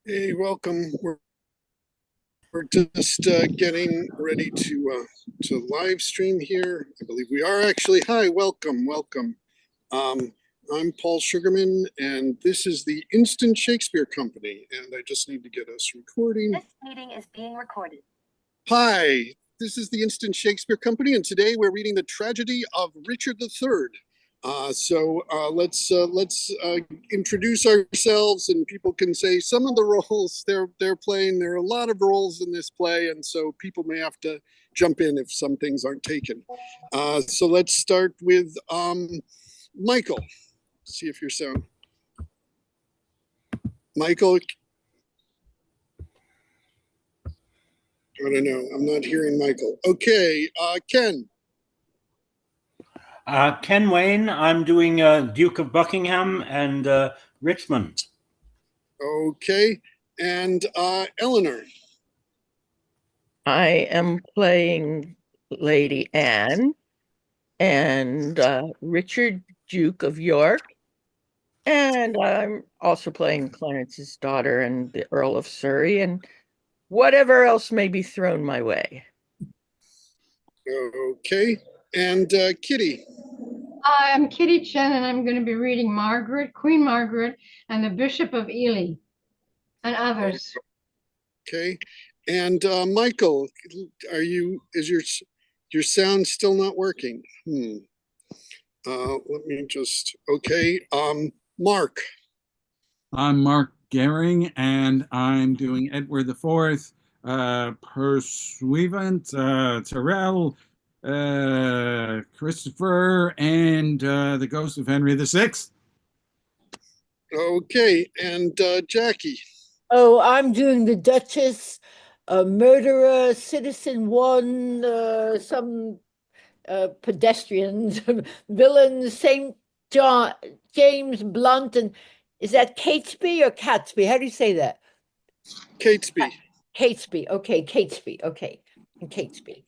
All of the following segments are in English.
Hey, welcome. We're just getting ready to live stream here. I believe we are actually. Hi, welcome. Um, I'm Paul Sugarman, and this is the Instant Shakespeare Company. And I just need to get us recording. This meeting is being recorded. Hi, this is the Instant Shakespeare Company, and today we're reading the tragedy of Richard III. Let's introduce ourselves, and people can say some of the roles they're playing. There are a lot of roles in this play, and so people may have to jump in if some things aren't taken. So let's start with Michael. See if your sound. Michael, I don't know. I'm not hearing Michael. Okay, Ken. Ken Wayne, I'm doing Duke of Buckingham and Richmond. Okay, and Eleanor. I am playing Lady Anne and Richard, Duke of York. And I'm also playing Clarence's daughter and the Earl of Surrey and whatever else may be thrown my way. Okay, and Kitty. Hi, I'm Kitty Chen, and I'm going to be reading Margaret, Queen Margaret, and the Bishop of Ely, and others. Okay, and Michael, is your sound still not working? Let me just, okay, Mark. I'm Mark Gehring, and I'm doing Edward IV, Pursuivant, Tyrrell, Christopher, and the Ghost of Henry VI. Okay, and Jackie. Oh, I'm doing the Duchess, murderer, citizen one, some pedestrians, villains, Saint John, James Blunt, and is that Catesby or Catsby? How do you say that? Catesby. Catesby. Okay, Catesby. Okay, and Catesby.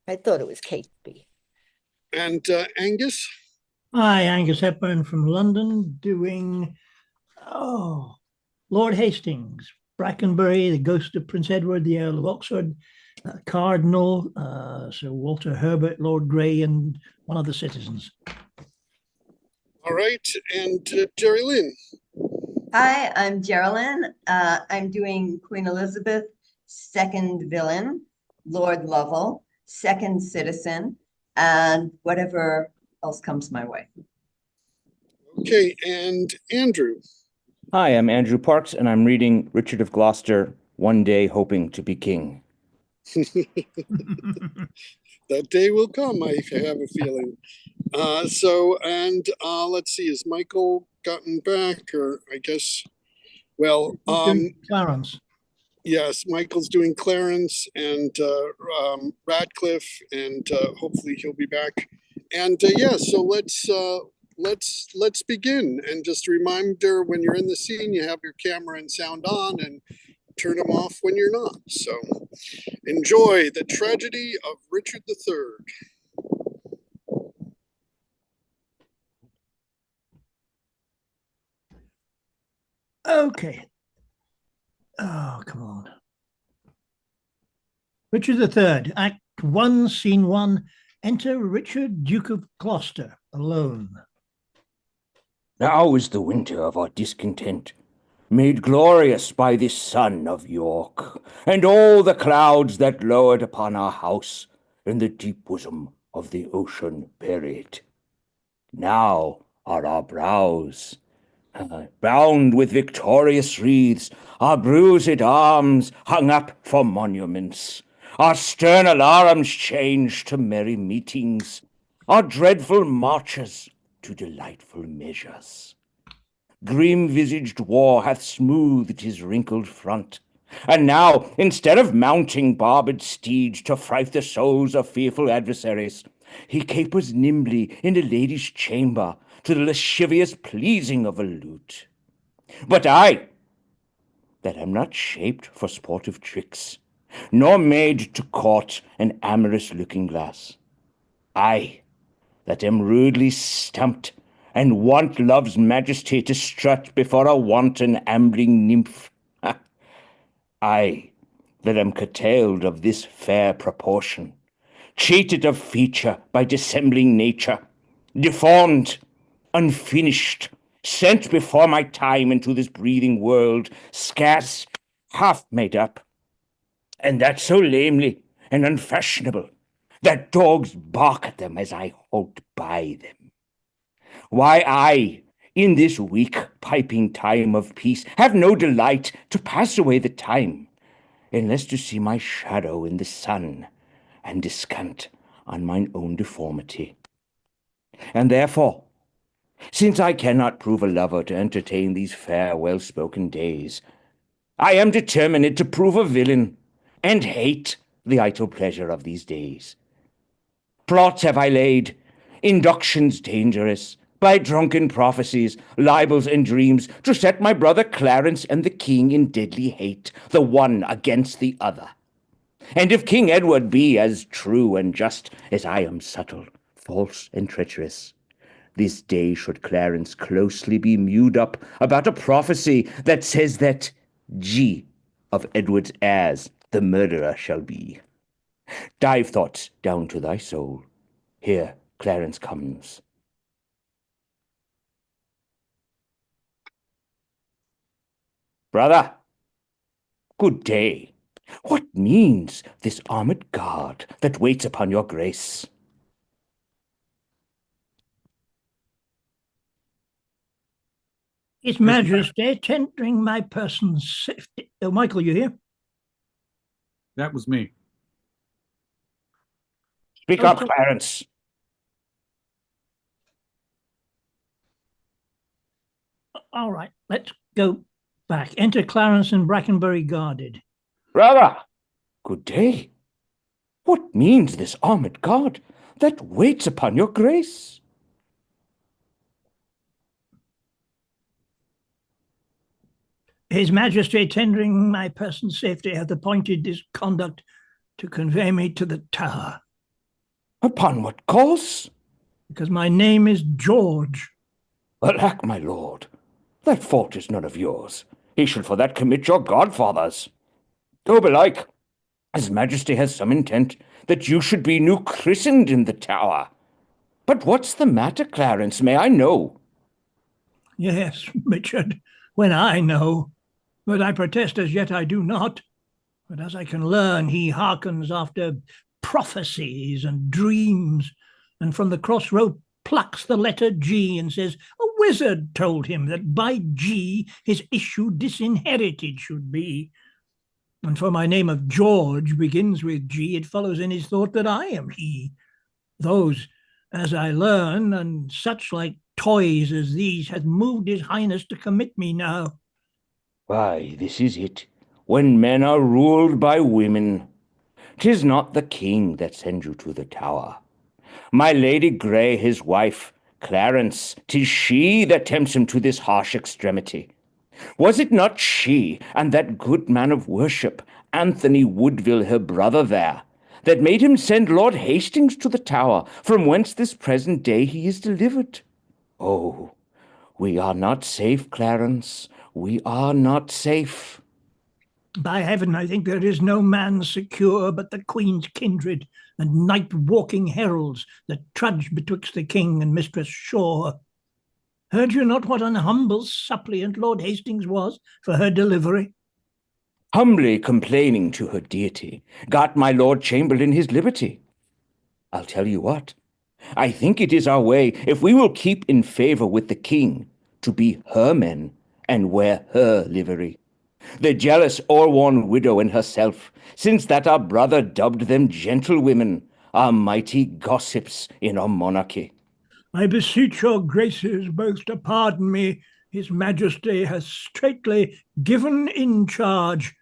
I thought it was Catesby. And Angus. Hi, Angus Hepburn from London, doing Lord Hastings, Brackenbury, the Ghost of Prince Edward, the Earl of Oxford, Cardinal, Sir Walter Herbert, Lord Grey, and one of the citizens. All right, and Jerry Lynn. Hi, I'm Geraldine. I'm doing Queen Elizabeth, second villain, Lord Lovell, second citizen, and whatever else comes my way. Okay, and Andrew. Hi, I'm Andrew Parks, and I'm reading Richard of Gloucester, One Day Hoping to be King. That day will come, I have a feeling. Let's see, has Michael gotten back, or I guess, well, Clarence. Yes, Michael's doing Clarence and Radcliffe, and hopefully he'll be back. And so let's begin. And just a reminder, when you're in the scene, you have your camera and sound on, and turn them off when you're not. So enjoy the tragedy of Richard III. Okay. Oh, come on. Richard III, Act 1, Scene 1. Enter Richard, Duke of Gloucester, alone. Now is the winter of our discontent, made glorious by this sun of York, and all the clouds that lowered upon our house in the deep bosom of the ocean buried. Now are our brows bound with victorious wreaths, our bruised arms hung up for monuments, our stern alarums changed to merry meetings, our dreadful marches to delightful measures. Grim-visaged war hath smoothed his wrinkled front, and now, instead of mounting barbed steeds to fright the souls of fearful adversaries, he capers nimbly in a lady's chamber to the lascivious pleasing of a lute. But I, that am not shaped for sportive tricks, nor made to court an amorous looking-glass, I, that am rudely stumped and want love's majesty to strut before a wanton ambling nymph. I, that am curtailed of this fair proportion, cheated of feature by dissembling nature, deformed, unfinished, sent before my time into this breathing world, scarce half made up, and that so lamely and unfashionable that dogs bark at them as I halt by them. Why I, in this weak piping time of peace, have no delight to pass away the time, unless to see my shadow in the sun, and descant on mine own deformity. And therefore, since I cannot prove a lover to entertain these fair, well-spoken days, I am determined to prove a villain, and hate the idle pleasure of these days. Plots have I laid, inductions dangerous, by drunken prophecies, libels, and dreams, to set my brother Clarence and the king in deadly hate, the one against the other. And if King Edward be as true and just as I am subtle, false, and treacherous, this day should Clarence closely be mewed up about a prophecy that says that G of Edward's heirs the murderer shall be. Dive thoughts down to thy soul. Here Clarence comes. Brother, good day. What means this armed guard that waits upon your grace? His Majesty tendering my person's safety. Oh, Michael, you here? That was me. Speak up, Clarence. All right, let's go back. Enter Clarence and Brackenbury guarded. Brother, good day. What means this armed guard that waits upon your grace? His Majesty tendering my person's safety hath appointed this conduct to convey me to the Tower. Upon what cause? Because my name is George. Alack, my lord, that fault is none of yours. He should for that commit your godfathers. Oh, belike, his Majesty has some intent that you should be new christened in the Tower. But what's the matter, Clarence, may I know? Yes, Richard, when I know, but I protest as yet I do not. But as I can learn, he hearkens after prophecies and dreams, and from the crossroad plucks the letter G and says a wizard told him that by G his issue disinherited should be. And for my name of George begins with G, it follows in his thought that I am he. Those, as I learn, and such like toys as these hath moved his highness to commit me now. Why, this is it, when men are ruled by women. 'Tis not the king that sends you to the Tower. My Lady Grey, his wife, Clarence, 'tis she that tempts him to this harsh extremity. Was it not she, and that good man of worship, Anthony Woodville, her brother there, that made him send Lord Hastings to the Tower, from whence this present day he is delivered? Oh, we are not safe, Clarence, we are not safe. By heaven, I think there is no man secure but the Queen's kindred and night-walking heralds that trudge betwixt the king and Mistress Shore. Heard you not what an humble suppliant Lord Hastings was for her delivery? Humbly complaining to her deity, got my Lord Chamberlain his liberty. I'll tell you what, I think it is our way, if we will keep in favour with the king, to be her men and wear her livery. The jealous o'erworn widow and herself, since that our brother dubbed them gentlewomen, are mighty gossips in our monarchy. I beseech your graces both to pardon me. His Majesty has straitly given in charge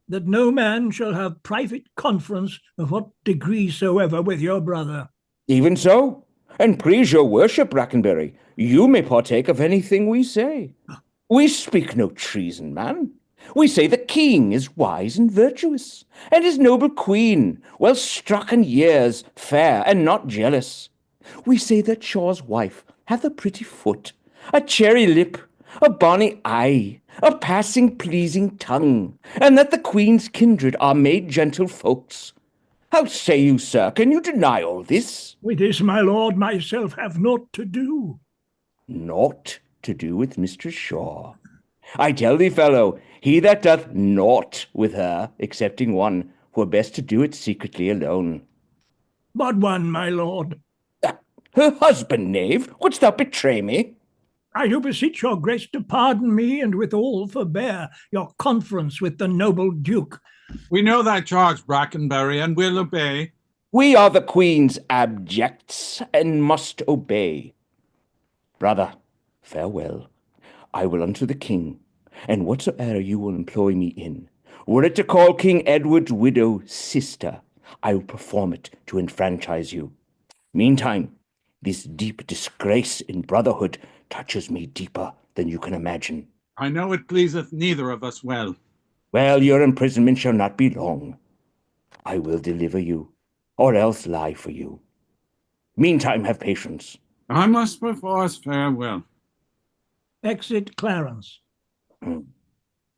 that no man shall have private conference of what degree soever with your brother. Even so, and please your worship, Brackenbury, you may partake of anything we say. We speak no treason, man. We say the king is wise and virtuous, and his noble queen, well struck in years, fair and not jealous. We say that Shaw's wife hath a pretty foot, a cherry lip, a bonny eye, a passing pleasing tongue, and that the queen's kindred are made gentle folks. How say you, sir? Can you deny all this? With this, my lord, myself have naught to do. Naught to do with Mistress Shaw. I tell thee, fellow, he that doth naught with her, excepting one, were best to do it secretly alone. But one, my lord. Her husband, knave, wouldst thou betray me? I do beseech your grace to pardon me, and withal forbear your conference with the noble duke. We know thy charge, Brackenbury, and will obey. We are the queen's abjects, and must obey. Brother, farewell. I will unto the king, and whatsoe'er you will employ me in, were it to call King Edward's widow sister, I will perform it to enfranchise you. Meantime, this deep disgrace in brotherhood touches me deeper than you can imagine. I know it pleaseth neither of us well. Well, your imprisonment shall not be long. I will deliver you, or else lie for you. Meantime, have patience. I must perforce farewell. Exit Clarence.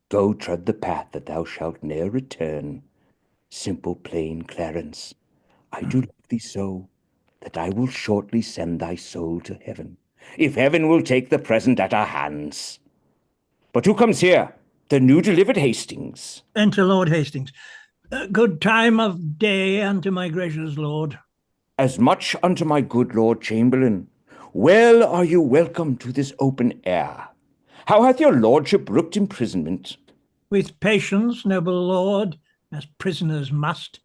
Go tread the path that thou shalt ne'er return. Simple, plain Clarence, I do love thee so, that I will shortly send thy soul to heaven, if heaven will take the present at our hands. But who comes here? The new delivered Hastings. Enter Lord Hastings. Good time of day unto my gracious lord. As much unto my good Lord Chamberlain. Well are you welcome to this open air. How hath your lordship brooked imprisonment? With patience, noble lord, as prisoners must.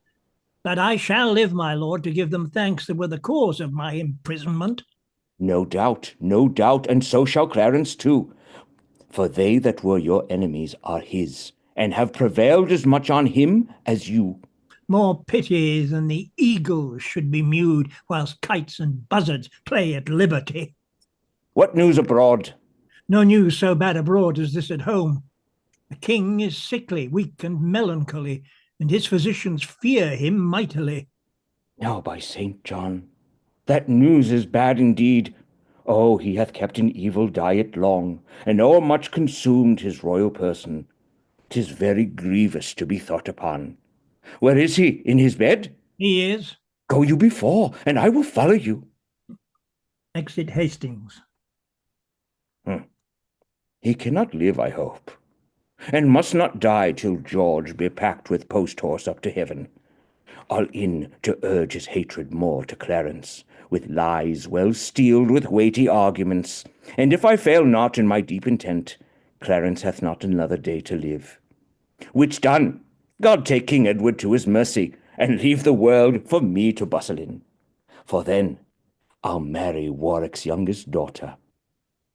But I shall live, my lord, to give them thanks that were the cause of my imprisonment. No doubt, and so shall Clarence too. For they that were your enemies are his, and have prevailed as much on him as you. More pity than the eagle should be mewed, whilst kites and buzzards play at liberty. What news abroad? No news so bad abroad as this at home. The king is sickly, weak, and melancholy, and his physicians fear him mightily. Now, by St. John, that news is bad indeed. Oh, he hath kept an evil diet long, and o'ermuch consumed his royal person. 'Tis very grievous to be thought upon. Where is he? In his bed? He is. Go you before, and I will follow you. Exit Hastings. He cannot live, I hope, and must not die till George be packed with post-horse up to heaven. I'll in to urge his hatred more to Clarence, with lies well steeled with weighty arguments, and if I fail not in my deep intent, Clarence hath not another day to live. Which done, God take King Edward to his mercy, and leave the world for me to bustle in. For then I'll marry Warwick's youngest daughter.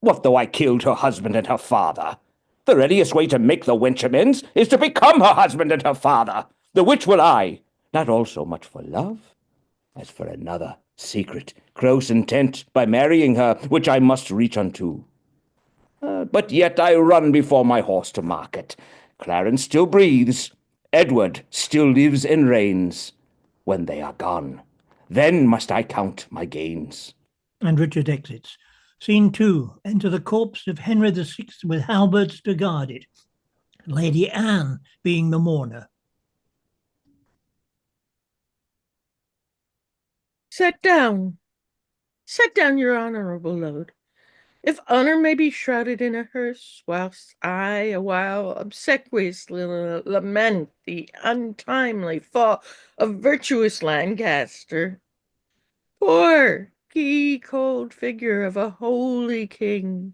What though I killed her husband and her father? The readiest way to make the wench amends is to become her husband and her father, the which will I, not all so much for love, as for another secret, gross intent, by marrying her, which I must reach unto. But yet I run before my horse to market. Clarence still breathes, Edward still lives and reigns. When they are gone, then must I count my gains. And Richard exits. Scene 2. Enter the corpse of Henry VI with halberds to guard it. Lady Anne being the mourner. Set down, your honourable lord. If honour may be shrouded in a hearse, whilst I awhile obsequiously lament the untimely fall of virtuous Lancaster. Poor, cold figure of a holy king.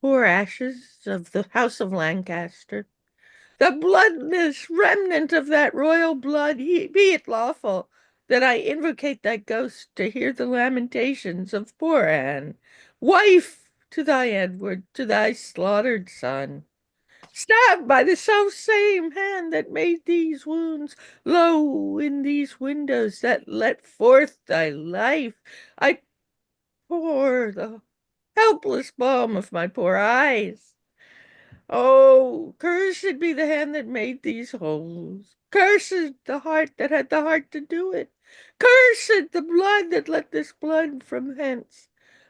Poor ashes of the house of Lancaster. The bloodless remnant of that royal blood, be it lawful that I invocate that ghost to hear the lamentations of poor Anne, wife to thy Edward, to thy slaughtered son, stabbed by the self-same hand that made these wounds, lo, in these windows that let forth thy life. I pour the helpless balm of my poor eyes. Oh, cursed be the hand that made these holes. Cursed the heart that had the heart to do it. Cursed the blood that let this blood from hence.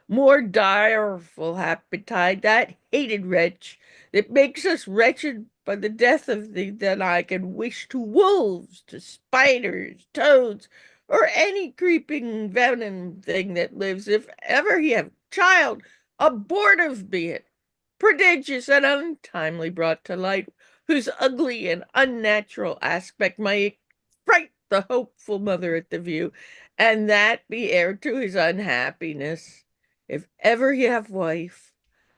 More direful hap betide that hated wretch that makes us wretched by the death of thee than I can wish to wolves, to spiders, toads, or any creeping venom thing that lives, if ever he have child, abortive be it, prodigious and untimely brought to light, whose ugly and unnatural aspect might fright the hopeful mother at the view, and that be heir to his unhappiness. If ever he have wife,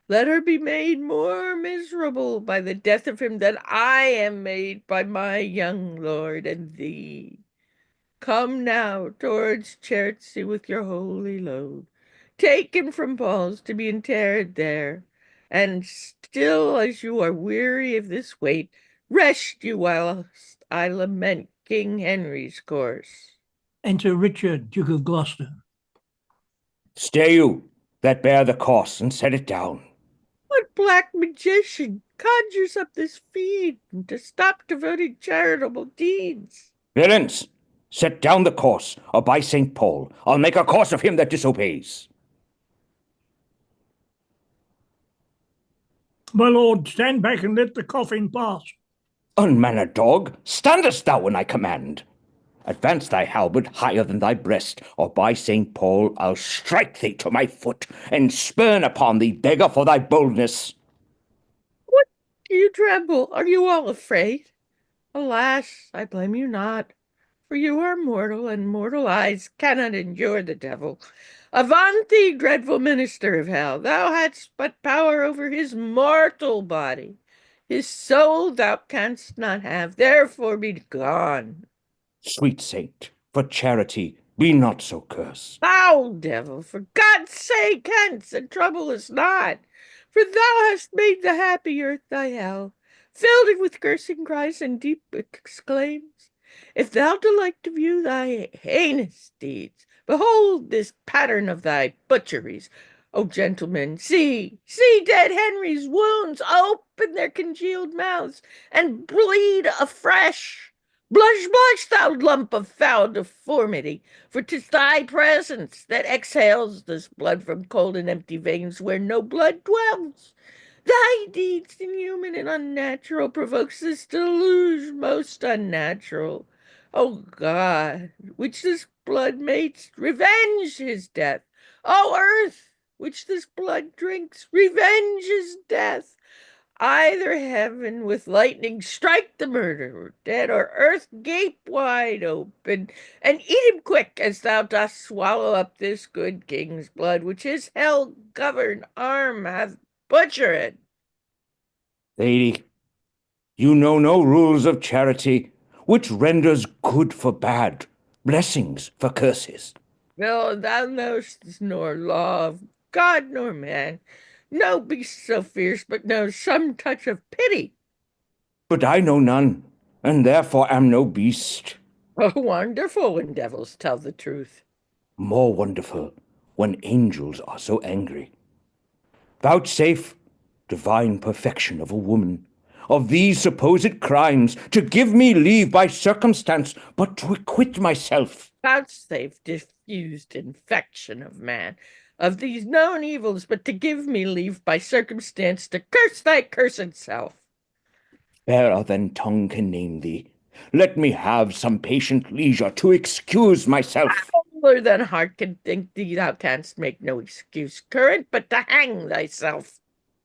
let her be made more miserable by the death of him than I am made by my young lord and thee. Come now towards Chertsey with your holy load, taken from Paul's to be interred there, and still as you are weary of this weight, rest you whilst I lament King Henry's course. Enter Richard, Duke of Gloucester. Stay you that bear the cross and set it down. What black magician conjures up this fiend to stop devoted charitable deeds? Villains, set down the corse, or by St. Paul, I'll make a corse of him that disobeys. My lord, stand back and let the coffin pass. Unmannered dog, standest thou when I command? Advance thy halberd higher than thy breast, or by St. Paul I'll strike thee to my foot, and spurn upon thee, beggar, for thy boldness. What do you tremble? Are you all afraid? Alas, I blame you not, for you are mortal, and mortal eyes cannot endure the devil. Avaunt thee, dreadful minister of hell! Thou hadst but power over his mortal body. His soul thou canst not have, therefore be gone. Sweet saint, for charity, be not so cursed. Foul devil, for God's sake, hence, and trouble us not, for thou hast made the happy earth thy hell, filled it with cursing cries and deep exclaims. If thou delight to view thy heinous deeds, behold this pattern of thy butcheries. O gentlemen, see dead Henry's wounds open their congealed mouths and bleed afresh. Blush, blush, thou lump of foul deformity, for 'tis thy presence that exhales this blood from cold and empty veins where no blood dwells. Thy deeds inhuman and unnatural provokes this deluge most unnatural. O God, which this blood makes, revenge his death. O earth, which this blood drinks, revenge his death. Either heaven with lightning strike the murderer dead, or earth gape wide open, and eat him quick as thou dost swallow up this good king's blood, which his hell-governed arm hath butchered. Lady, you know no rules of charity, which renders good for bad, blessings for curses. No, thou know'st nor law of God nor man. No beast so fierce but knows some touch of pity. But I know none, and therefore am no beast. Oh, wonderful when devils tell the truth. More wonderful when angels are so angry. Vouchsafe, divine perfection of a woman, of these supposed crimes, to give me leave by circumstance, but to acquit myself. Vouchsafe, diffused infection of man, of these known evils, but to give me leave by circumstance to curse thy cursed self. Fairer than tongue can name thee, let me have some patient leisure to excuse myself. Fuller than heart can think thee, thou canst make no excuse current, but to hang thyself.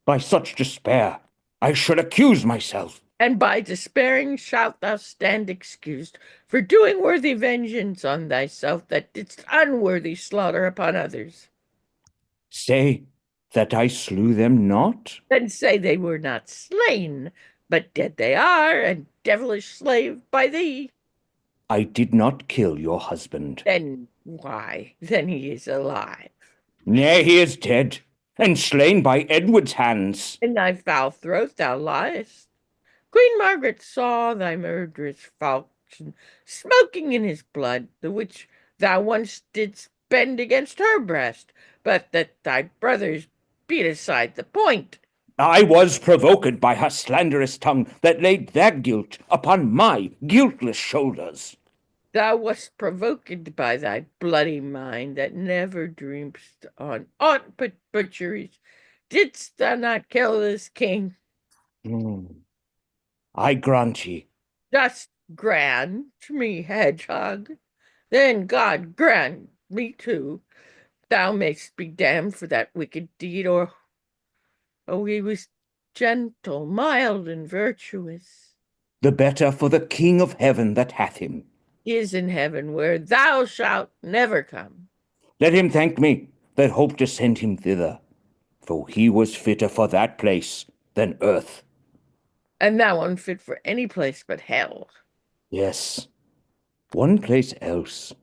By such despair, I should accuse myself. And by despairing shalt thou stand excused for doing worthy vengeance on thyself that didst unworthy slaughter upon others. Say that I slew them not? Then say they were not slain, but dead they are, and devilish slave by thee. I did not kill your husband. Then why, then he is alive. Nay, he is dead, and slain by Edward's hands. In thy foul throat thou liest. Queen Margaret saw thy murderous falchion smoking in his blood, the which thou once didst bend against her breast, but that thy brothers beat aside the point. I was provoked by her slanderous tongue that laid that guilt upon my guiltless shoulders. Thou wast provoked by thy bloody mind that never dreamst on aught but butcheries. Didst thou not kill this king? I grant ye. Dost grant me, hedgehog? Then God grant me too. Thou mayst be damned for that wicked deed, or oh, he was gentle, mild, and virtuous. The better for the King of heaven that hath him. He is in heaven where thou shalt never come. Let him thank me that hoped to send him thither, for he was fitter for that place than earth. And thou unfit for any place but hell. Yes, one place else,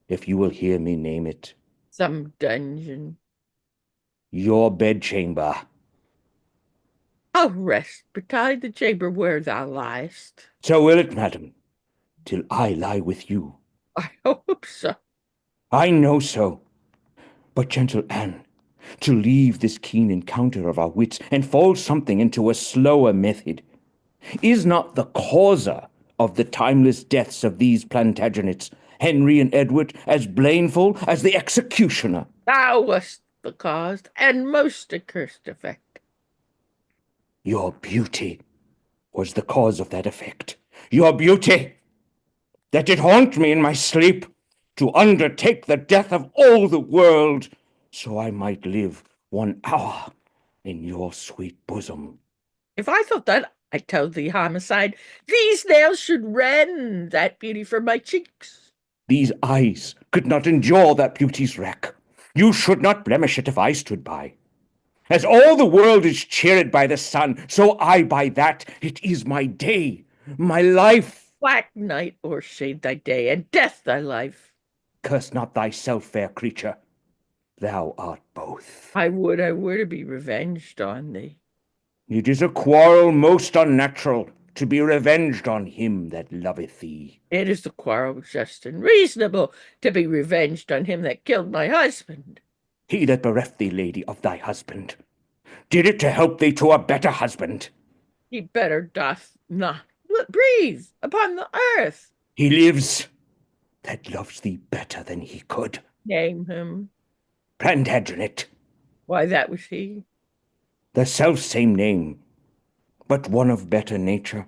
if you will hear me name it. Some dungeon. Your bedchamber. I'll rest beside the chamber where thou liest. So will it, madam, till I lie with you. I hope so. I know so. But, gentle Anne, to leave this keen encounter of our wits and fall something into a slower method, is not the causer of the timeless deaths of these Plantagenets, Henry and Edward, as blameful as the executioner? Thou wast the cause, and most accursed effect. Your beauty was the cause of that effect. Your beauty, that did haunt me in my sleep, to undertake the death of all the world, so I might live 1 hour in your sweet bosom. If I thought that, I'd tell thee, homicide, these nails should rend that beauty from my cheeks. These eyes could not endure that beauty's wreck. You should not blemish it if I stood by. As all the world is cheered by the sun, so I by that. It is my day, my life. Black night o'ershade thy day, and death thy life. Curse not thyself, fair creature. Thou art both. I would to be revenged on thee. It is a quarrel most unnatural, to be revenged on him that loveth thee. It is the quarrel just and reasonable, to be revenged on him that killed my husband. He that bereft thee, lady, of thy husband, did it to help thee to a better husband. He better doth not breathe upon the earth. He lives, that loves thee better than he could. Name him. Plantagenet. Why, that was he. The self-same name, but one of better nature.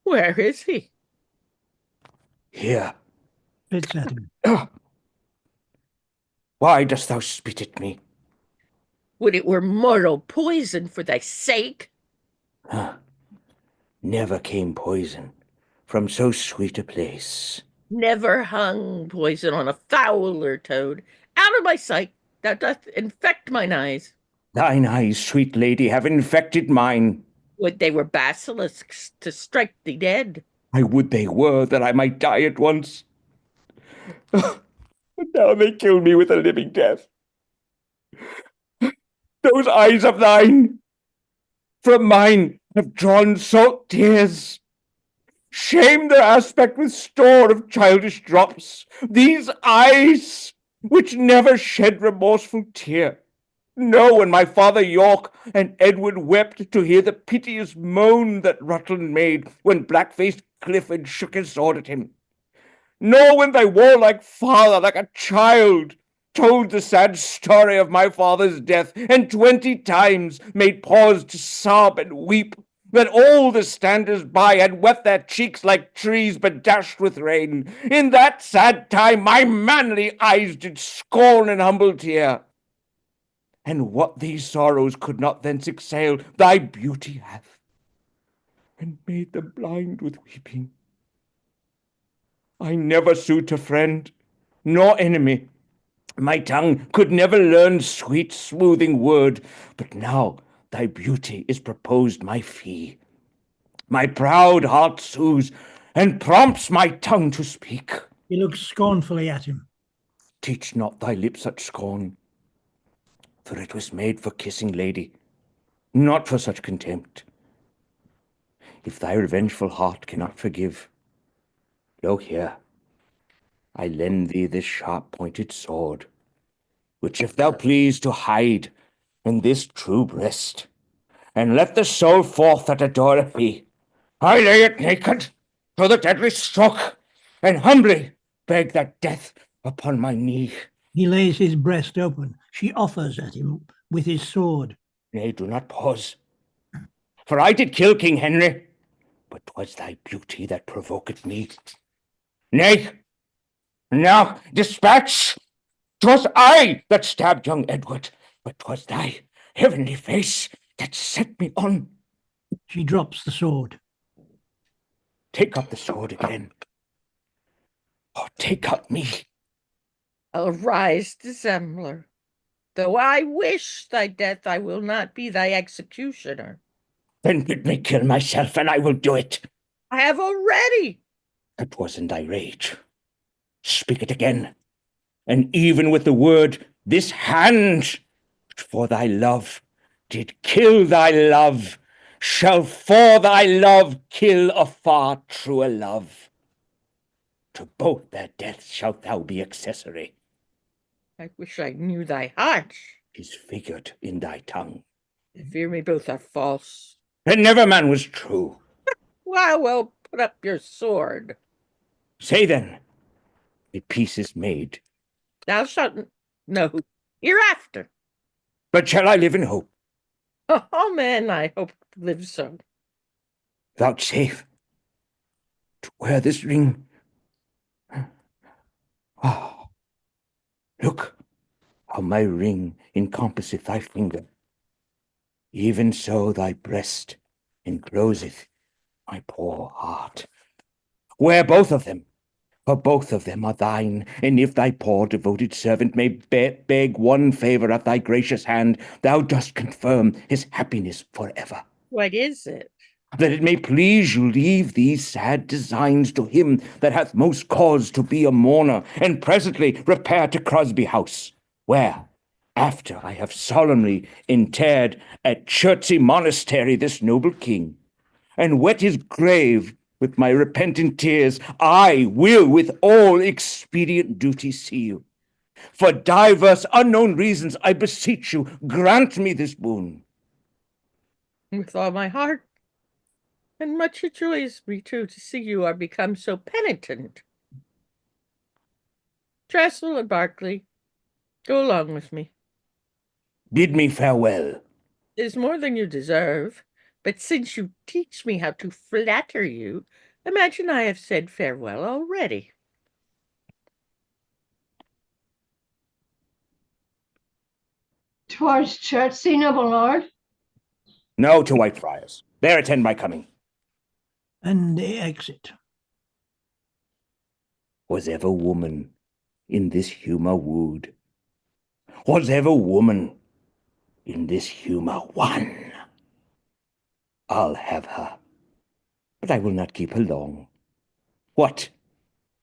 Where is he? Here. Spits at him. Why dost thou spit at me? Would it were mortal poison for thy sake? Never came poison from so sweet a place. Never hung poison on a fouler toad. Out of my sight, thou doth infect mine eyes. Thine eyes, sweet lady, have infected mine. Would they were basilisks to strike thee dead. I would they were, that I might die at once. But now they kill me with a living death. Those eyes of thine, from mine, have drawn salt tears. Shame their aspect with store of childish drops. These eyes, which never shed remorseful tear. No, when my father York and Edward wept to hear the piteous moan that Rutland made when black-faced Clifford shook his sword at him. Nor when thy warlike father, like a child, told the sad story of my father's death, and 20 times made pause to sob and weep, that all the standers by had wet their cheeks like trees bedashed with rain. In that sad time my manly eyes did scorn an humble tear. And what these sorrows could not thence exhale, thy beauty hath, and made them blind with weeping. I never suit a friend, nor enemy. My tongue could never learn sweet smoothing word, but now thy beauty is proposed my fee. My proud heart sues, and prompts my tongue to speak. He looks scornfully at him. Teach not thy lips such scorn, for it was made for kissing, lady, not for such contempt. If thy revengeful heart cannot forgive, lo here, I lend thee this sharp-pointed sword, which if thou please to hide, in this true breast, and let the soul forth that adoreth thee. I lay it naked to the deadly stroke, and humbly beg that death upon my knee. He lays his breast open. She offers at him with his sword. Nay, do not pause. For I did kill King Henry, but 'twas thy beauty that provoked me. Nay, now dispatch! 'Twas I that stabbed young Edward, but 'twas thy heavenly face that set me on. She drops the sword. Take up the sword again, or take up me. Arise, dissembler. Though I wish thy death, I will not be thy executioner. Then bid me kill myself, and I will do it. I have already. That was in thy rage. Speak it again, and even with the word, this hand, which for thy love did kill thy love, shall for thy love kill a far truer love. To both their deaths shalt thou be accessory. I wish I knew thy heart. 'Tis figured in thy tongue. I fear me both are false. And never man was true. Well, put up your sword. Say then, the peace is made. Thou shalt know hereafter. But shall I live in hope? Oh, man, I hope to live so. Vouchsafe to wear this ring. Ah, look how my ring encompasseth thy finger. Even so thy breast encloseth my poor heart. Wear both of them, for both of them are thine, and if thy poor devoted servant may beg one favour at thy gracious hand, thou dost confirm his happiness forever. What is it? That it may please you leave these sad designs to him that hath most cause to be a mourner, and presently repair to Crosby House, where, after I have solemnly interred at Chertsey Monastery this noble king, and wet his grave with my repentant tears, I will with all expedient duty see you. For divers unknown reasons, I beseech you, grant me this boon. With all my heart. And much it joys me, too, to see you are become so penitent. Trestle and Berkeley, go along with me. Bid me farewell. It is more than you deserve, but since you teach me how to flatter you, imagine I have said farewell already. Towards Chertsey, noble lord. No, to Whitefriars. There attend my coming. And they exit. Was ever woman in this humour wooed? Was ever woman in this humour won? I'll have her, but I will not keep her long. What,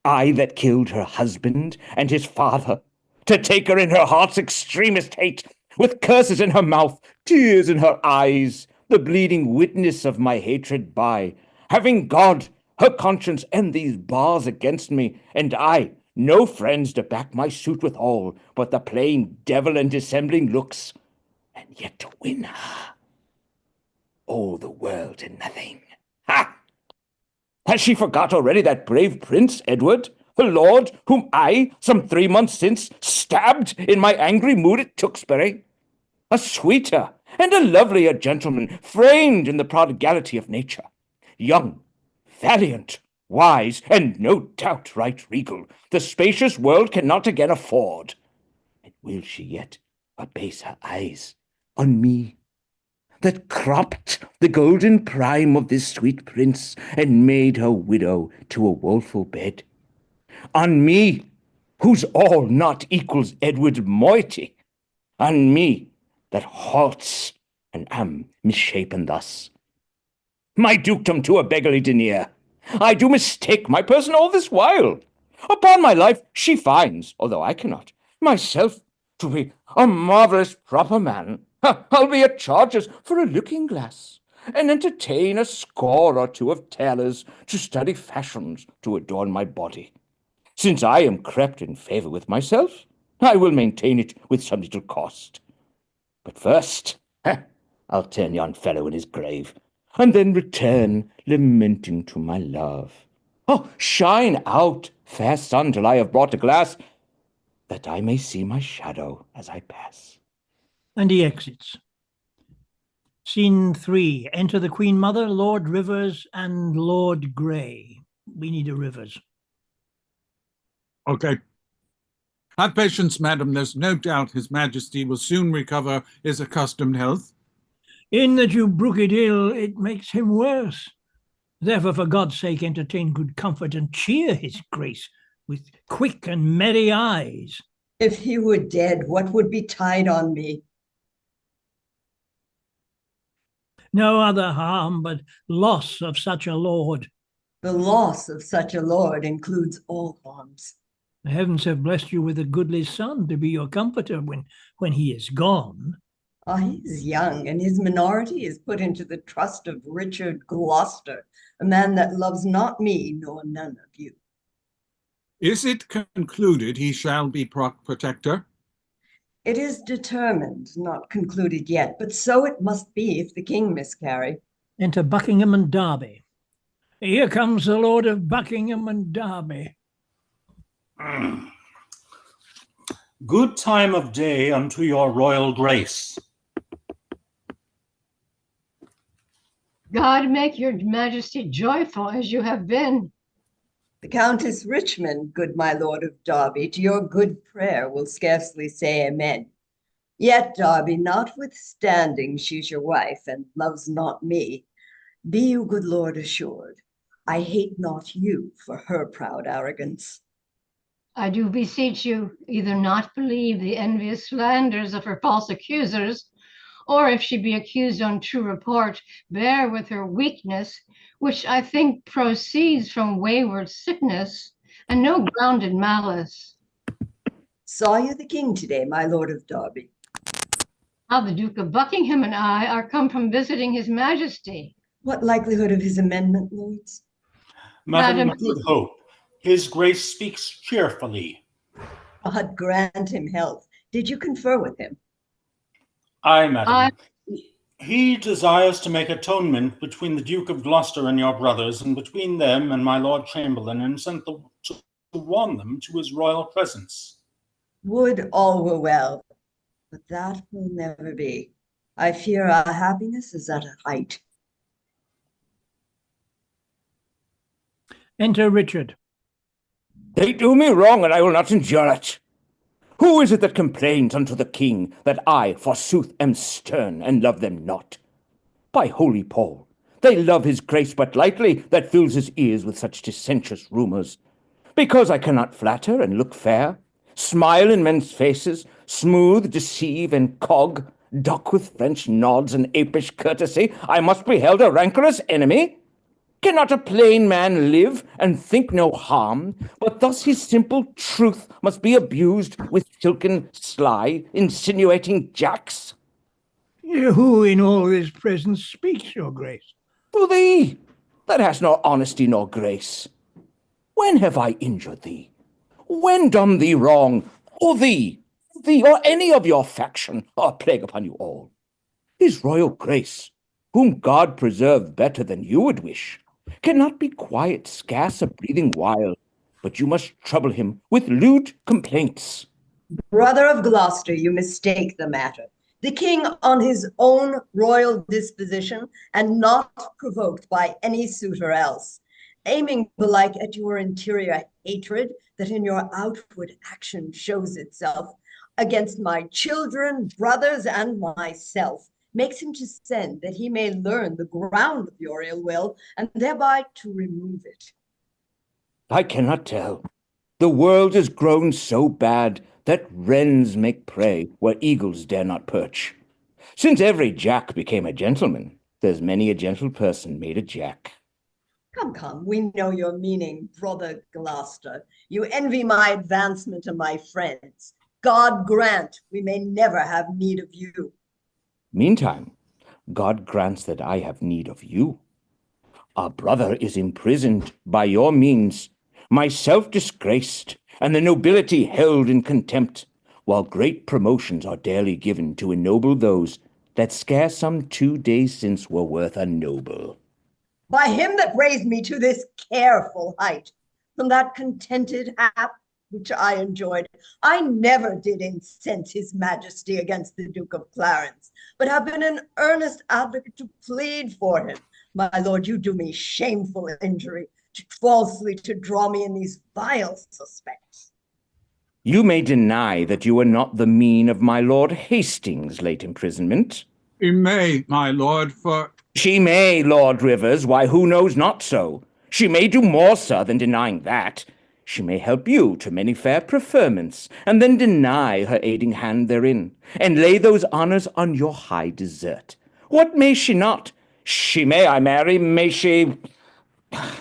I that killed her husband and his father, to take her in her heart's extremest hate, with curses in her mouth, tears in her eyes, the bleeding witness of my hatred by, having God, her conscience, and these bars against me, and I, no friends to back my suit withal, but the plain devil and dissembling looks, and yet to win her, all the world and nothing. Ha! Has she forgot already that brave prince, Edward, her lord, whom I, some 3 months since, stabbed in my angry mood at Tewkesbury? A sweeter and a lovelier gentleman, framed in the prodigality of nature, young, valiant, wise, and no doubt right regal, the spacious world cannot again afford. And will she yet abase her eyes on me, that cropped the golden prime of this sweet prince, and made her widow to a woeful bed? On me, whose all not equals Edward's moiety? On me, that halts and am misshapen thus? My dukedom to a beggarly denier, I do mistake my person all this while. Upon my life, she finds, although I cannot, myself to be a marvellous proper man. I'll be at charges for a looking-glass, and entertain a score or two of tailors to study fashions to adorn my body. Since I am crept in favour with myself, I will maintain it with some little cost. But first, I'll turn yon fellow in his grave, and then return lamenting to my love. Oh, shine out, fair sun, till I have brought a glass, that I may see my shadow as I pass. And he exits. Scene 3. Enter the Queen Mother, Lord Rivers, and Lord Grey. We need a Rivers. Okay. Have patience, madam. There's no doubt His Majesty will soon recover his accustomed health. In that you brook it ill, it makes him worse. Therefore, for God's sake, entertain good comfort and cheer his grace with quick and merry eyes. If he were dead, what would betide on me? No other harm but loss of such a lord. The loss of such a lord includes all harms. The heavens have blessed you with a goodly son to be your comforter when he is gone. He is young, and his minority is put into the trust of Richard Gloucester, a man that loves not me nor none of you. Is it concluded he shall be protector? It is determined, not concluded yet, but so it must be if the king miscarry. Enter Buckingham and Derby. Here comes the Lord of Buckingham and Derby. Good time of day unto your royal grace. God make your majesty joyful as you have been. The Countess Richmond, good my lord of Derby, to your good prayer will scarcely say amen. Yet, Derby, notwithstanding she's your wife and loves not me, be you, good lord, assured, I hate not you for her proud arrogance. I do beseech you, either not believe the envious slanders of her false accusers, or if she be accused on true report, bear with her weakness, which I think proceeds from wayward sickness and no grounded malice. Saw you the king today, my lord of Derby? How the Duke of Buckingham and I are come from visiting his majesty. What likelihood of his amendment, lords? Madam, Madam, good hope. His grace speaks cheerfully. God grant him health. Did you confer with him? Aye, madam. He desires to make atonement between the Duke of Gloucester and your brothers, and between them and my Lord Chamberlain, and sent to warn them to his royal presence. Would all were well, but that will never be. I fear our happiness is at a height. Enter Richard. They do me wrong, and I will not endure it. Who is it that complains unto the king that I, forsooth, am stern and love them not? By holy Paul, they love his grace but lightly that fills his ears with such dissentious rumours. Because I cannot flatter and look fair, smile in men's faces, smooth, deceive, and cog, duck with French nods and apish courtesy, I must be held a rancorous enemy? Cannot a plain man live and think no harm, but thus his simple truth must be abused with silken, sly, insinuating jacks? Who in all this presence speaks, your grace? To thee, that hast nor honesty nor grace. When have I injured thee? When done thee wrong? Or thee, or any of your faction, or plague upon you all? His royal grace, whom God preserve better than you would wish, cannot be quiet scarce a breathing while, but you must trouble him with lewd complaints. Brother of Gloucester, you mistake the matter. The king on his own royal disposition, and not provoked by any suitor else, aiming belike at your interior hatred that in your outward action shows itself against my children, brothers, and myself, makes him to send that he may learn the ground of your ill will, and thereby to remove it. I cannot tell. The world is grown so bad that wrens make prey where eagles dare not perch. Since every jack became a gentleman, there's many a gentle person made a jack. Come, we know your meaning, brother Gloucester. You envy my advancement and my friends. God grant we may never have need of you. Meantime, God grants that I have need of you. Our brother is imprisoned by your means, myself disgraced, and the nobility held in contempt. while great promotions are daily given to ennoble those that scarce some 2 days since were worth a noble. By him that raised me to this careful height, from that contented hap which I enjoyed, I never did incense his majesty against the Duke of Clarence, but have been an earnest advocate to plead for him. My lord, you do me shameful injury, falsely to draw me in these vile suspects. You may deny that you were not the mean of my Lord Hastings' late imprisonment. She may, my lord, for... She may, Lord Rivers, why who knows not so? She may do more, sir, than denying that. She may help you to many fair preferments, and then deny her aiding hand therein, and lay those honours on your high desert. What may she not? She may, I marry, may she...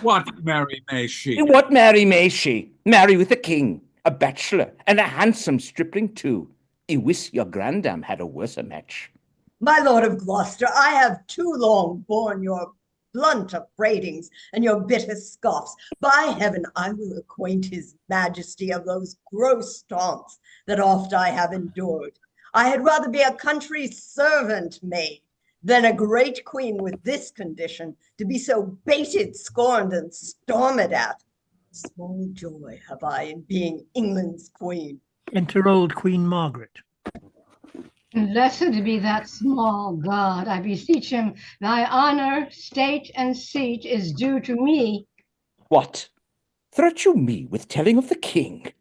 What marry may she? What marry may she? Marry with a king, a bachelor, and a handsome stripling too. I wish your grandam had a worse match. My lord of Gloucester, I have too long borne your blunt upbraidings and your bitter scoffs. By heaven, I will acquaint his majesty of those gross taunts that oft I have endured. I had rather be a country servant maid than a great queen with this condition, to be so baited, scorned, and stormed at. Small joy have I in being England's queen. Enter old Queen Margaret. Blessed be that small God, I beseech him, thy honor, state, and seat is due to me. What? Threat you me with telling of the king?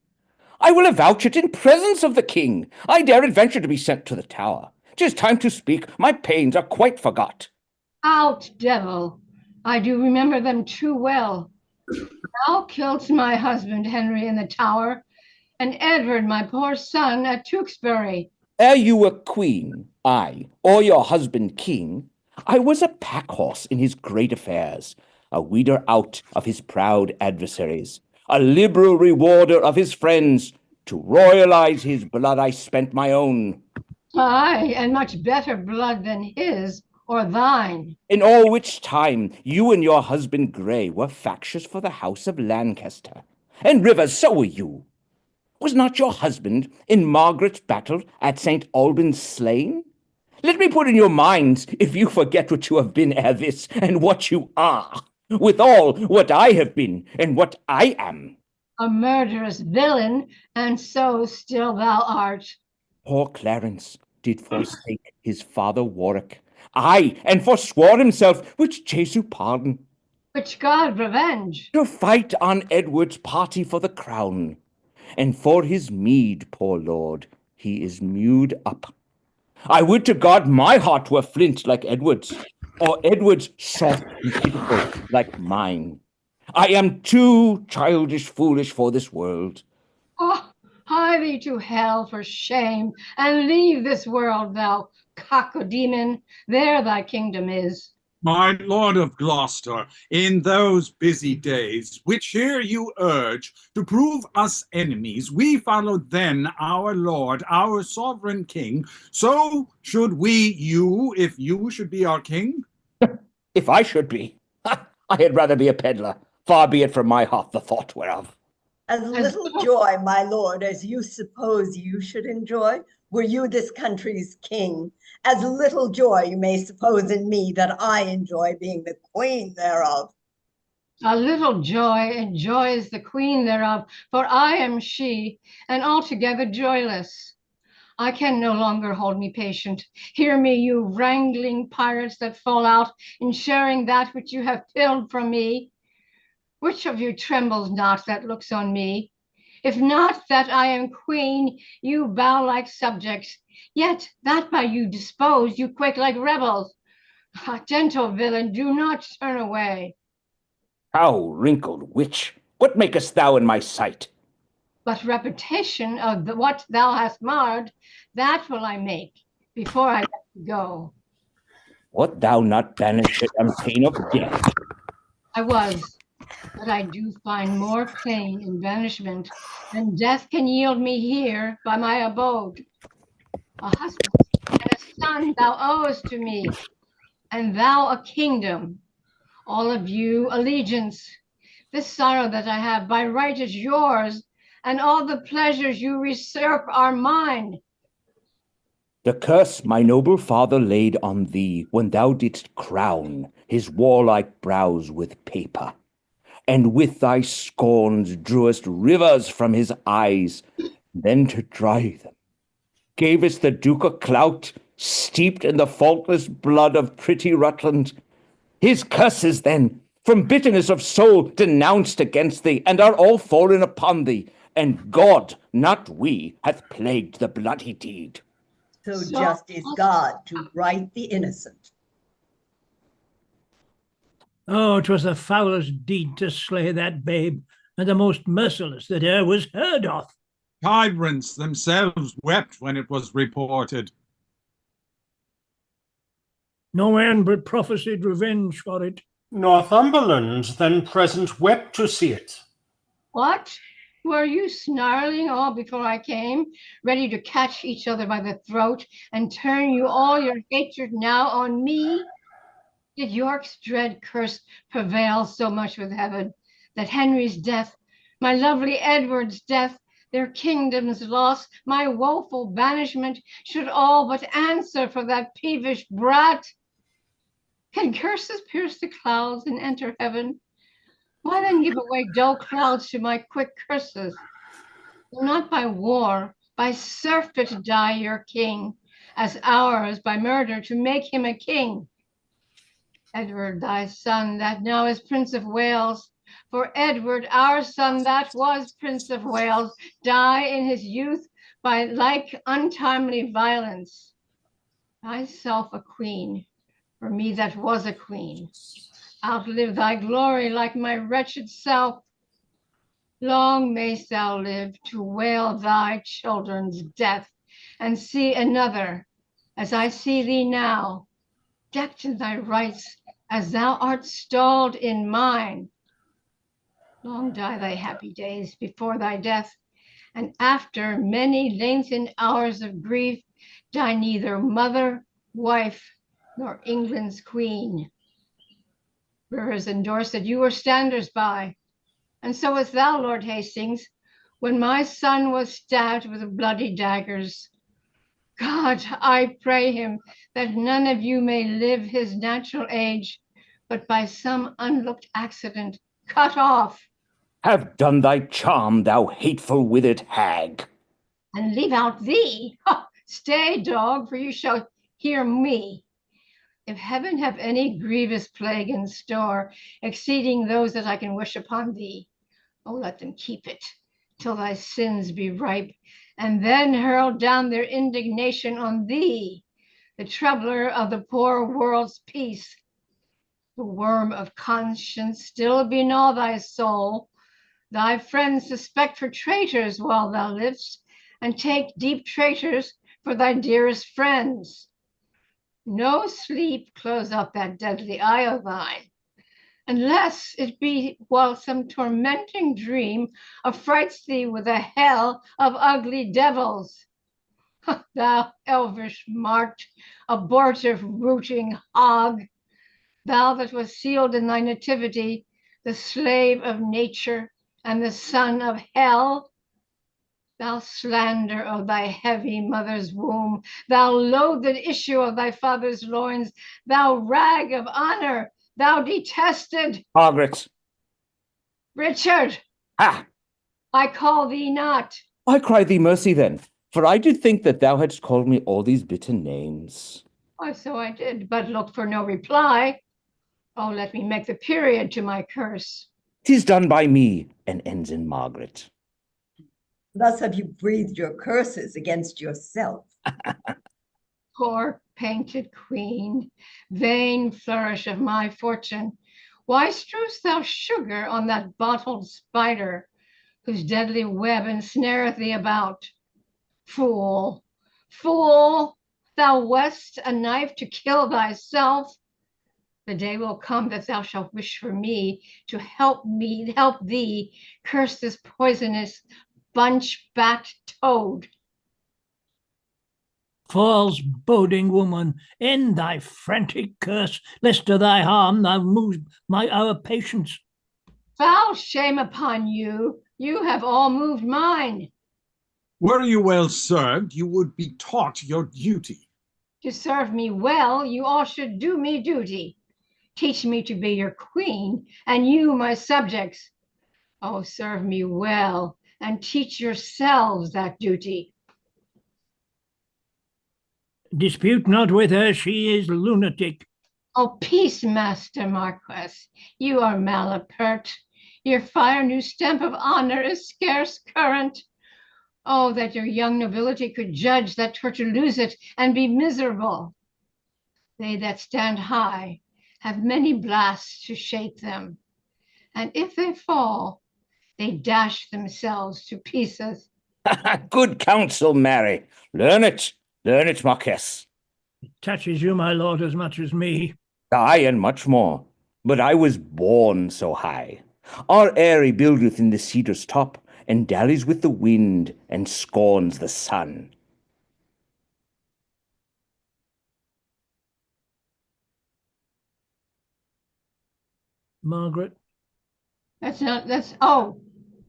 I will avouch it in presence of the king. I dare adventure to be sent to the tower. 'Tis time to speak, my pains are quite forgot. Out, devil, I do remember them too well. Thou killedst my husband Henry in the Tower, and Edward my poor son at Tewkesbury. Ere you were queen, I, or your husband king, I was a pack-horse in his great affairs, a weeder out of his proud adversaries, a liberal rewarder of his friends. To royalize his blood I spent my own. Aye, and much better blood than his or thine. In all which time you and your husband Grey were factious for the house of Lancaster. And Rivers, so were you. Was not your husband in Margaret's battle at St. Albans slain? Let me put in your minds, if you forget what you have been ere this, and what you are, withal what I have been, and what I am. A murderous villain, and so still thou art. Poor Clarence did forsake his father Warwick, aye, and forswore himself, which Jesu pardon, Which God revenge, to fight on Edward's party for the crown. And for his meed, poor lord, he is mewed up. I would to God my heart were flint like Edward's, or Edward's soft and pitiful like mine. I am too childish foolish for this world. Oh, hie thee to hell for shame, and leave this world, thou cacodemon. There thy kingdom is. My lord of Gloucester, in those busy days, which here you urge, to prove us enemies, we followed then our lord, our sovereign king. So should we you, if you should be our king? If I should be, I had rather be a peddler. Far be it from my heart the thought whereof. As little joy, my lord, as you suppose you should enjoy, were you this country's king. As little joy you may suppose in me that I enjoy being the queen thereof. A little joy enjoys the queen thereof, for I am she, and altogether joyless. I can no longer hold me patient. Hear me, you wrangling pirates that fall out in sharing that which you have filled from me. Which of you trembles not that looks on me? If not that I am queen, you bow like subjects. Yet that by you disposed, you quake like rebels. Ah, gentle villain, do not turn away. How, wrinkled witch, what makest thou in my sight? But repetition of what thou hast marred, that will I make before I let you go. Wert thou not banished on pain of death? I was, but I do find more pain in banishment than death can yield me here by my abode. A husband and a son thou owest to me, and thou a kingdom, all of you allegiance. This sorrow that I have by right is yours, and all the pleasures you usurp are mine. The curse my noble father laid on thee when thou didst crown his warlike brows with paper, and with thy scorns drewest rivers from his eyes, then to dry them gavest the Duke a clout steeped in the faultless blood of pretty Rutland. His curses, then, from bitterness of soul denounced against thee, and are all fallen upon thee, and God, not we, hath plagued the bloody deed. So just is God to right the innocent. Oh, 'twas the foulest deed to slay that babe, and the most merciless that e'er was heard of. Tyrants themselves wept when it was reported. No man but prophesied revenge for it. Northumberland, then present, wept to see it. What? Were you snarling all before I came, ready to catch each other by the throat and turn you all your hatred now on me? Did York's dread curse prevail so much with heaven that Henry's death, my lovely Edward's death, their kingdom's loss, my woeful banishment should all but answer for that peevish brat? Can curses pierce the clouds and enter heaven? Why then give away dull clouds to my quick curses? Not by war, by surfeit die your king, as ours by murder to make him a king. Edward, thy son, that now is Prince of Wales, for Edward, our son, that was Prince of Wales, die in his youth by like untimely violence. Thyself a queen, for me that was a queen, outlive thy glory like my wretched self. Long mayst thou live to wail thy children's death, and see another, as I see thee now, decked in thy rights as thou art stalled in mine. Long die thy happy days before thy death, and after many lengthened hours of grief, die neither mother, wife, nor England's queen. Rivers and Dorset, you were standers by, and so was thou, Lord Hastings, when my son was stabbed with bloody daggers. God, I pray him that none of you may live his natural age, but by some unlooked accident cut off. Have done thy charm, thou hateful withered hag. And leave out thee? Ha! Stay, dog, for you shall hear me. If heaven have any grievous plague in store, exceeding those that I can wish upon thee, oh, let them keep it till thy sins be ripe, and then hurl down their indignation on thee, the troubler of the poor world's peace. The worm of conscience still begnaw thy soul. Thy friends suspect for traitors while thou livest, and take deep traitors for thy dearest friends. No sleep close up that deadly eye of thine, unless it be while some tormenting dream affrights thee with a hell of ugly devils. Thou elvish mart, abortive rooting hog, thou that was sealed in thy nativity, the slave of nature and the son of hell, thou slander of thy heavy mother's womb, thou loathed issue of thy father's loins, thou rag of honor, thou detested. Margaret. Richard. Ha! I call thee not. I cry thee mercy then, for I did think that thou hadst called me all these bitter names. Why, so I did, but looked for no reply. Oh, let me make the period to my curse. 'Tis done by me, and ends in Margaret. Thus have you breathed your curses against yourself. Poor painted queen, vain flourish of my fortune, why strewest thou sugar on that bottled spider, whose deadly web ensnareth thee about? Fool, fool, thou west a knife to kill thyself. The day will come that thou shalt wish for me to help thee curse this poisonous bunch-backed toad. False boding woman, end thy frantic curse, lest to thy harm thou move our patience. Foul shame upon you, You have all moved mine. Were you well served, you would be taught your duty. To serve me well, you all should do me duty. Teach me to be your queen, and you my subjects. Oh, serve me well, and teach yourselves that duty. Dispute not with her, she is lunatic. Oh, peace, Master Marquess. You are malapert. Your fire new stamp of honor is scarce current. Oh, that your young nobility could judge that 'twere to lose it and be miserable. They that stand high have many blasts to shake them, and if they fall, they dash themselves to pieces. Good counsel, Mary. Learn it, Marquess. It touches you, my lord, as much as me. Aye, and much more. But I was born so high. Our eyrie buildeth in the cedar's top, and dallies with the wind, and scorns the sun. Margaret. Oh,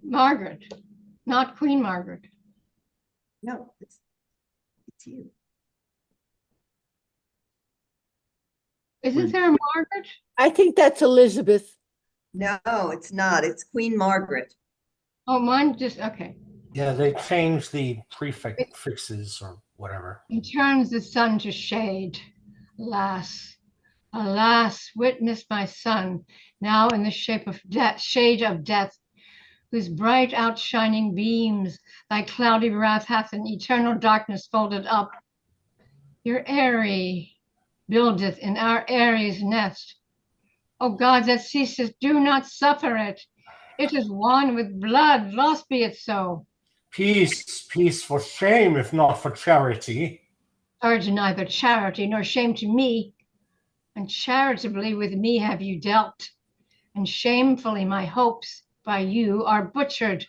Margaret, not Queen Margaret. No, it's you. Isn't there a Margaret? I think that's Elizabeth. No, it's not. It's Queen Margaret. Oh, mine just, okay. Yeah, they changed the prefixes or whatever. He turns the sun to shade. Alas, alas, witness my son, now in the shape of death, shade of death, whose bright outshining beams thy cloudy wrath hath in eternal darkness folded up. Your eyrie buildeth in our eyrie's nest. O God that ceaseth, do not suffer it. It is one with blood, lost be it so. Peace, peace for shame, if not for charity. Urge neither charity nor shame to me. Uncharitably with me have you dealt, and shamefully my hopes by you are butchered.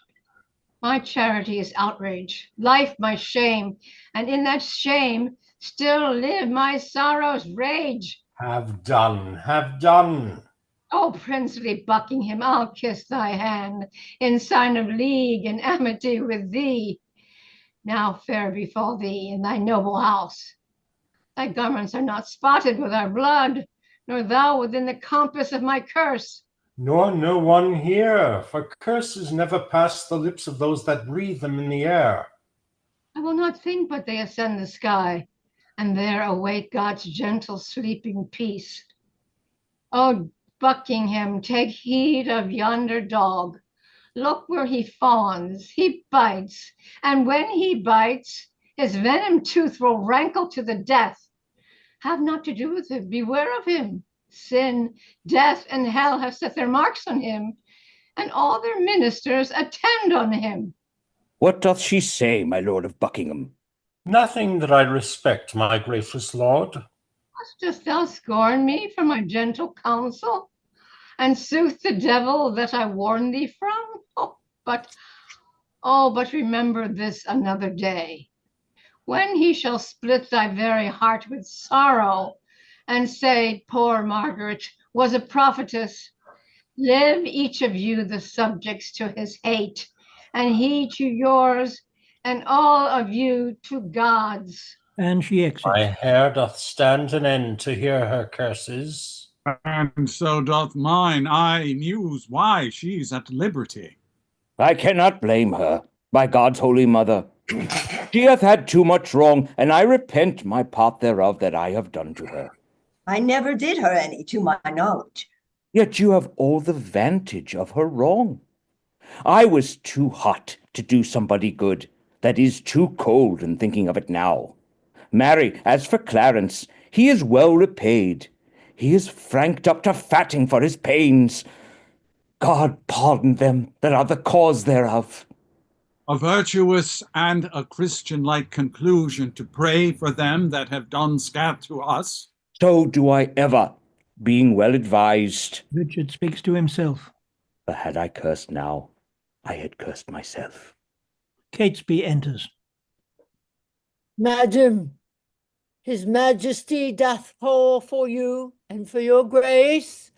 My charity is outrage, life my shame, and in that shame still live my sorrow's rage. Have done, have done. O princely Buckingham, I'll kiss thy hand in sign of league and amity with thee. Now fair befall thee in thy noble house. Thy garments are not spotted with our blood, nor thou within the compass of my curse. Nor no one here, for curses never pass the lips of those that breathe them in the air. I will not think but they ascend the sky, and there await God's gentle sleeping peace. O Buckingham, take heed of yonder dog. Look where he fawns, he bites, and when he bites, his venom tooth will rankle to the death. Have not to do with him, beware of him. Sin, death, and hell have set their marks on him, and all their ministers attend on him. What doth she say, my lord of Buckingham? Nothing that I respect, my gracious lord. Dost thou scorn me for my gentle counsel, and sooth the devil that I warn thee from? But remember this another day, when he shall split thy very heart with sorrow, and say, poor Margaret was a prophetess. Live each of you the subjects to his hate, and he to yours, and all of you to God's. And she exits. My hair doth stand an end to hear her curses. And so doth mine. I muse why she's at liberty. I cannot blame her, by God's holy mother. She hath had too much wrong, and I repent my part thereof that I have done to her. I never did her any, to my knowledge. Yet you have all the vantage of her wrong. I was too hot to do somebody good, that is too cold in thinking of it now. Marry, as for Clarence, he is well repaid. He is franked up to fatting for his pains. God pardon them that are the cause thereof. A virtuous and a Christian-like conclusion to pray for them that have done scathe to us. So do I ever, being well advised. Richard speaks to himself. But had I cursed now, I had cursed myself. Catesby enters. Madam, his majesty doth call for you and for your grace,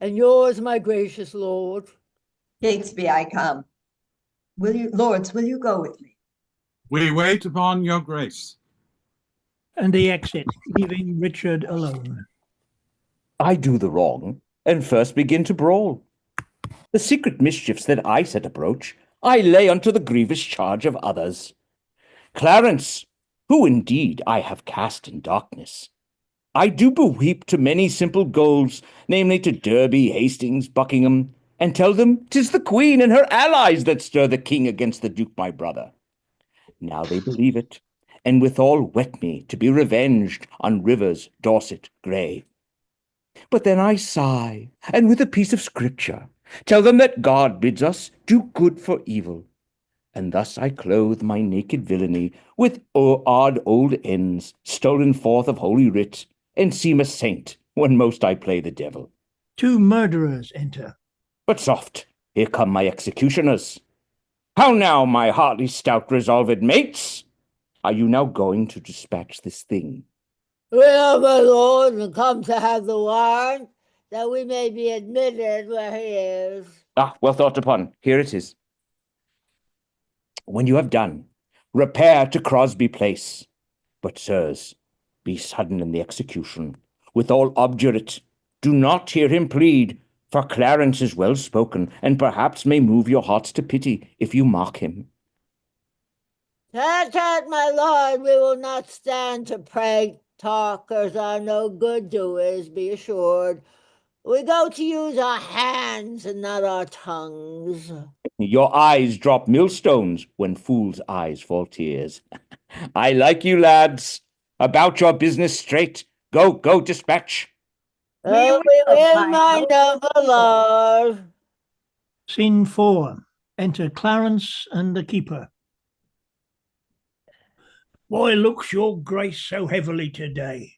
and yours, my gracious lord. Catesby, I come. Lords, will you go with me? We wait upon your grace. And they exit, leaving Richard alone. I do the wrong, and first begin to brawl. The secret mischiefs that I set approach, I lay unto the grievous charge of others. Clarence, who indeed I have cast in darkness, I do beweep to many simple goals, namely to Derby, Hastings, Buckingham, and tell them 'tis the Queen and her allies that stir the king against the Duke my brother. Now they believe it, and withal wet me to be revenged on Rivers, Dorset, Grey. But then I sigh, and with a piece of scripture tell them that God bids us do good for evil. And thus I clothe my naked villainy with odd old ends, stolen forth of holy writ, and seem a saint when most I play the devil. 2 murderers enter. But soft, here come my executioners. How now, my hearty stout resolved mates? Are you now going to dispatch this thing? We are, my lord, and come to have the warrant that we may be admitted where he is. Ah, well thought upon. Here it is. When you have done, repair to Crosby Place. But, sirs, be sudden in the execution, withal obdurate. Do not hear him plead, for Clarence is well spoken, and perhaps may move your hearts to pity if you mark him. Tut, my lord, we will not stand to pray. Talkers are no good doers, be assured. We go to use our hands and not our tongues. Your eyes drop millstones when fools' eyes fall tears. I like you, lads. About your business straight. Go, dispatch. We will, my noble lord. Scene 4. Enter Clarence and the keeper. Why looks your grace so heavily today?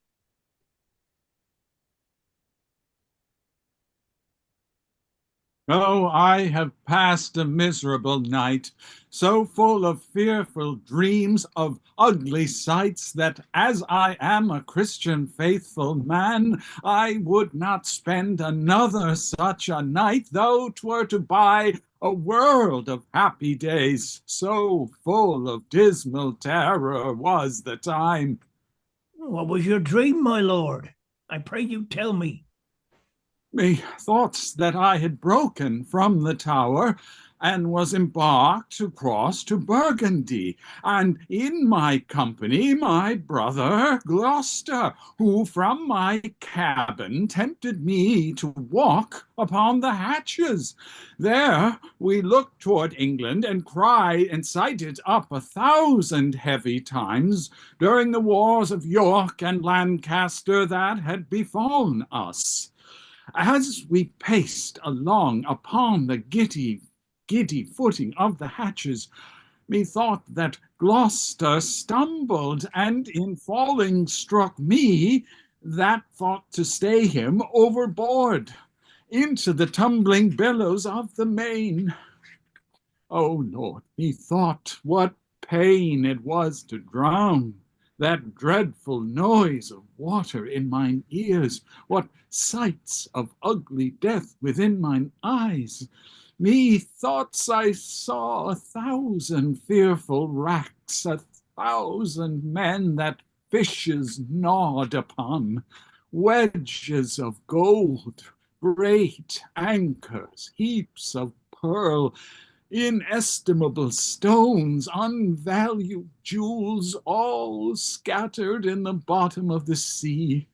Oh, I have passed a miserable night, so full of fearful dreams of ugly sights that as I am a Christian faithful man, I would not spend another such a night, though 'twere to buy a world of happy days. So full of dismal terror was the time. What was your dream, my lord? I pray you tell me. Methoughts that I had broken from the tower and was embarked to cross to Burgundy, and in my company my brother Gloucester, who from my cabin tempted me to walk upon the hatches. There we looked toward England and cried and cited up 1,000 heavy times during the wars of York and Lancaster that had befallen us. As we paced along upon the giddy footing of the hatches, methought that Gloucester stumbled, and in falling struck me that thought to stay him overboard into the tumbling billows of the main. O Lord, methought what pain it was to drown, that dreadful noise of water in mine ears, what sights of ugly death within mine eyes. Methoughts I saw 1,000 fearful racks, 1,000 men that fishes gnawed upon, wedges of gold, great anchors, heaps of pearl, inestimable stones, unvalued jewels, all scattered in the bottom of the sea.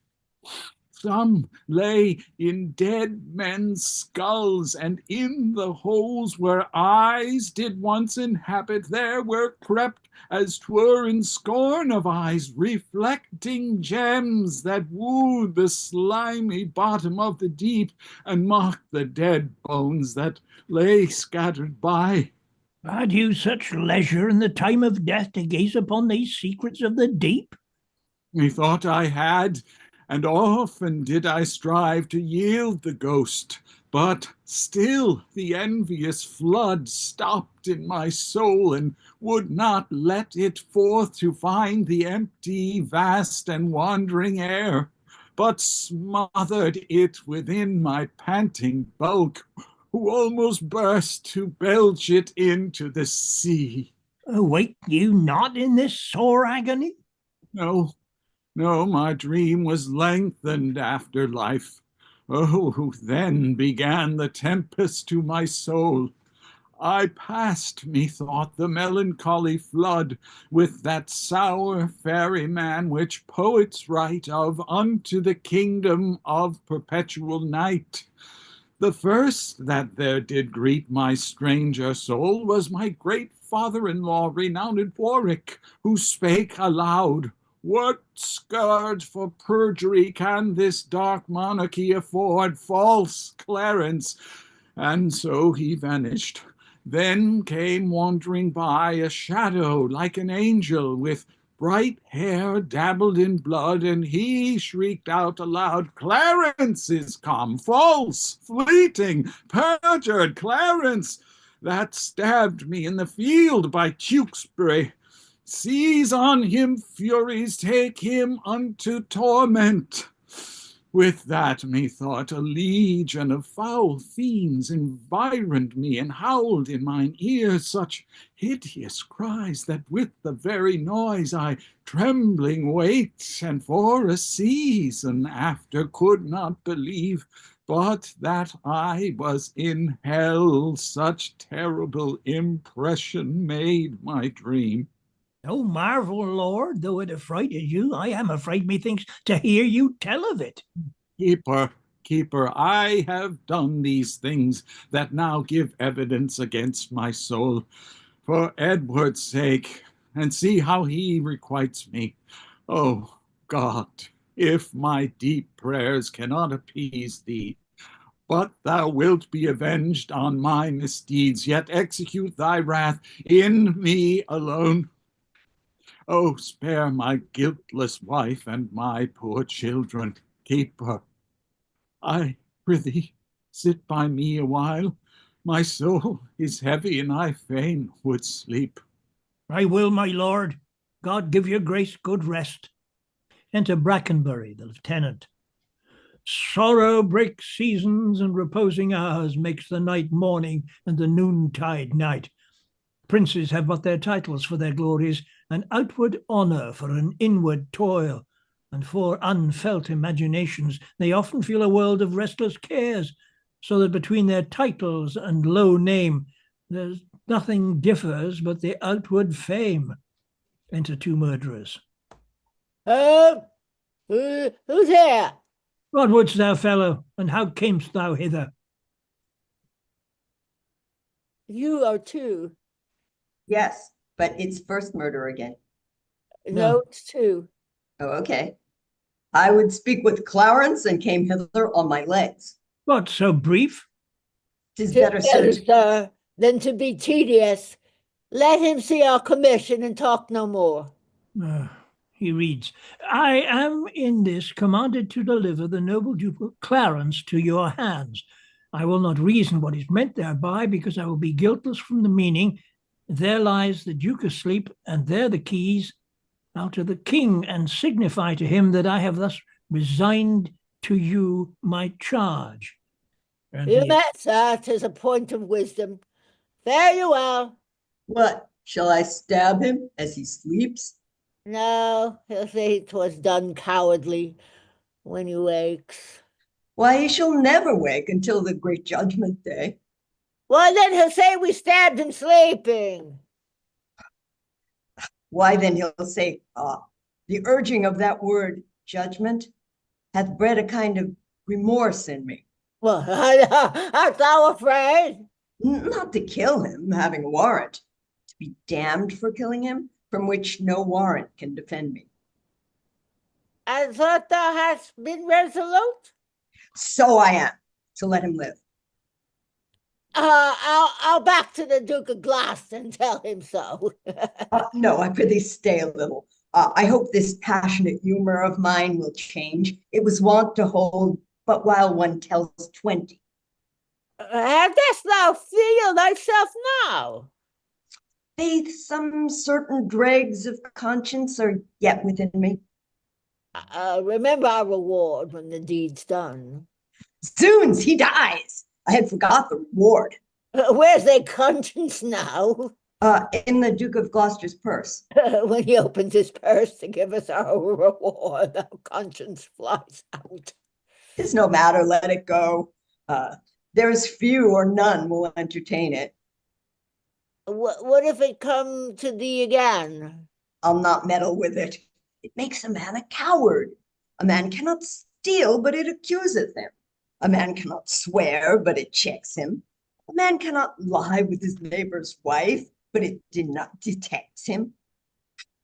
Some lay in dead men's skulls, and in the holes where eyes did once inhabit, there were crept, as 'twere in scorn of eyes, reflecting gems that wooed the slimy bottom of the deep, and mocked the dead bones that lay scattered by. Had you such leisure in the time of death to gaze upon these secrets of the deep? Methought I had, and often did I strive to yield the ghost, but still the envious flood stopped in my soul and would not let it forth to find the empty, vast, and wandering air, but smothered it within my panting bulk, who almost burst to belch it into the sea. Wait you not in this sore agony? No, no, my dream was lengthened after life. Oh, then began the tempest to my soul. I passed, methought, the melancholy flood with that sour ferryman which poets write of unto the kingdom of perpetual night. The first that there did greet my stranger soul was my great father-in-law, renowned Warwick, who spake aloud, "What scourge for perjury can this dark monarchy afford, false Clarence?" And so he vanished. Then came wandering by a shadow like an angel with bright hair dabbled in blood, and he shrieked out aloud, "Clarence is come, false, fleeting, perjured Clarence, that stabbed me in the field by Tewkesbury. Seize on him, furies, take him unto torment." With that, methought, a legion of foul fiends environed me and howled in mine ears such hideous cries that with the very noise I trembling wait, and for a season after could not believe but that I was in hell, such terrible impression made my dream. No marvel, Lord, though it affrighted you, I am afraid methinks to hear you tell of it. Keeper, I have done these things that now give evidence against my soul, for Edward's sake, and see how he requites me. Oh, God, if my deep prayers cannot appease thee, but thou wilt be avenged on my misdeeds, yet execute thy wrath in me alone. Oh, spare my guiltless wife and my poor children. Keeper, I prithee, sit by me a while. My soul is heavy, and I fain would sleep. I will, my lord. God give your grace good rest. Enter Brackenbury, the lieutenant. Sorrow breaks seasons, and reposing hours makes the night morning and the noontide night. Princes have but their titles for their glories, an outward honour for an inward toil, and for unfelt imaginations they often feel a world of restless cares, so that between their titles and low name there's nothing differs but the outward fame. Enter two murderers. Who's here? What wouldst thou, fellow, and how camest thou hither? You are two. Yes, but it's first murder again. No, it's two. Oh, okay. I would speak with Clarence and came hither on my legs. What, so brief? 'Tis Tis better, sir, than to be tedious. Let him see our commission and talk no more. He reads, I am in this commanded to deliver the noble Duke Clarence to your hands. I will not reason what is meant thereby, because I will be guiltless from the meaning. There lies the Duke asleep, and there the keys. Now to the king, and signify to him that I have thus resigned to you my charge. You met, sir, 'tis a point of wisdom. Fare you well. What, shall I stab him as he sleeps? No, he'll say 'twas done cowardly when he wakes. Why, he shall never wake until the great judgment day. Well, then he'll say we stabbed him sleeping. Why, then he'll say, the urging of that word, judgment, hath bred a kind of remorse in me. Well, art thou afraid? Not to kill him, having a warrant, to be damned for killing him, from which no warrant can defend me. I thought thou hadst been resolute. So I am, to let him live. I'll back to the Duke of Gloucester and tell him so. No, I prithee stay a little. I hope this passionate humor of mine will change. It was wont to hold but while one tells 20. How dost thou feel thyself now? Faith, some certain dregs of conscience are yet within me. Remember our reward when the deed's done. Zoons, he dies. I had forgot the reward. Where's their conscience now? In the Duke of Gloucester's purse. When he opens his purse to give us our reward, our conscience flies out. It's no matter, let it go. There's few or none will entertain it. What if it come to thee again? I'll not meddle with it. It makes a man a coward. A man cannot steal, but it accuseth him. A man cannot swear, but it checks him. A man cannot lie with his neighbor's wife, but it did not detect him.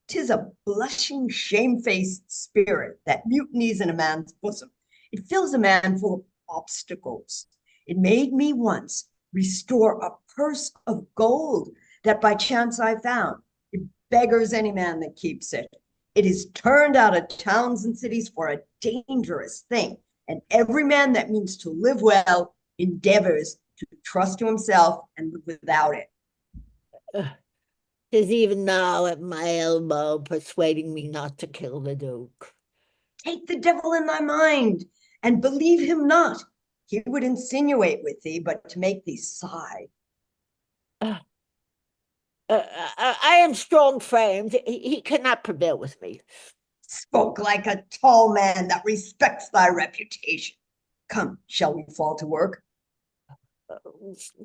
'Tis a blushing, shamefaced spirit that mutinies in a man's bosom. It fills a man full of obstacles. It made me once restore a purse of gold that by chance I found. It beggars any man that keeps it. It is turned out of towns and cities for a dangerous thing, and every man that means to live well endeavors to trust to himself and live without it. 'Tis even now at my elbow, persuading me not to kill the Duke. Take the devil in thy mind, and believe him not. He would insinuate with thee, but to make thee sigh. I am strong-framed. He cannot prevail with me. Spoke like a tall man that respects thy reputation. Come, shall we fall to work?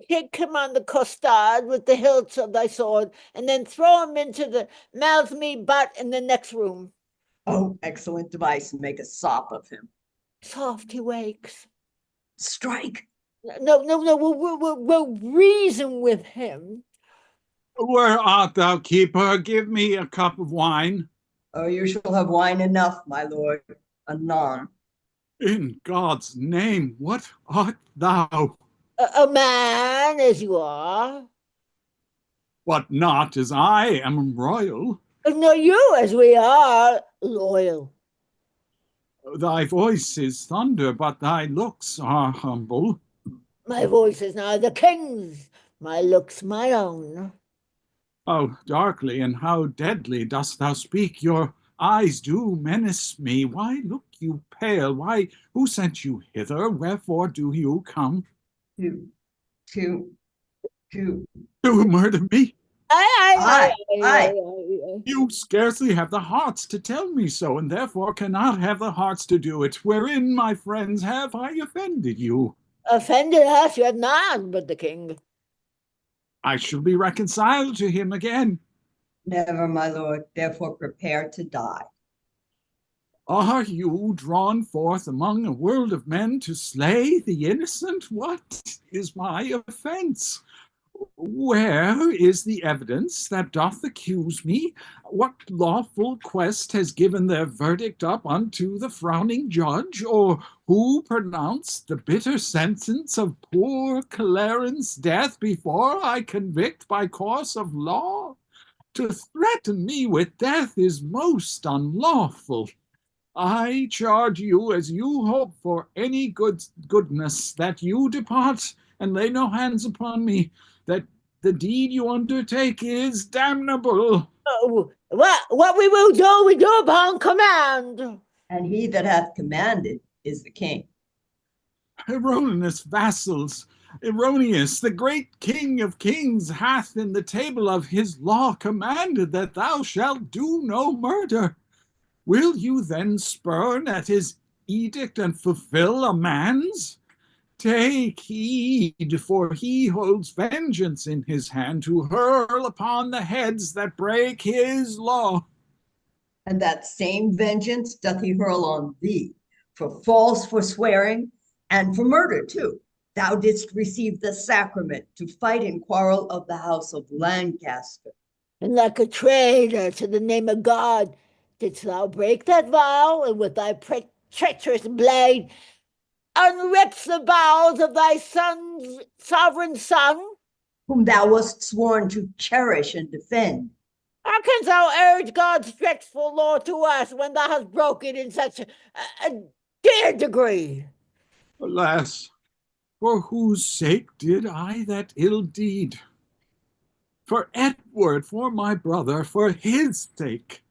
Take him on the costard with the hilts of thy sword, and then throw him into the mouth me butt in the next room. Oh, excellent device, and make a sop of him. Soft he wakes. Strike. No, we'll reason with him. Where art thou, keeper? Give me a cup of wine. Oh, you shall have wine enough, my lord, anon. In God's name, what art thou? A man, as you are. What not, as I am royal. No, you, as we are, loyal. Thy voice is thunder, but thy looks are humble. My voice is now the king's, my looks my own. How darkly and how deadly dost thou speak? Your eyes do menace me. Why look you pale? Who sent you hither? Wherefore do you come? To murder me? Aye. You scarcely have the hearts to tell me so, and therefore cannot have the hearts to do it. Wherein, my friends, have I offended you? Offended us, you have none but the king. I shall be reconciled to him again. Never, my lord, therefore prepare to die. Are you drawn forth among a world of men to slay the innocent? What is my offense? Where is the evidence that doth accuse me? What lawful quest has given their verdict up unto the frowning judge? Or who pronounced the bitter sentence of poor Clarence' death before I convict by course of law? To threaten me with death is most unlawful. I charge you, as you hope for any goodness, that you depart and lay no hands upon me, that the deed you undertake is damnable. What we will do, we do upon command. And he that hath commanded is the king. Erroneous vassals, Erroneous, the great King of kings, hath in the table of his law commanded that thou shalt do no murder. Will you then spurn at his edict and fulfill a man's? Take heed, for he holds vengeance in his hand to hurl upon the heads that break his law. And that same vengeance doth he hurl on thee, for false forswearing, and for murder too. Thou didst receive the sacrament to fight in quarrel of the house of Lancaster. And like a traitor to the name of God, didst thou break that vow, and with thy treacherous blade unrips the bowels of thy son's sovereign son? Whom thou wast sworn to cherish and defend. How canst thou urge God's dreadful law to us when thou hast broken in such a dear degree? Alas, for whose sake did I that ill deed? For Edward, for my brother, for his sake.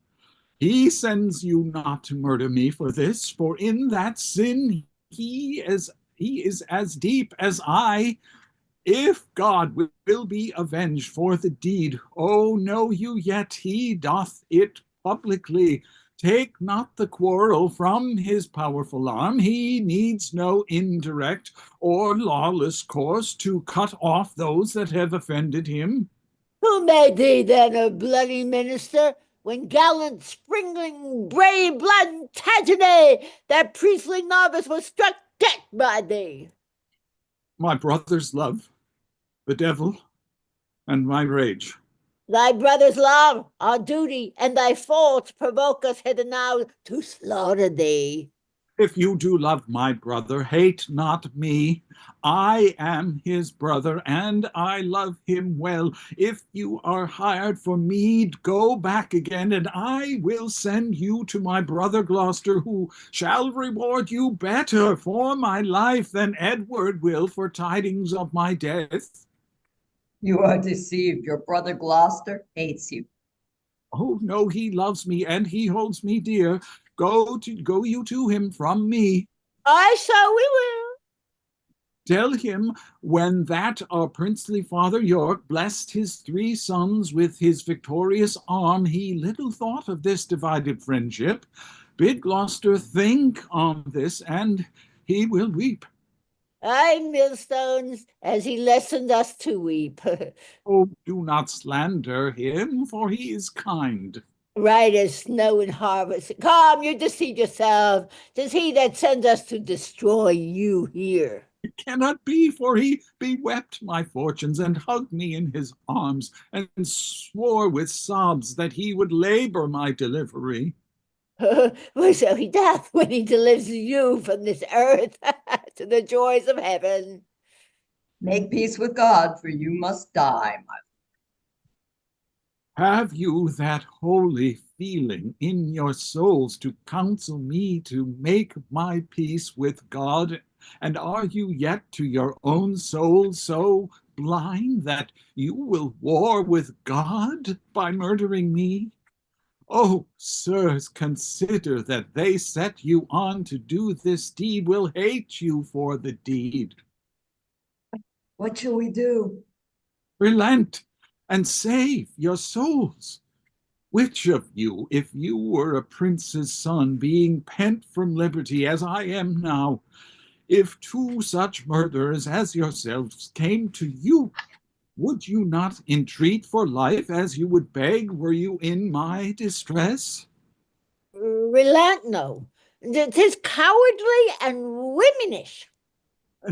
He sends you not to murder me for this, for in that sin he he is as deep as I. If God will be avenged for the deed, oh, know you yet he doth it publicly. Take not the quarrel from his powerful arm. He needs no indirect or lawless course to cut off those that have offended him. Who made thee then a bloody minister, when gallant springling brave Plantagenet, that priestly novice, was struck dead by thee? My brother's love, the devil, and my rage. Thy brother's love, our duty, and thy faults provoke us hither now to slaughter thee. If you do love my brother, hate not me. I am his brother, and I love him well. If you are hired for meed, go back again, and I will send you to my brother Gloucester, who shall reward you better for my life than Edward will for tidings of my death. You are deceived. Your brother Gloucester hates you. Oh, no, he loves me, and he holds me dear. Go you to him from me. Aye, so we will. Tell him when that our princely father York blessed his 3 sons with his victorious arm, he little thought of this divided friendship. Bid Gloucester think on this, and he will weep. Aye, millstones, as he lessoned us to weep. Oh, do not slander him, for he is kind. Right as snow in harvest. Come, you deceive yourself. 'Tis he that sends us to destroy you here. It cannot be, for he bewept my fortunes and hugged me in his arms and swore with sobs that he would labor my delivery. Well, so he doth when he delivers you from this earth to the joys of heaven. Make peace with God, for you must die, my Have you that holy feeling in your souls to counsel me to make my peace with God? And are you yet to your own soul so blind that you will war with God by murdering me? Oh, sirs, consider that they set you on to do this deed will hate you for the deed. What shall we do? Relent and save your souls. Which of you, if you were a prince's son, being pent from liberty as I am now, if 2 such murderers as yourselves came to you, would you not entreat for life as you would beg were you in my distress? Relent no. 'Tis cowardly and womanish.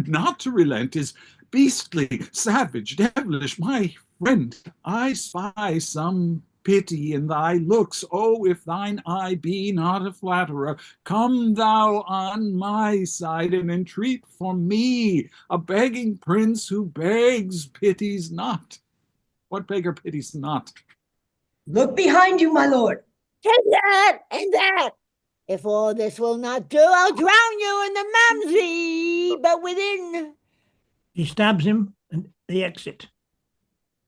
Not to relent is beastly, savage, devilish. My friend, I spy some pity in thy looks. Oh, if thine eye be not a flatterer, come thou on my side and entreat for me, a begging prince who begs, pities not. What beggar pities not? Look behind you, my lord. And that, and that. If all this will not do, I'll drown you in the Mamsie, but within. He stabs him, and they exit.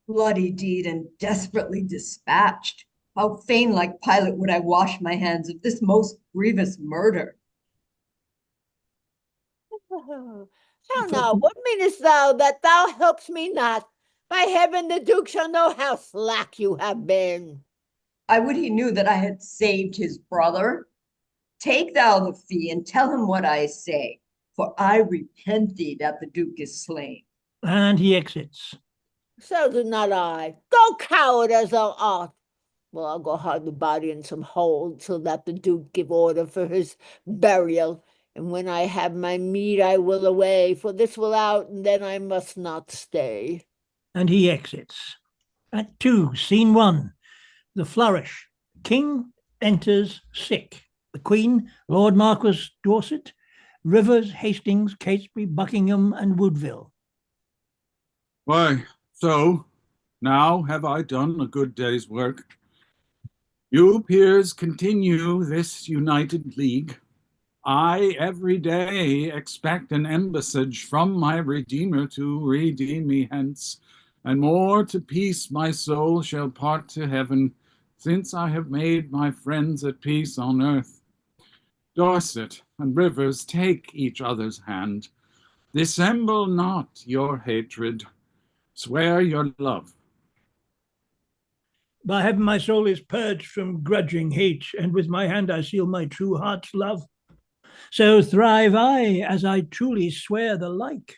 Bloody deed and desperately dispatched. How fain like Pilate would I wash my hands of this most grievous murder. So now, what meanest thou that thou helpst me not? By heaven, the Duke shall know how slack you have been. I would he knew that I had saved his brother. Take thou the fee and tell him what I say, for I repent thee that the Duke is slain. And he exits. So do not I. Go, coward as thou art. Well, I'll go hide the body in some hole till that the Duke give order for his burial. And when I have my meat, I will away, for this will out, and then I must not stay. And he exits. Act 2, Scene 1. The Flourish. King enters sick. The Queen, Lord Marquis Dorset, Rivers, Hastings, Catesby, Buckingham, and Woodville. Why, so now have I done a good day's work. You peers continue this united league. I every day expect an embassage from my Redeemer to redeem me hence, and more to peace my soul shall part to heaven, since I have made my friends at peace on earth. Dorset and Rivers, take each other's hand. Dissemble not your hatred. Swear your love. By heaven, my soul is purged from grudging hate, and with my hand I seal my true heart's love. So thrive I, as I truly swear the like.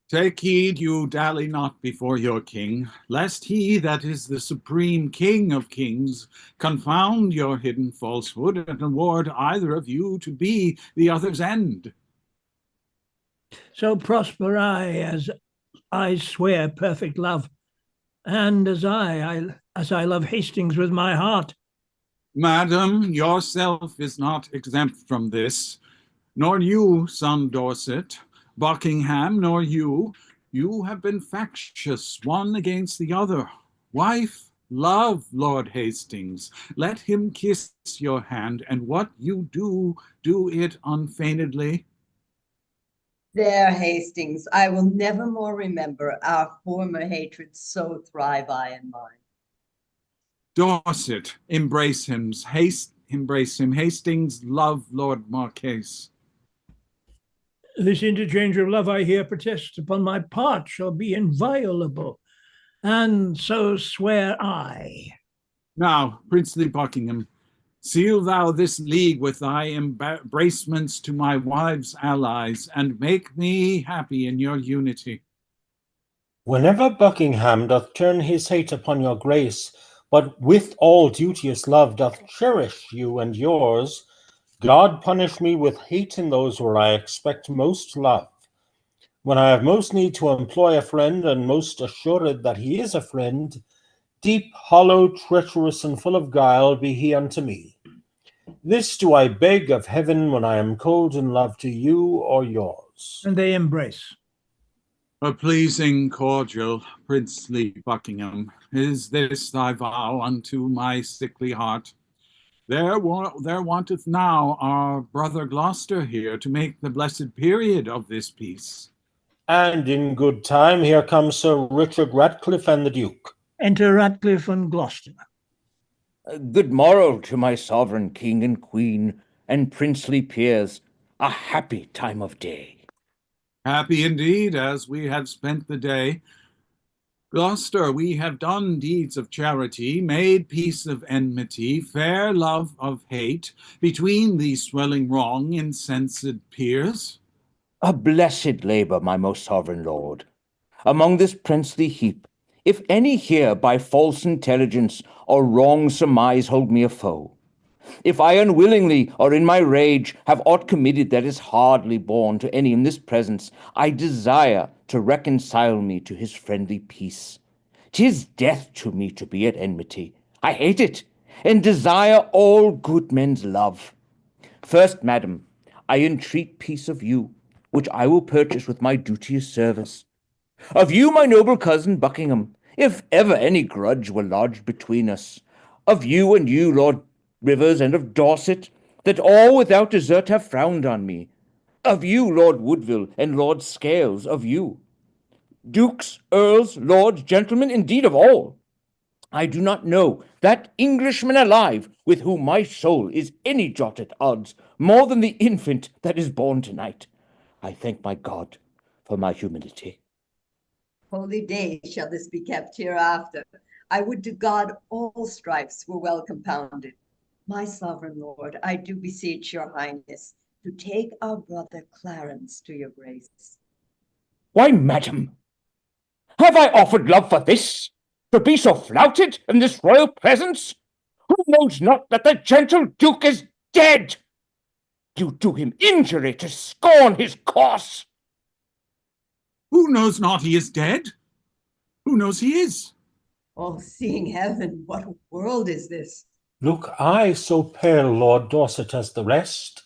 Take heed you dally not before your king, lest he that is the supreme king of kings confound your hidden falsehood and award either of you to be the other's end. So prosper I, as I swear perfect love, and as I love Hastings with my heart. Madam, yourself is not exempt from this, nor you, son Dorset, Buckingham, nor you. You have been factious, one against the other. Wife, love Lord Hastings. Let him kiss your hand, and what you do, do it unfeignedly. There, Hastings, I will never more remember our former hatred, so thrive I in mine. Dorset, embrace him. Embrace him. Hastings, love Lord Marquess. This interchange of love, I here protest upon my part, shall be inviolable, and so swear I. Now, princely Buckingham, seal thou this league with thy embracements to my wife's allies, and make me happy in your unity. Whenever Buckingham doth turn his hate upon your grace, but with all duteous love doth cherish you and yours, God punish me with hate in those where I expect most love. When I have most need to employ a friend, and most assured that he is a friend, deep, hollow, treacherous, and full of guile be he unto me. This do I beg of heaven when I am cold in love to you or yours. And they embrace. A pleasing cordial, princely Buckingham, is this thy vow unto my sickly heart? There wanteth now our brother Gloucester here to make the blessed period of this peace. And in good time here comes Sir Richard Ratcliffe and the Duke. Enter Ratcliffe and Gloucester. Good morrow to my sovereign king and queen and princely peers. A happy time of day. Happy indeed, as we have spent the day. Gloucester, we have done deeds of charity, made peace of enmity, fair love of hate, between these swelling wrong insensate peers. A blessed labour, my most sovereign lord. Among this princely heap, if any here by false intelligence or wrong surmise hold me a foe, if I unwillingly or in my rage have aught committed that is hardly borne to any in this presence, I desire to reconcile me to his friendly peace. 'Tis death to me to be at enmity. I hate it, and desire all good men's love. First, madam, I entreat peace of you, which I will purchase with my duteous service. Of you, my noble cousin Buckingham, if ever any grudge were lodged between us. Of you, Lord Rivers, and of Dorset, that all without desert have frowned on me. Of you, Lord Woodville, and Lord Scales, of you. Dukes, earls, lords, gentlemen, indeed of all. I do not know that Englishman alive with whom my soul is any jot at odds more than the infant that is born tonight. I thank my God for my humility. Holy day shall this be kept hereafter. I would to God all strifes were well compounded. My sovereign lord, I do beseech your highness to take our brother Clarence to your grace. Why, madam, have I offered love for this? To be so flouted in this royal presence? Who knows not that the gentle duke is dead? You do him injury to scorn his course. Who knows not he is dead? Who knows he is? Oh, seeing heaven, what world is this? Look I so pale, Lord Dorset, as the rest?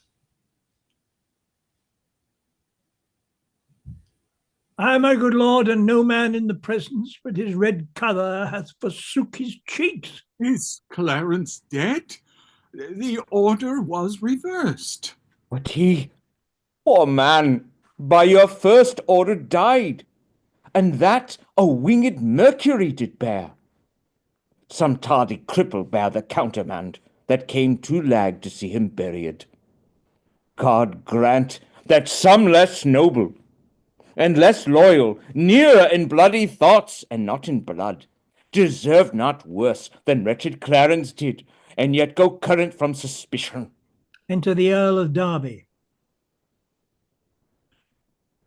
Ay, my good lord, and no man in the presence but his red colour hath forsook his cheeks. Is Clarence dead? The order was reversed. But he, poor man, by your first order died, and that a winged Mercury did bear. Some tardy cripple bare the countermand, that came too lag to see him buried. God grant that some less noble and less loyal, nearer in bloody thoughts and not in blood, deserve not worse than wretched Clarence did, and yet go current from suspicion. Enter the Earl of Derby.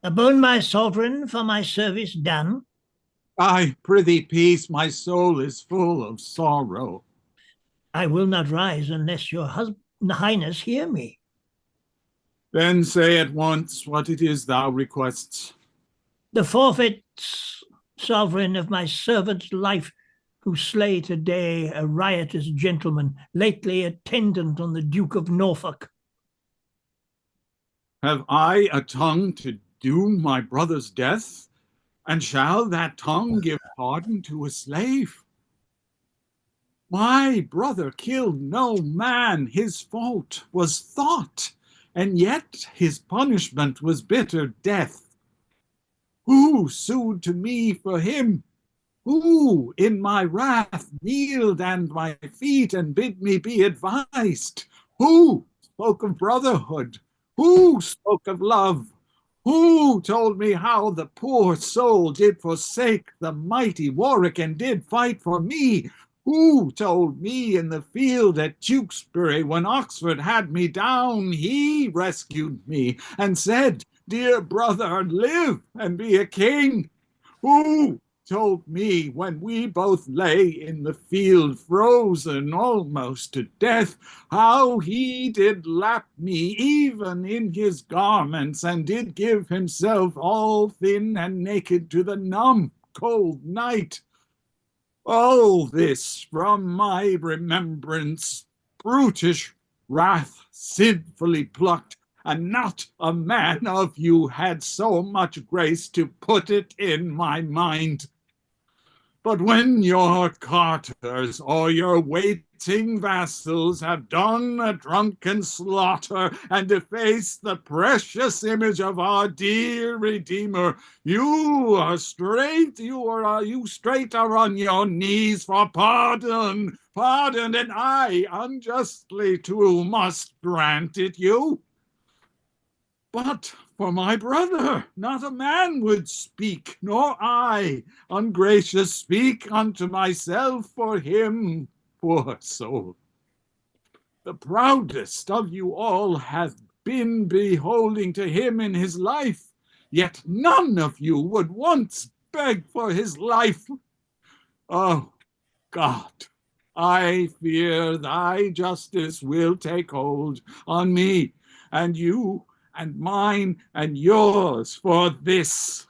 Upon my sovereign for my service done. I prithee peace, my soul is full of sorrow. I will not rise unless your highness hear me. Then say at once what it is thou requests. The forfeits, sovereign, of my servant's life, who slay today a riotous gentleman, lately attendant on the Duke of Norfolk. Have I a tongue to doom my brother's death? And shall that tongue give pardon to a slave? My brother killed no man, his fault was thought, and yet his punishment was bitter death. Who sued to me for him? Who in my wrath kneeled and my feet and bid me be advised? Who spoke of brotherhood? Who spoke of love? Who told me how the poor soul did forsake the mighty Warwick and did fight for me? Who told me in the field at Tewkesbury when Oxford had me down, he rescued me and said, "Dear brother, live and be a king"? Who told me when we both lay in the field frozen almost to death, how he did lap me even in his garments and did give himself all thin and naked to the numb cold night? All this from my remembrance, brutish wrath sinfully plucked, and not a man of you had so much grace to put it in my mind. But when your carters or your waiting vassals have done a drunken slaughter and defaced the precious image of our dear Redeemer, you straight are on your knees for pardon, and I unjustly too must grant it you. But for my brother, not a man would speak, nor I, ungracious, speak unto myself for him, poor soul. The proudest of you all hath been beholding to him in his life, yet none of you would once beg for his life. Oh, God, I fear thy justice will take hold on me and you and mine and yours for this.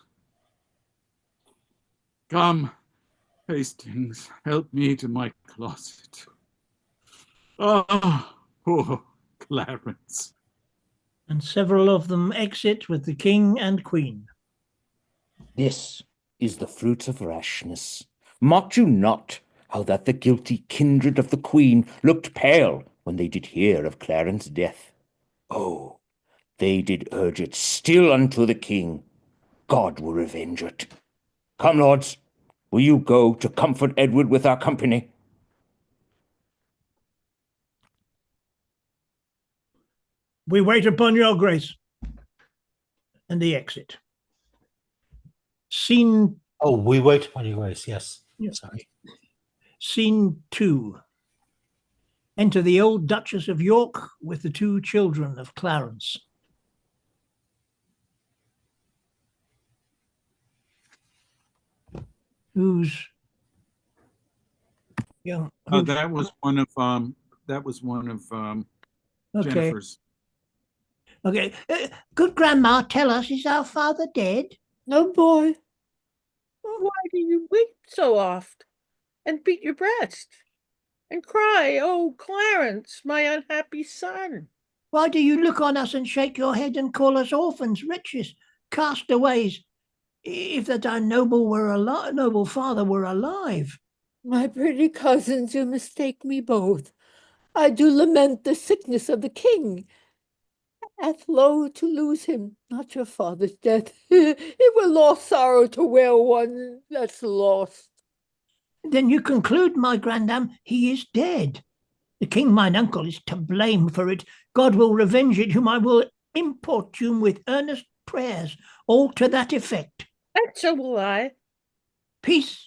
Come, Hastings, help me to my closet. Ah, poor Clarence. And several of them exit with the king and queen. This is the fruit of rashness. Mocked you not how that the guilty kindred of the queen looked pale when they did hear of Clarence's death? Oh, they did urge it still unto the king. God will revenge it. Come, lords, will you go to comfort Edward with our company? We wait upon your grace. And they exit. Scene. Oh, we wait upon your grace, yes. Yeah. Sorry. Scene 2. Enter the old Duchess of York with the 2 children of Clarence. Who's young? That was one of Okay. Jennifer's. Okay. Good grandma, tell us, is our father dead? No, boy. Why do you weep so oft, and beat your breast, and cry, "Oh, Clarence, my unhappy son"? Why do you look on us and shake your head and call us orphans, wretches, castaways, if that our noble father were alive? My pretty cousins, you mistake me both. I do lament the sickness of the king. Hath low to lose him, not your father's death. It were lost sorrow to wear one that's lost. Then you conclude, my grandam, he is dead. The king, mine uncle, is to blame for it. God will revenge it, whom I will importune with earnest prayers, all to that effect. And so will I. Peace.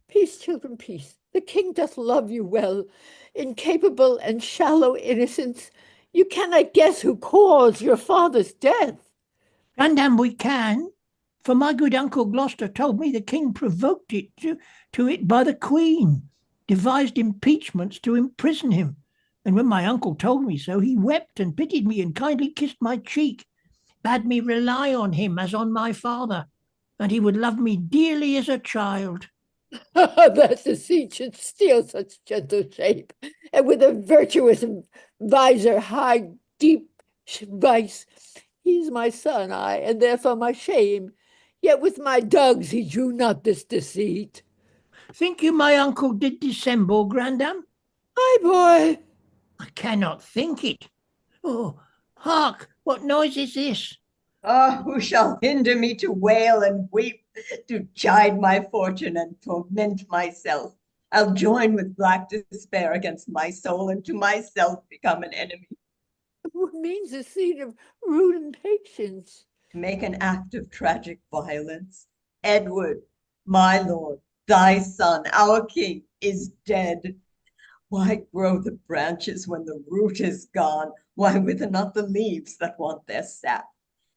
Peace, children, peace. The king doth love you well. Incapable and shallow innocence, you cannot guess who caused your father's death. Grandam, we can, for my good uncle Gloucester told me the king provoked it to it by the queen, devised impeachments to imprison him. And when my uncle told me so, he wept and pitied me and kindly kissed my cheek, bade me rely on him as on my father, and he would love me dearly as a child. That deceit should steal such gentle shape, and with a virtuous visor hide deep vice. He's my son, and therefore my shame. Yet with my dogs he drew not this deceit. Think you my uncle did dissemble, Grandam? Ay, boy. I cannot think it. Oh, hark, what noise is this? Ah, who shall hinder me to wail and weep, to chide my fortune and torment myself? I'll join with black despair against my soul, and to myself become an enemy. What means the seed of rude impatience? To make an act of tragic violence. Edward, my lord, thy son, our king, is dead. Why grow the branches when the root is gone? Why wither not the leaves that want their sap?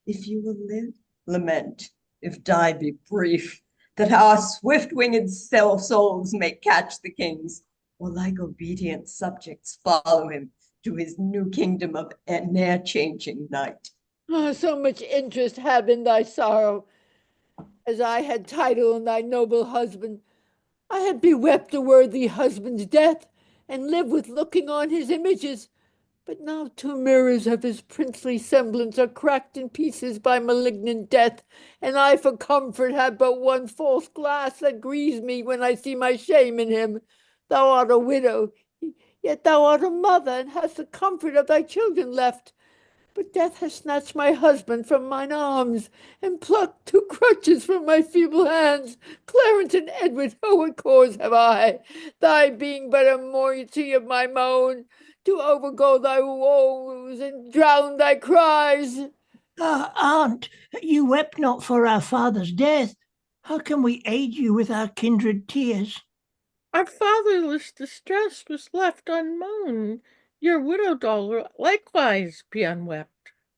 If you will live, lament. If die, be brief, that our swift-winged souls may catch the king's, or like obedient subjects follow him to his new kingdom of ne'er-changing night. Oh, so much interest have in thy sorrow, as I had title in thy noble husband. I had bewept a worthy husband's death, and lived with looking on his images. But now 2 mirrors of his princely semblance are cracked in pieces by malignant death, and I for comfort have but one false glass that grieves me when I see my shame in him. Thou art a widow, yet thou art a mother, and hast the comfort of thy children left. But death has snatched my husband from mine arms, and plucked 2 crutches from my feeble hands. Clarence and Edward, oh, what cause have I, thy being but a moiety of my moan, to overgo thy woes and drown thy cries? Aunt, you wept not for our father's death. How can we aid you with our kindred tears? Our fatherless distress was left unmoaned. Your widow dollar likewise be unwept.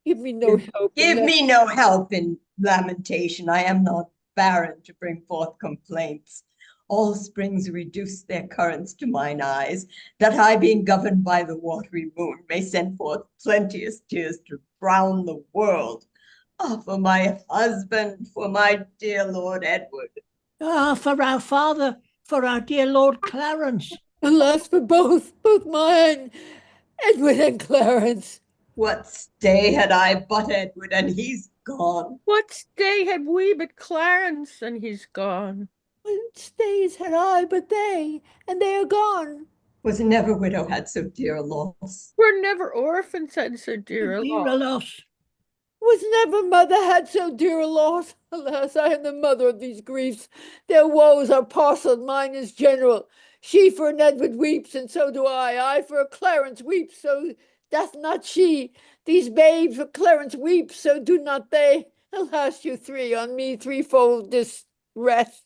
Give me no help. Give me no help in lamentation. I am not barren to bring forth complaints. All springs reduce their currents to mine eyes, that I, being governed by the watery moon, may send forth plenteous tears to drown the world. Ah, for my husband, for my dear Lord Edward. Ah, for our father, for our dear Lord Clarence. Alas, for both mine, Edward and Clarence. What stay had I but Edward, and he's gone? What stay had we but Clarence, and he's gone? What stays had I but they, and they are gone? Was never widow had so dear a loss. Were never orphans had so dear a loss. Was never mother had so dear a loss. Alas, I am the mother of these griefs. Their woes are parcelled, mine is general. She for an Edward weeps, and so do I. I for a Clarence weeps, so doth not she. These babes for Clarence weep, so do not they. Alas, you 3, on me threefold distress.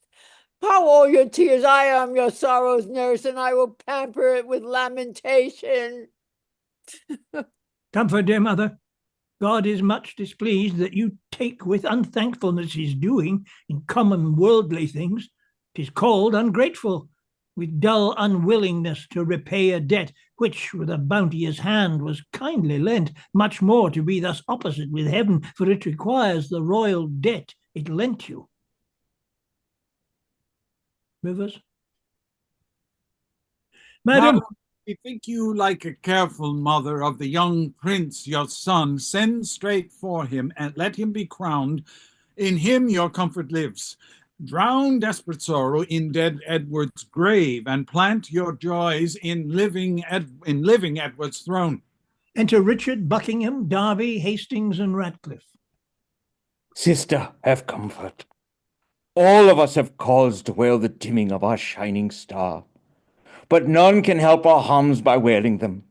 Pour all your tears, I am your sorrow's nurse, and I will pamper it with lamentation. Comfort, dear mother. God is much displeased that you take with unthankfulness his doing in common worldly things. 'Tis called ungrateful, with dull unwillingness to repay a debt which with a bounteous hand was kindly lent, much more to be thus opposite with heaven, for it requires the royal debt it lent you. Rivers? Madam, Now, bethink you like a careful mother of the young prince your son, send straight for him, and let him be crowned. In him your comfort lives. Drown desperate sorrow in dead Edward's grave, and plant your joys in living Edward's throne. Enter Richard, Buckingham, Derby, Hastings, and Ratcliffe. Sister, have comfort. All of us have cause to wail the dimming of our shining star, but none can help our harms by wailing them.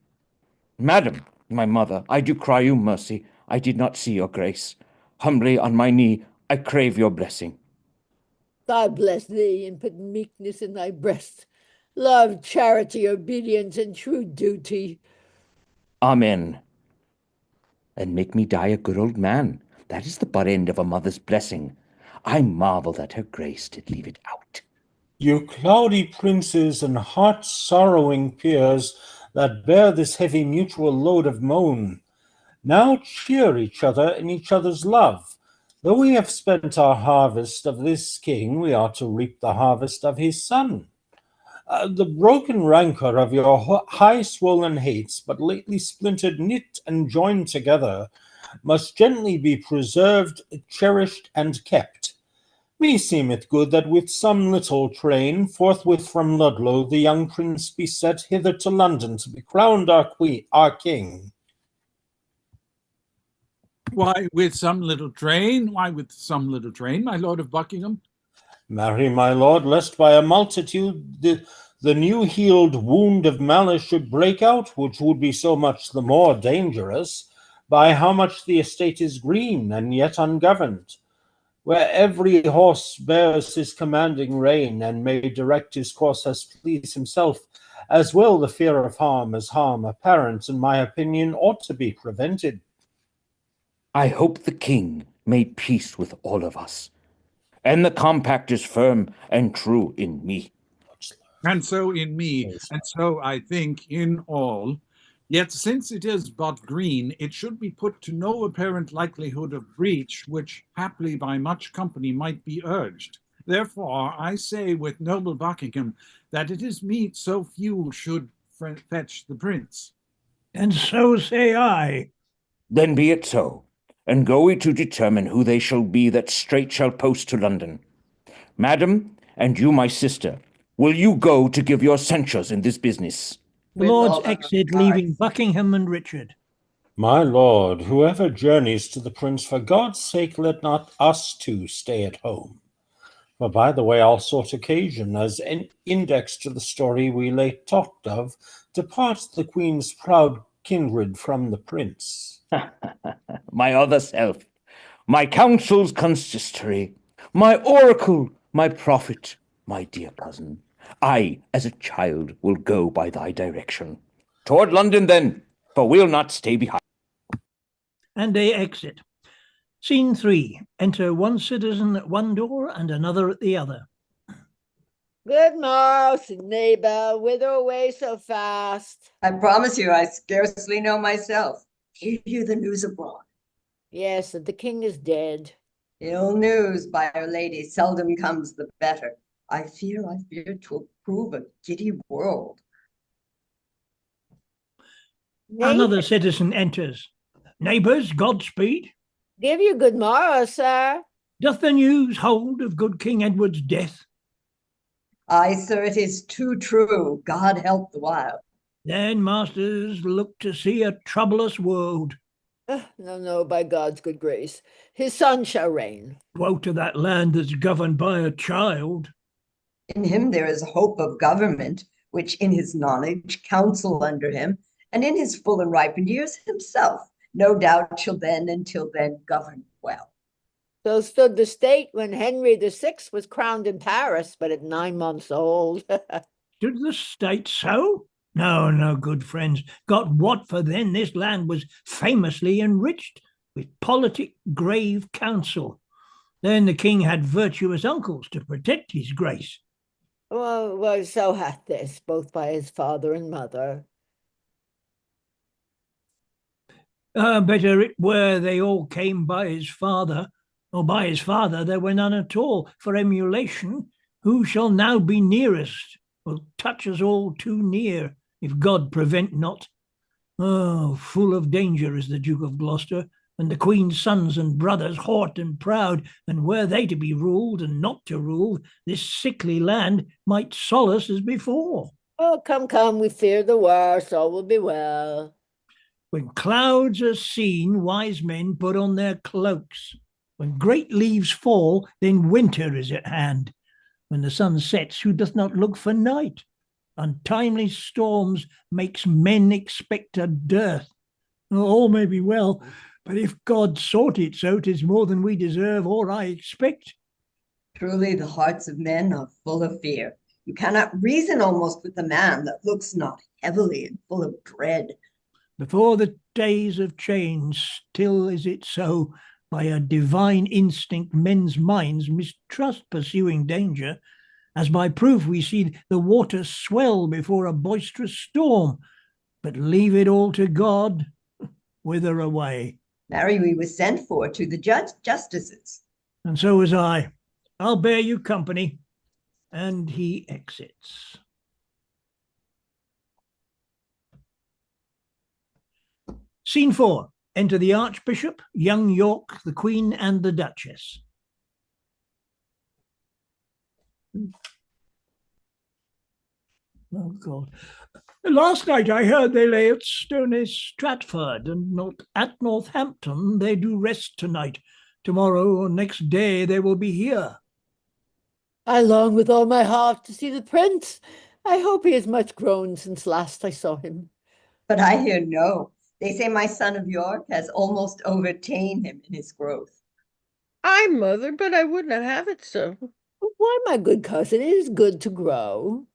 Madam, My mother, I do cry you mercy. I did not see your grace. Humbly on my knee, I crave your blessing. God bless thee and put meekness in thy breast, love, charity, obedience, and true duty. Amen. And make me die a good old man. That is the butt end of a mother's blessing. I marvel that her grace did leave it out. You cloudy princes and heart-sorrowing peers that bear this heavy mutual load of moan, now cheer each other in each other's love. Though we have spent our harvest of this king, we are to reap the harvest of his son. The broken rancor of your high-swollen hates, but lately splintered, knit, and joined together, must gently be preserved, cherished, and kept. Meseemeth good that with some little train, forthwith from Ludlow, the young prince be set hither to London to be crowned our king. Why, with some little train? Why, with some little train, my lord of Buckingham? Marry, my lord, lest by a multitude the new-healed wound of malice should break out, which would be so much the more dangerous, by how much the estate is green and yet ungoverned, where every horse bears his commanding rein, and may direct his course as please himself, as well the fear of harm as harm apparent, in my opinion, ought to be prevented. I hope the king made peace with all of us, and the compact is firm and true in me. And so in me, and so I think in all. Yet since it is but green, it should be put to no apparent likelihood of breach, which haply by much company might be urged. Therefore I say with noble Buckingham, that it is meet so few should fetch the prince. And so say I. Then be it so, and go we to determine who they shall be that straight shall post to London. Madam, and you my sister, will you go to give your censures in this business? The Lords exit, leaving Buckingham and Richard. My lord, whoever journeys to the prince, for God's sake let not us two stay at home. For by the way, I'll sort occasion, as an index to the story we late talked of, to part the queen's proud kindred from the prince. My other self, my counsel's consistory, my oracle, my prophet, my dear cousin, I, as a child, will go by thy direction. Toward London, then, for we'll not stay behind. And they exit. Scene 3. Enter one citizen at one door and another at the other. Good morrow, neighbor. Whither away so fast? I promise you, I scarcely know myself. Hear you the news abroad? Yes, that the king is dead. Ill news, by our lady, seldom comes the better. I fear to approve a giddy world. Another citizen enters. Neighbours, Godspeed. Give you good morrow, sir. Doth the news hold of good King Edward's death? Aye, sir, it is too true. God help the while. Then, masters, look to see a troublous world. No, by God's good grace. His son shall reign. Woe to that land that's governed by a child. In him there is hope of government, which in his knowledge counsel under him, and in his full and ripened years himself, no doubt shall then until then govern well. So stood the state when Henry VI was crowned in Paris, but at 9 months old. Stood the state so? No, good friends. God wot, for then this land was famously enriched with politic grave counsel. Then the king had virtuous uncles to protect his grace. Well, so hath this, both by his father and mother. Better it were they all came by his father, or by his father there were none at all, for emulation, who shall now be nearest, will touch us all too near, if God prevent not. Oh, full of danger is the Duke of Gloucester, and the Queen's sons and brothers haught and proud, and were they to be ruled and not to rule, this sickly land might solace as before. Oh, come, we fear the worst, all will be well. When clouds are seen, wise men put on their cloaks. When great leaves fall, then winter is at hand. When the sun sets, who doth not look for night? Untimely storms makes men expect a dearth. All may be well, but if God sought it so, 'tis more than we deserve or I expect. Truly, the hearts of men are full of fear. You cannot reason almost with a man that looks not heavily and full of dread. Before the days of change, still is it so, by a divine instinct men's minds mistrust pursuing danger, as by proof we see the waters swell before a boisterous storm, but leave it all to God, wither away. Marry, we was sent for to the justices. And so was I. I'll bear you company. And he exits. Scene 4. Enter the Archbishop, young York, the Queen, and the Duchess. Oh, God. Last night I heard they lay at Stony Stratford, and not at Northampton they do rest tonight. Tomorrow or next day they will be here. I long with all my heart to see the prince. I hope he is much grown since last I saw him. But I hear no. They say my son of York has almost overtaken him in his growth. Ay, mother, but I would not have it so. Why, my good cousin, it is good to grow.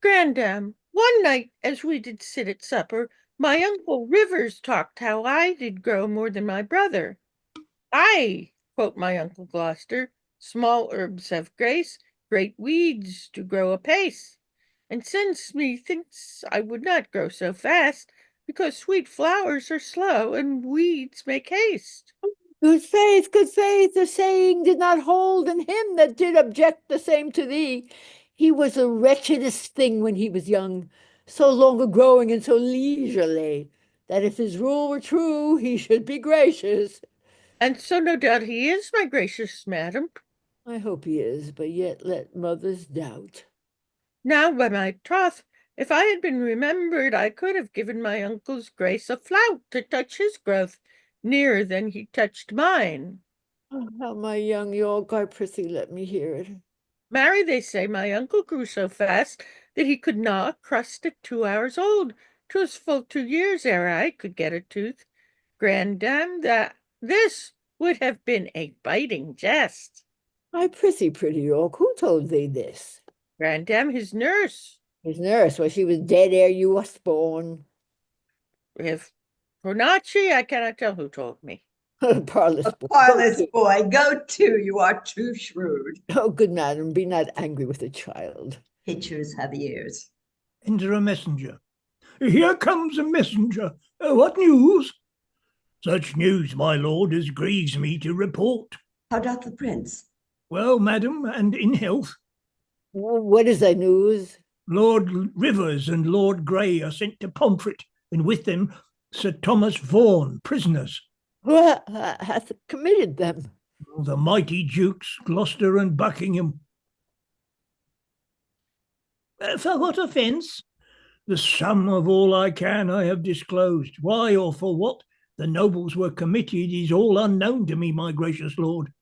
Grandam, one night as we did sit at supper, my uncle Rivers talked how I did grow more than my brother. Ay, quote my uncle Gloucester, small herbs have grace, great weeds do grow apace. And since methinks I would not grow so fast, because sweet flowers are slow and weeds make haste. Good faith, the saying did not hold, and him that did object the same to thee. He was the wretchedest thing when he was young, so long a-growing and so leisurely, that if his rule were true, he should be gracious. And so no doubt he is, my gracious madam. I hope he is, but yet let mothers doubt. Now, by my troth, if I had been remembered, I could have given my uncle's grace a flout to touch his growth nearer than he touched mine. Oh, how my young York, I prithee let me hear it. Marry, they say my uncle grew so fast that he could gnaw a crust at 2 hours old. 'Twas full 2 years ere I could get a tooth. Grandam, that this would have been a biting jest. I prithee, pretty York, who told thee this? Grandam, his nurse. His nurse, well, she was dead ere you was born. If Pronacci, I cannot tell who told me. Parlous boy. Parlous boy, go to, you are too shrewd. Oh, good madam, be not angry with the child. Pitchers have ears. Enter a messenger. Here comes a messenger. What news? Such news, my lord, as grieves me to report. How doth the prince? Well, madam, and in health. What is thy news? Lord Rivers and Lord Grey are sent to Pomfret, and with them Sir Thomas Vaughan, prisoners. Who hath committed them? The mighty Dukes, Gloucester and Buckingham. For what offence? The sum of all I can I have disclosed. Why or for what the nobles were committed is all unknown to me, my gracious lord.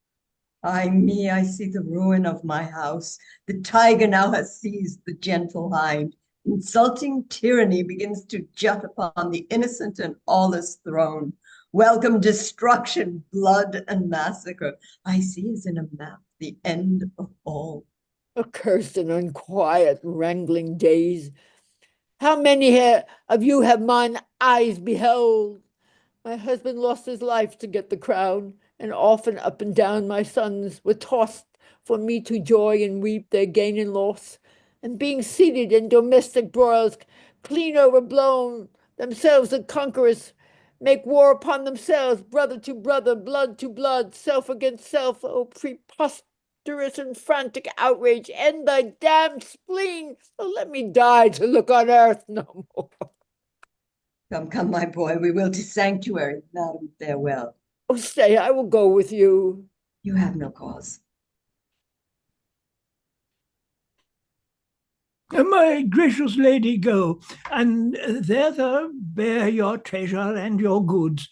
Ay me, I see the ruin of my house. The tiger now has seized the gentle hind. Insulting tyranny begins to jut upon the innocent and aweless throne. Welcome destruction, blood, and massacre. I see as in a map the end of all. Accursed and unquiet wrangling days. How many of you have mine eyes beheld? My husband lost his life to get the crown, and often up and down my sons were tossed for me to joy and weep their gain and loss, and being seated in domestic broils, clean overblown, themselves the conquerors, make war upon themselves, brother to brother, blood to blood, self against self. Oh, preposterous and frantic outrage, end thy damned spleen. Oh, let me die to look on earth no more. Come, come, my boy, we will to sanctuary. Madam, farewell. Oh, stay, I will go with you. You have no cause. My gracious lady, go, and thither bear your treasure and your goods.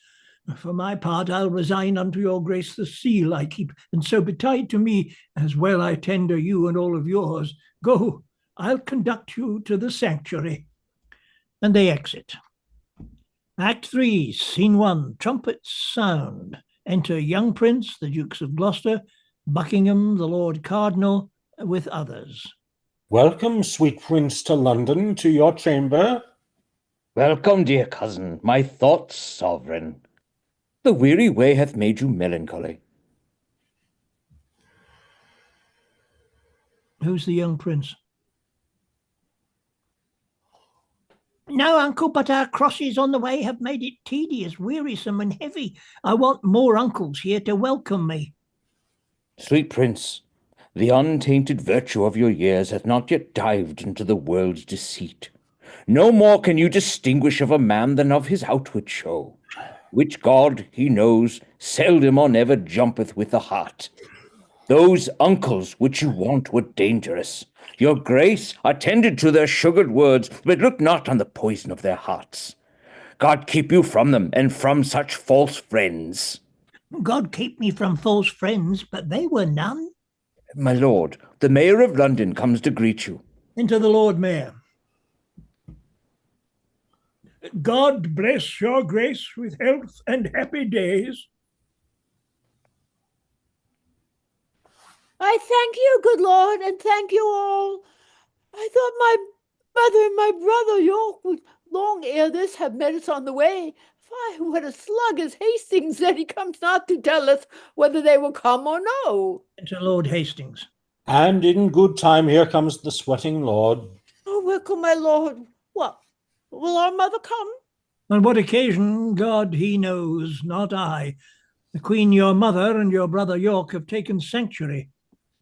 For my part, I'll resign unto your grace the seal I keep, and so betide to me, as well I tender you and all of yours. Go, I'll conduct you to the sanctuary. And they exit. Act 3, Scene 1, trumpets sound. Enter young prince, the Dukes of Gloucester, Buckingham, the Lord Cardinal, with others. Welcome, sweet prince, to London, to your chamber. Welcome, dear cousin, my thoughts sovereign. The weary way hath made you melancholy. Who's the young prince? No, uncle, but our crosses on the way have made it tedious, wearisome, and heavy. I want more uncles here to welcome me. Sweet prince, the untainted virtue of your years hath not yet dived into the world's deceit. No more can you distinguish of a man than of his outward show, which God, he knows, seldom or never jumpeth with the heart. Those uncles which you want were dangerous. Your grace attended to their sugared words, but look not on the poison of their hearts. God keep you from them, and from such false friends. God keep me from false friends, but they were none. My lord, the Mayor of London comes to greet you. Into the Lord Mayor. God bless your grace with health and happy days. I thank you, good Lord, and thank you all. I thought my mother and my brother York would long ere this have met us on the way. Fie, what a slug is Hastings that he comes not to tell us whether they will come or no. Into Lord Hastings. And in good time, here comes the sweating lord. Oh, welcome, my lord. What, will our mother come? On what occasion, God he knows, not I. The Queen your mother and your brother York have taken sanctuary.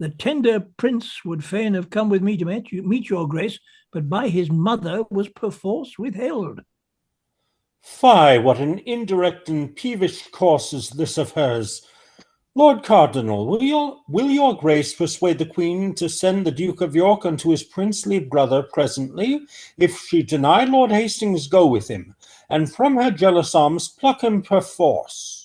The tender prince would fain have come with me to meet your grace, but by his mother was perforce withheld. Fie, what an indirect and peevish course is this of hers! Lord Cardinal, will your grace persuade the Queen to send the Duke of York unto his princely brother presently? If she deny, Lord Hastings go with him, and from her jealous arms pluck him perforce.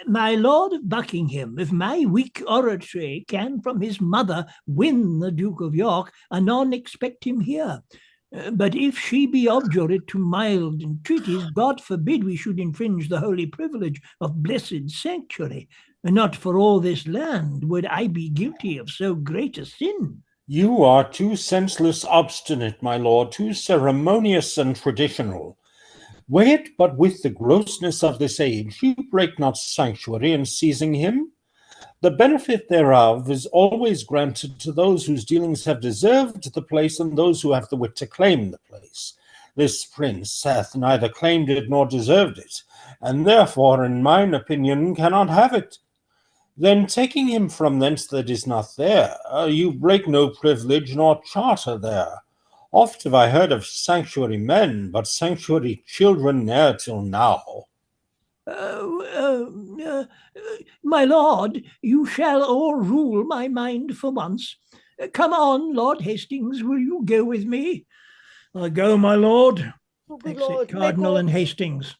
My Lord of Buckingham, if my weak oratory can from his mother win the Duke of York, anon expect him here. But if she be obdurate to mild entreaties, God forbid we should infringe the holy privilege of blessed sanctuary. Not for all this land would I be guilty of so great a sin. You are too senseless obstinate, my lord, too ceremonious and traditional. Weigh it but with the grossness of this age, you break not sanctuary in seizing him. The benefit thereof is always granted to those whose dealings have deserved the place and those who have the wit to claim the place. This prince hath neither claimed it nor deserved it, and therefore, in mine opinion, cannot have it. Then taking him from thence that is not there, you break no privilege nor charter there. Oft have I heard of sanctuary men, but sanctuary children ne'er till now. My lord, you shall all rule my mind for once. Come on, Lord Hastings, will you go with me? I'll go, my lord. Oh, good Exit Lord, Cardinal and Hastings.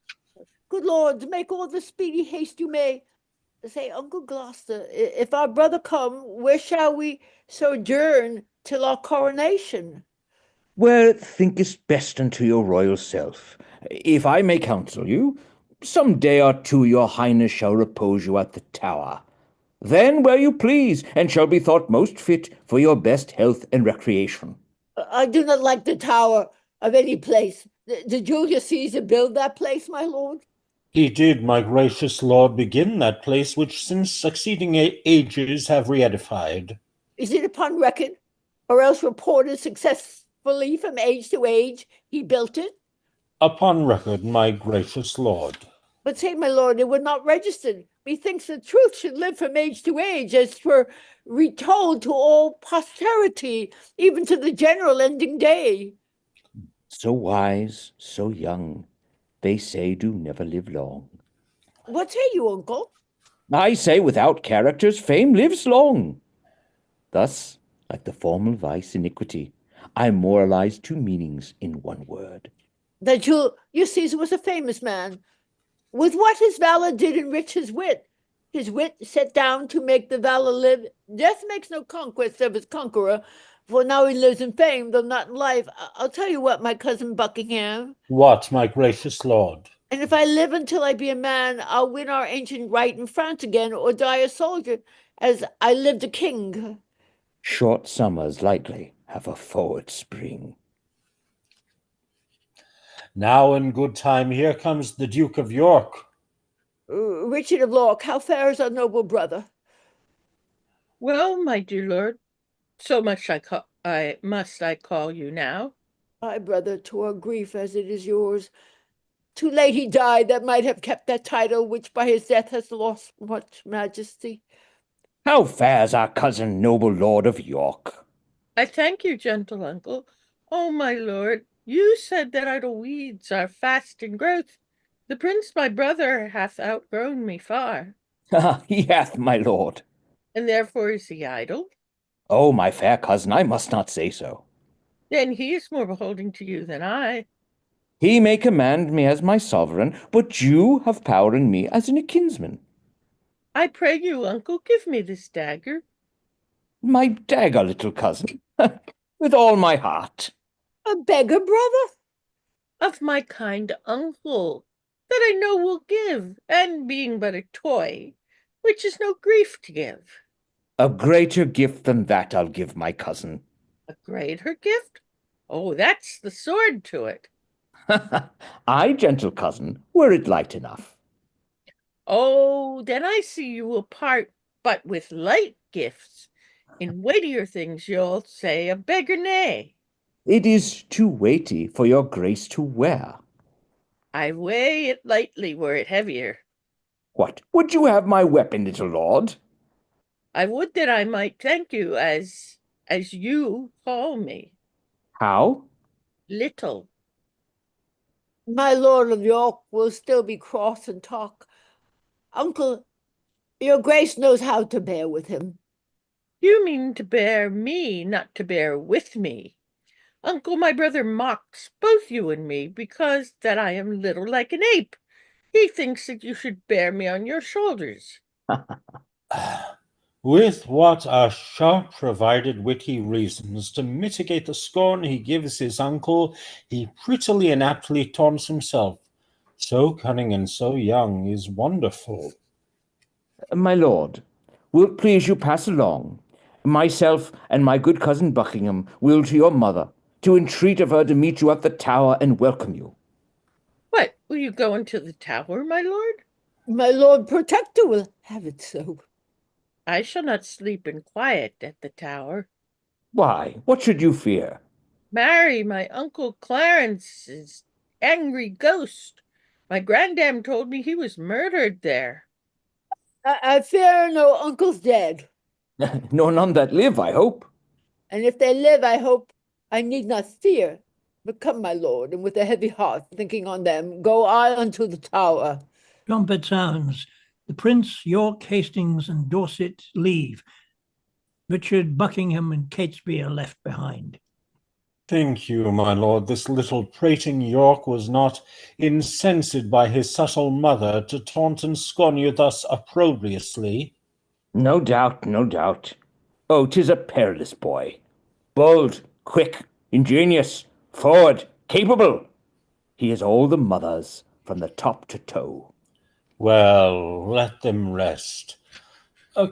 Good Lord, make all the speedy haste you may. Say, Uncle Gloucester, if our brother come, where shall we sojourn till our coronation? Where thinkest best unto your royal self. If I may counsel you, some day or two your highness shall repose you at the Tower. Then where you please, and shall be thought most fit for your best health and recreation. I do not like the Tower of any place. Did Julius Caesar build that place, my lord? He did, my gracious lord, begin that place which since succeeding ages have re-edified. Is it upon record, or else reported successfully from age to age he built it? Upon record, my gracious lord. But say, my lord, it was not registered. Methinks the truth should live from age to age, as 'twere retold to all posterity, even to the general ending day. So wise, so young, they say do never live long. What say you, uncle? I say without characters fame lives long. Thus, like the formal vice iniquity, I moralize two meanings in one word. That Julius Caesar was a famous man. With what his valor did enrich his wit set down to make the valor live. Death makes no conquest of his conqueror, for now he lives in fame, though not in life. I'll tell you what, my cousin Buckingham. What, my gracious lord? And if I live until I be a man, I'll win our ancient right in France again, or die a soldier, as I lived a king. Short summers likely have a forward spring. Now in good time, here comes the Duke of York. Richard of York, how fares our noble brother? Well, my dear lord, so much I must call you now. My brother, to our grief as it is yours. Too late he died that might have kept that title, which by his death has lost much majesty. How fares our cousin, noble lord of York? I thank you, gentle uncle. Oh, my lord, you said that idle weeds are fast in growth. The prince my brother hath outgrown me far. He hath, my lord. And therefore is he idle? Oh, my fair cousin, I must not say so. Then he is more beholding to you than I. He may command me as my sovereign, but you have power in me as in a kinsman. I pray you, uncle, give me this dagger. My dagger, little cousin, with all my heart. A beggar, brother? Of my kind uncle, that I know will give, and being but a toy, which is no grief to give. A greater gift than that I'll give my cousin. A greater gift? Oh, that's the sword to it. Ay, gentle cousin, were it light enough. Oh, then I see you will part but with light gifts. In weightier things you'll say a beggar nay. It is too weighty for your grace to wear. I weigh it lightly were it heavier. What, would you have my weapon, little lord? I would that I might thank you as you call me. How? Little. My lord of York will still be cross and talk. Uncle, your grace knows how to bear with him. You mean to bear me, not to bear with me. Uncle, my brother mocks both you and me because that I am little like an ape. He thinks that you should bear me on your shoulders. With what are sharp provided witty reasons to mitigate the scorn he gives his uncle, he prettily and aptly taunts himself. So cunning and so young is wonderful. My lord, will't please you pass along? Myself and my good cousin Buckingham will to your mother, to entreat of her to meet you at the tower and welcome you. What, will you go into the tower, my lord? My lord protector will have it so. I shall not sleep in quiet at the tower. Why, what should you fear? Marry, my uncle Clarence's angry ghost. My grandam told me he was murdered there. I fear no uncle's dead. Nor none that live, I hope. And if they live, I hope I need not fear. But come, my lord, and with a heavy heart, thinking on them, go I unto the tower. Trumpet sounds. The Prince, York, Hastings, and Dorset leave. Richard, Buckingham, and Catesby are left behind. Thank you, my lord. This little prating York was not incensed by his subtle mother to taunt and scorn you thus opprobriously. No doubt, no doubt. Oh, 'tis a perilous boy. Bold, quick, ingenious, forward, capable. He is all the mother's from the top to toe. Well, let them rest.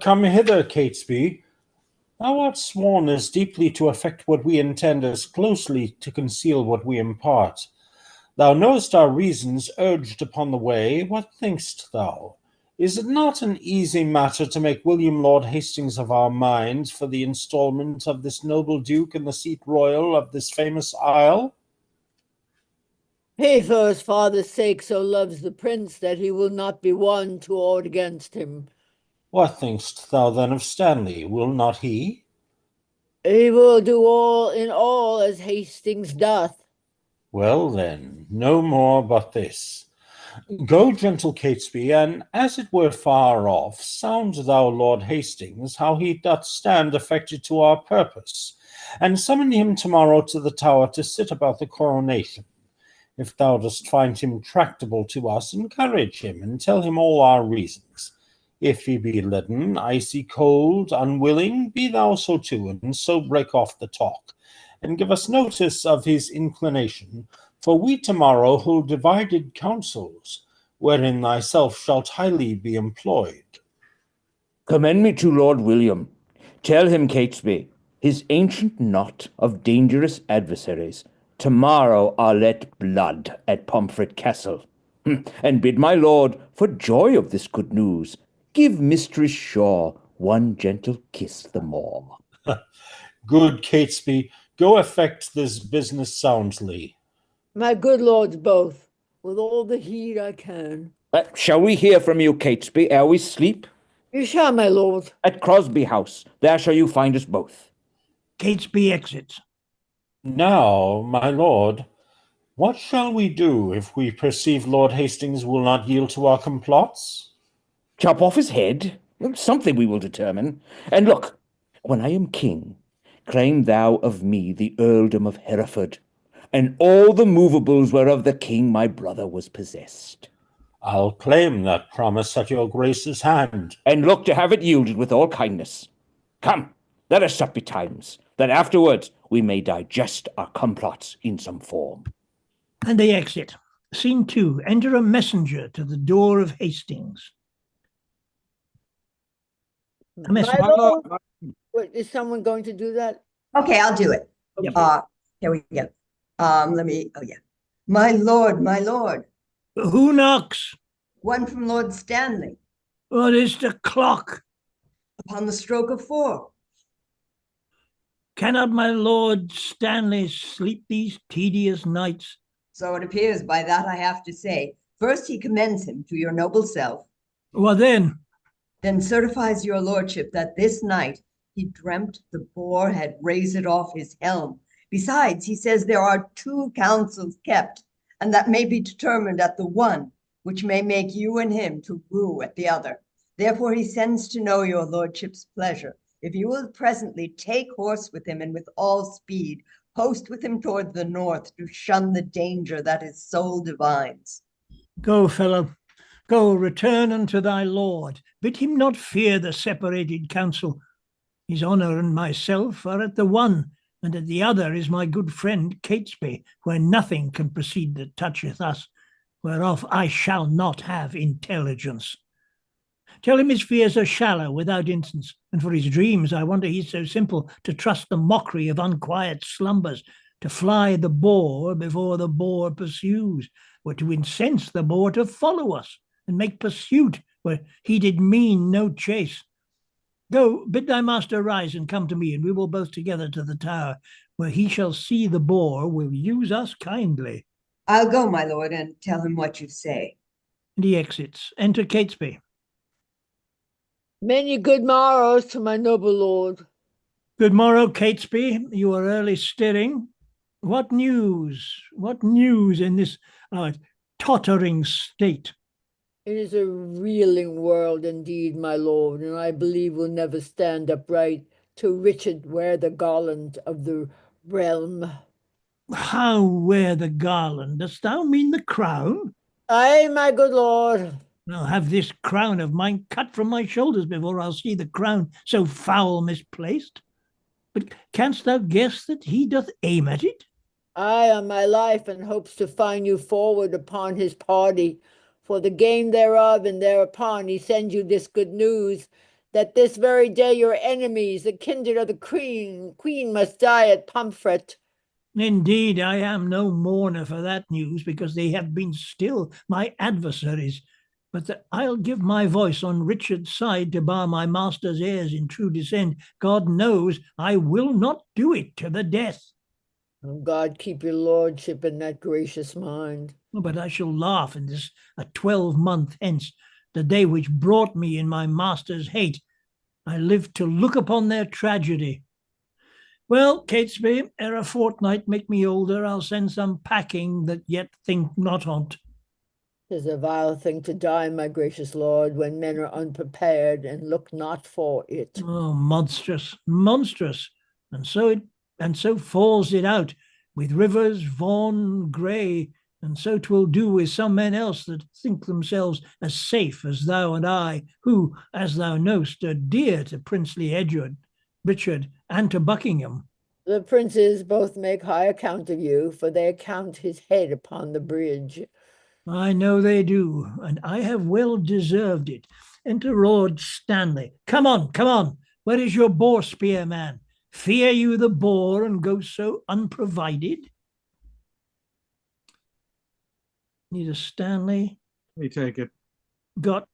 Come hither, Catesby. Thou art sworn as deeply to affect what we intend as closely to conceal what we impart. Thou knowest our reasons urged upon the way. What think'st thou? Is it not an easy matter to make William Lord Hastings of our minds for the instalment of this noble duke in the seat royal of this famous isle? He for his father's sake so loves the prince that he will not be won to aught against him. What think'st thou then of Stanley? Will not he? He will do all in all as Hastings doth. Well then, no more but this. Go, gentle Catesby, and as it were far off, sound thou Lord Hastings how he doth stand affected to our purpose, and summon him tomorrow to the tower to sit about the coronation. If thou dost find him tractable to us, encourage him, and tell him all our reasons. If he be leaden, icy cold, unwilling, be thou so too, and so break off the talk, and give us notice of his inclination, For we tomorrow hold divided councils, wherein thyself shalt highly be employed. Commend me to Lord William. Tell him, Catesby, his ancient knot of dangerous adversaries tomorrow are let blood at Pomfret Castle. And bid my lord, for joy of this good news, give Mistress Shaw one gentle kiss the more. Good Catesby, go effect this business soundly. My good lords both, with all the heed I can. Shall we hear from you, Catesby, ere we sleep? You shall, my lord. At Crosby House, there shall you find us both. Catesby exits. Now, my lord, what shall we do if we perceive Lord Hastings will not yield to our complots? Chop off his head? Something we will determine. And look, when I am king, claim thou of me the earldom of Hereford, and all the movables whereof the king my brother was possessed. I'll claim that promise at your grace's hand. And look to have it yielded with all kindness. Come, let us sup betimes, that afterwards we may digest our complots in some form. And they exit. Scene 2. Enter a messenger to the door of Hastings. A messenger. My lord, what, is someone going to do that? Okay, I'll do it. Yep. Here we go. Oh yeah. My lord, Who knocks? one from Lord Stanley, What is the clock? upon the stroke of 4. Cannot my Lord Stanley sleep these tedious nights? So it appears by that I have to say. First he commends him to your noble self, What then? then certifies your lordship that this night he dreamt the boar had razed off his helm. Besides, he says there are 2 councils kept, and that may be determined at the one, which may make you and him to rue at the other. Therefore he sends to know your lordship's pleasure, if you will presently take horse with him, and with all speed post with him toward the north, to shun the danger that his soul divines. Go, fellow, go, return unto thy lord. Bid him not fear the separated council. His honour and myself are at the one, and at the other is my good friend Catesby, where nothing can proceed that toucheth us, whereof I shall not have intelligence. Tell him his fears are shallow, without instance, and for his dreams I wonder he's so simple to trust the mockery of unquiet slumbers, to fly the boar before the boar pursues, or to incense the boar to follow us, and make pursuit where he did mean no chase. Go, bid thy master rise and come to me, and we will both together to the tower, where he shall see the boar will use us kindly. I'll go, my lord, and tell him what you say. And he exits. Enter Catesby. Many good morrows to my noble lord. Good morrow, Catesby. You are early stirring. What news? What news in this tottering state? It is a reeling world indeed, my lord, and I believe will never stand upright till Richard wear the garland of the realm. How wear the garland? Dost thou mean the crown? Aye, my good lord. I'll have this crown of mine cut from my shoulders before I'll see the crown so foul misplaced. But canst thou guess that he doth aim at it? Aye, on my life, and hopes to find you forward upon his party. For the game thereof, and thereupon he sends you this good news, that this very day your enemies, the kindred of the queen must die at Pomfret. Indeed, I am no mourner for that news, because they have been still my adversaries. But I'll give my voice on Richard's side to bar my master's heirs in true descent. God knows I will not do it to the death. Oh, God keep your lordship in that gracious mind. But I shall laugh in this a 12-month hence, the day which brought me in my master's hate. I lived to look upon their tragedy. Well, Catesby, ere a fortnight make me older, I'll send some packing that yet think not on't. 'Tis a vile thing to die, my gracious lord, when men are unprepared and look not for it. Oh, monstrous, monstrous. And so falls it out with Rivers, Vaughan, Grey, and so 'twill do with some men else that think themselves as safe as thou and I, who, as thou knowst, are dear to princely Edward, Richard, and to Buckingham. The princes both make high account of you, for they account his head upon the bridge. I know they do, and I have well deserved it. Enter Lord Stanley. Come on, come on. Where is your boar spear, man? Fear you the boar and go so unprovided? Need a Stanley. We take it. Got.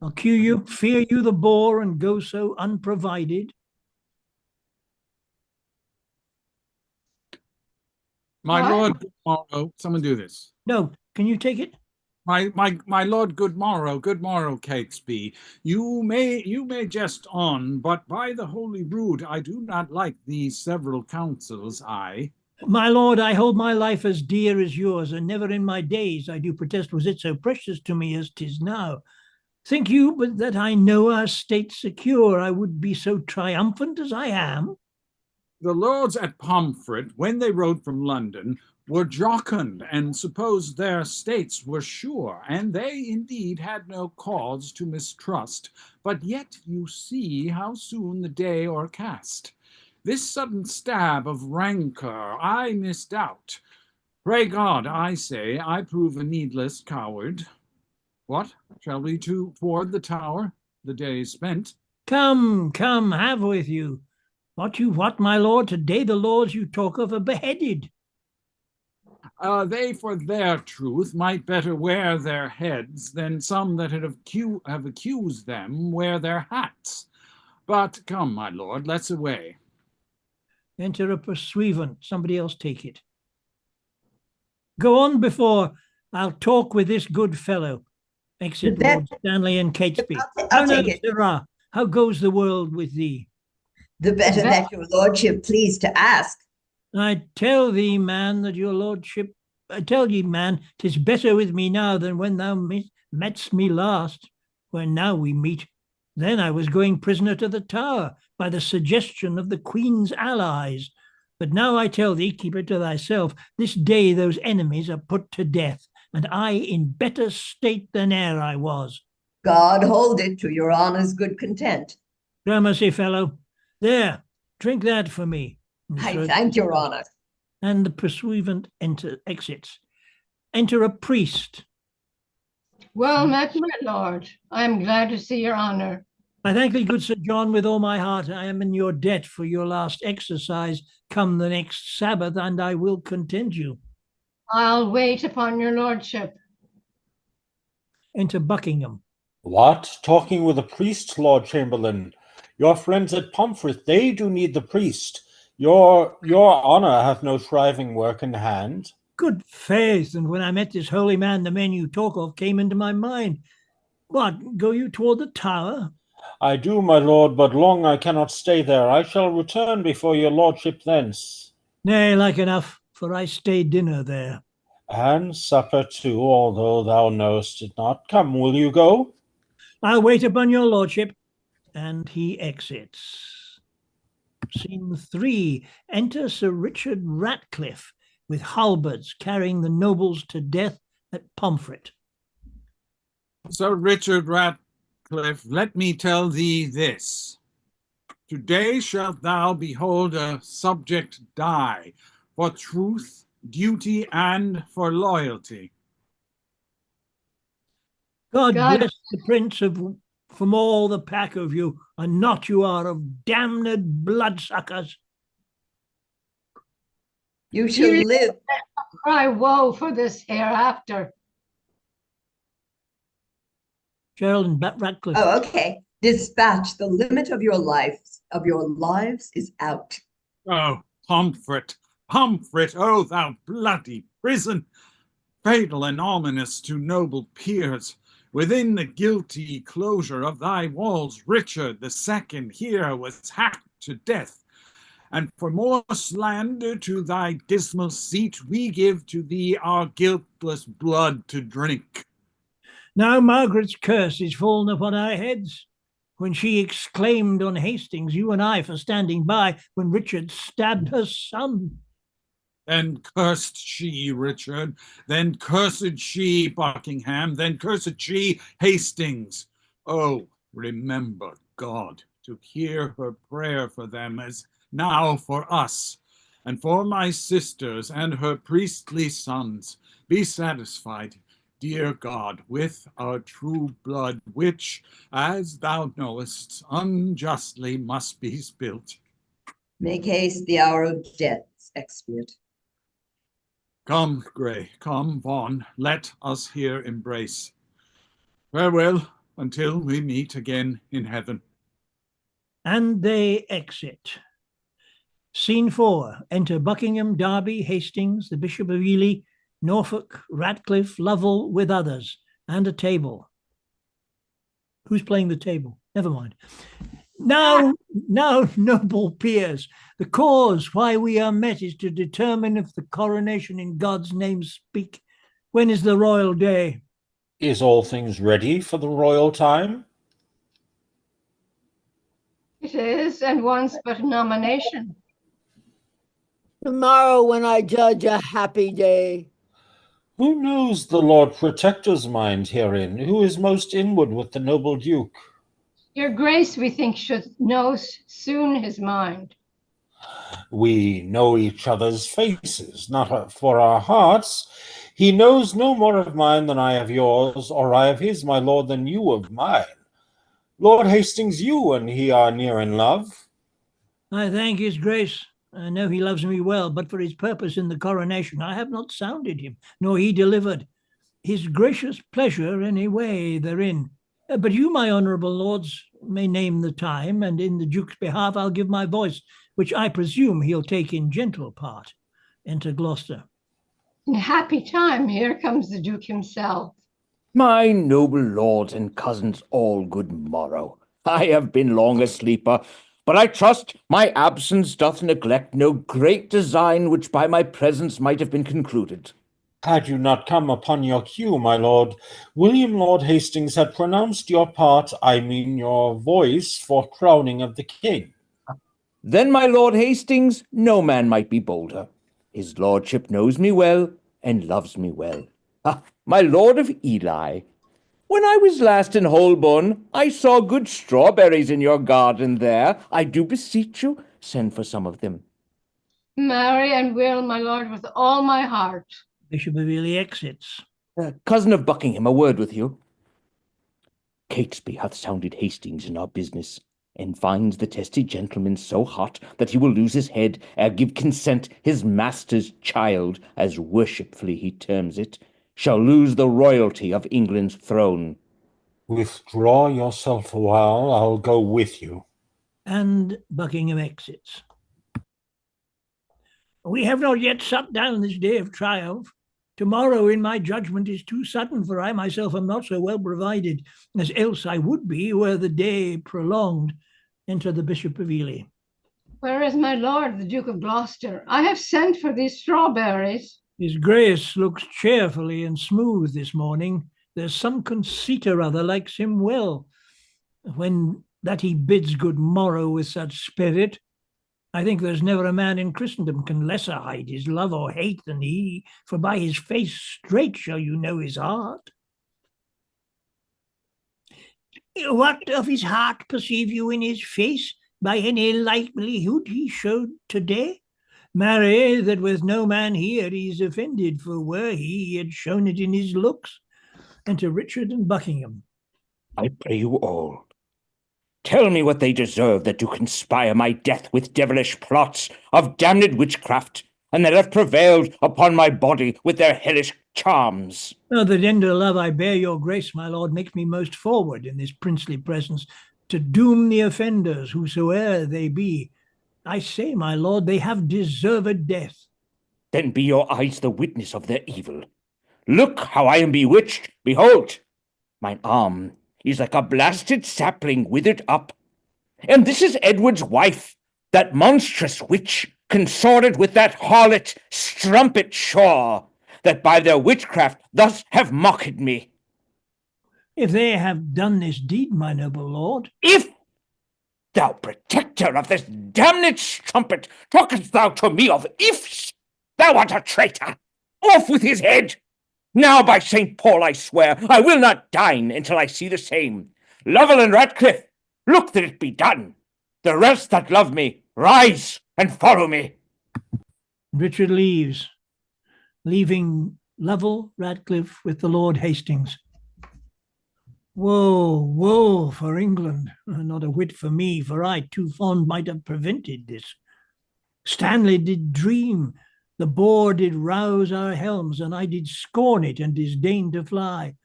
I'll cue you. Fear you the boar and go so unprovided? My What? lord, good morrow. Someone do this. No, can you take it? My lord, good morrow, Catesby. You may jest on, but by the holy rood, I do not like these several counsels. My lord, I hold my life as dear as yours, and never in my days, I do protest, was it so precious to me as 'tis now. Think you but that I know our state secure, I would be so triumphant as I am? The lords at Pomfret, when they rode from London, were jocund, and supposed their states were sure, and they indeed had no cause to mistrust. But yet you see how soon the day o'ercast. This sudden stab of rancour I misdoubt. Pray God, I say, I prove a needless coward. What, shall we toward the tower? The day is spent. Come, come, have with you. What, my lord, today the lords you talk of are beheaded. They, for their truth, might better wear their heads than some that have accused them wear their hats. But come, my lord, let's away. Enter a pursuivant. Somebody else take it. Go on before I'll talk with this good fellow. Exit Lord Stanley and Catesby. I'll take it. Sirrah, how goes the world with thee? The better that your lordship please to ask. I tell thee, man, that your lordship, I tell ye, man, 'tis better with me now than when thou metst me last, where now we meet. Then I was going prisoner to the Tower by the suggestion of the Queen's allies. But now I tell thee, keep it to thyself, this day those enemies are put to death, and I in better state than e'er I was. God hold it to your honor's good content. Gramercy, fellow. There, drink that for me. I thank your honor. And the pursuivant exits. Enter a priest. Well met, my lord. I am glad to see your honor. I thank thee, good Sir John, with all my heart. I am in your debt for your last exercise come the next Sabbath, and I will content you. I'll wait upon your lordship. Enter Buckingham. What? Talking with a priest, Lord Chamberlain? Your friends at Pomfret, they do need the priest. Your honor hath no shriving work in hand. Good faith, and when I met this holy man, the men you talk of came into my mind. What, go you toward the Tower? I do, my lord, but long I cannot stay there. I shall return before your lordship thence. Nay, like enough, for I stay dinner there. And supper too, although thou knowest it not. Come, will you go? I'll wait upon your lordship. And he exits. Scene 3. Enter Sir Richard Ratcliffe with halberds carrying the nobles to death at Pomfret. Sir Richard Ratcliffe, let me tell thee this. Today shalt thou behold a subject die for truth, duty, and for loyalty. God bless the prince from all the pack of you, and not you are of damned bloodsuckers. You shall live. Cry woe for this hereafter. Gerald and Ratcliffe. Oh, okay. Dispatch. The limit of your lives is out. Oh, Pomfret, Pomfret, oh thou bloody prison, fatal and ominous to noble peers. Within the guilty closure of thy walls, Richard II here was hacked to death. And for more slander to thy dismal seat, we give to thee our guiltless blood to drink. Now Margaret's curse is fallen upon our heads. When she exclaimed on Hastings, you and I for standing by when Richard stabbed her son. Then cursed she Richard, then cursed she Buckingham, then cursed she Hastings. Oh, remember God. to hear her prayer for them as now for us, and for my sisters and her priestly sons. Be satisfied, dear God, with our true blood, which, as thou knowest, unjustly must be spilt. Make haste, the hour of death is expiate. Come, Grey, come, Vaughan, let us here embrace. Farewell until we meet again in heaven. And they exit. Scene 4. Enter Buckingham, Derby, Hastings, the Bishop of Ely, Norfolk, Ratcliffe, Lovell, with others, and a table. Who's playing the table? Never mind. Now, noble peers, the cause why we are met is to determine if the coronation in God's name speak. When is the royal day? Is all things ready for the royal time? It is, and wants but nomination. Tomorrow, when I judge a happy day. Who knows the Lord Protector's mind herein? Who is most inward with the noble Duke? Your grace, we think, should know soon his mind. We know each other's faces, not for our hearts. He knows no more of mine than I of yours, or I of his, my lord, than you of mine. Lord Hastings, you and he are near in love. I thank his grace. I know he loves me well, but for his purpose in the coronation I have not sounded him, nor he delivered. His gracious pleasure any way therein. But you, my honourable lords, may name the time, and in the Duke's behalf I'll give my voice, which I presume he'll take in gentle part. Enter Gloucester. In happy time, here comes the Duke himself. My noble lords and cousins, all good morrow. I have been long a sleeper, but I trust my absence doth neglect no great design which by my presence might have been concluded. Had you not come upon your cue, my lord, William Lord Hastings had pronounced your part, I mean your voice, for crowning of the king. Then, my Lord Hastings, no man might be bolder. His lordship knows me well, and loves me well. Ah, my Lord of Ely, when I was last in Holborn, I saw good strawberries in your garden there. I do beseech you, send for some of them. Marry and will, my lord, with all my heart. Bishop of Ely exits. Cousin of Buckingham, a word with you. Catesby hath sounded Hastings in our business, and finds the testy gentleman so hot that he will lose his head ere give consent his master's child, as worshipfully he terms it, shall lose the royalty of England's throne. Withdraw yourself a while, I'll go with you. And Buckingham exits. We have not yet sat down this day of triumph. Tomorrow, in my judgment, is too sudden, for I myself am not so well provided as else I would be were the day prolonged. Enter the Bishop of Ely. Where is my lord, the Duke of Gloucester? I have sent for these strawberries. His grace looks cheerfully and smooth this morning. There's some conceit or other likes him well, when that he bids good morrow with such spirit. I think there's never a man in Christendom can lesser hide his love or hate than he, for by his face straight shall you know his heart. What of his heart perceive you in his face, by any likelihood he showed today? Marry, that with no man here he's offended, for were he had shown it in his looks. Enter Richard and Buckingham. I pray you all, tell me what they deserve that do conspire my death with devilish plots of damned witchcraft, and that have prevailed upon my body with their hellish charms. Oh, the tender love I bear your grace, my lord, makes me most forward in this princely presence to doom the offenders, whosoe'er they be. I say, my lord, they have deserved death. Then be your eyes the witness of their evil. Look how I am bewitched. Behold, mine arm is like a blasted sapling withered up. And this is Edward's wife, that monstrous witch, consorted with that harlot strumpet Shaw, that by their witchcraft thus have mocked me. If they have done this deed, my noble lord. If, thou protector of this damned strumpet, talkest thou to me of ifs? Thou art a traitor. Off with his head. Now, by St. Paul, I swear, I will not dine until I see the same. Lovell and Ratcliffe, Look that it be done. The rest that love me, rise and follow me. Richard leaves, leaving Lovell Ratcliffe with the Lord Hastings. Woe, woe for England, not a whit for me, for I too fond might have prevented this. Stanley did dream, the boar did rouse our helms, and I did scorn it and disdain to fly.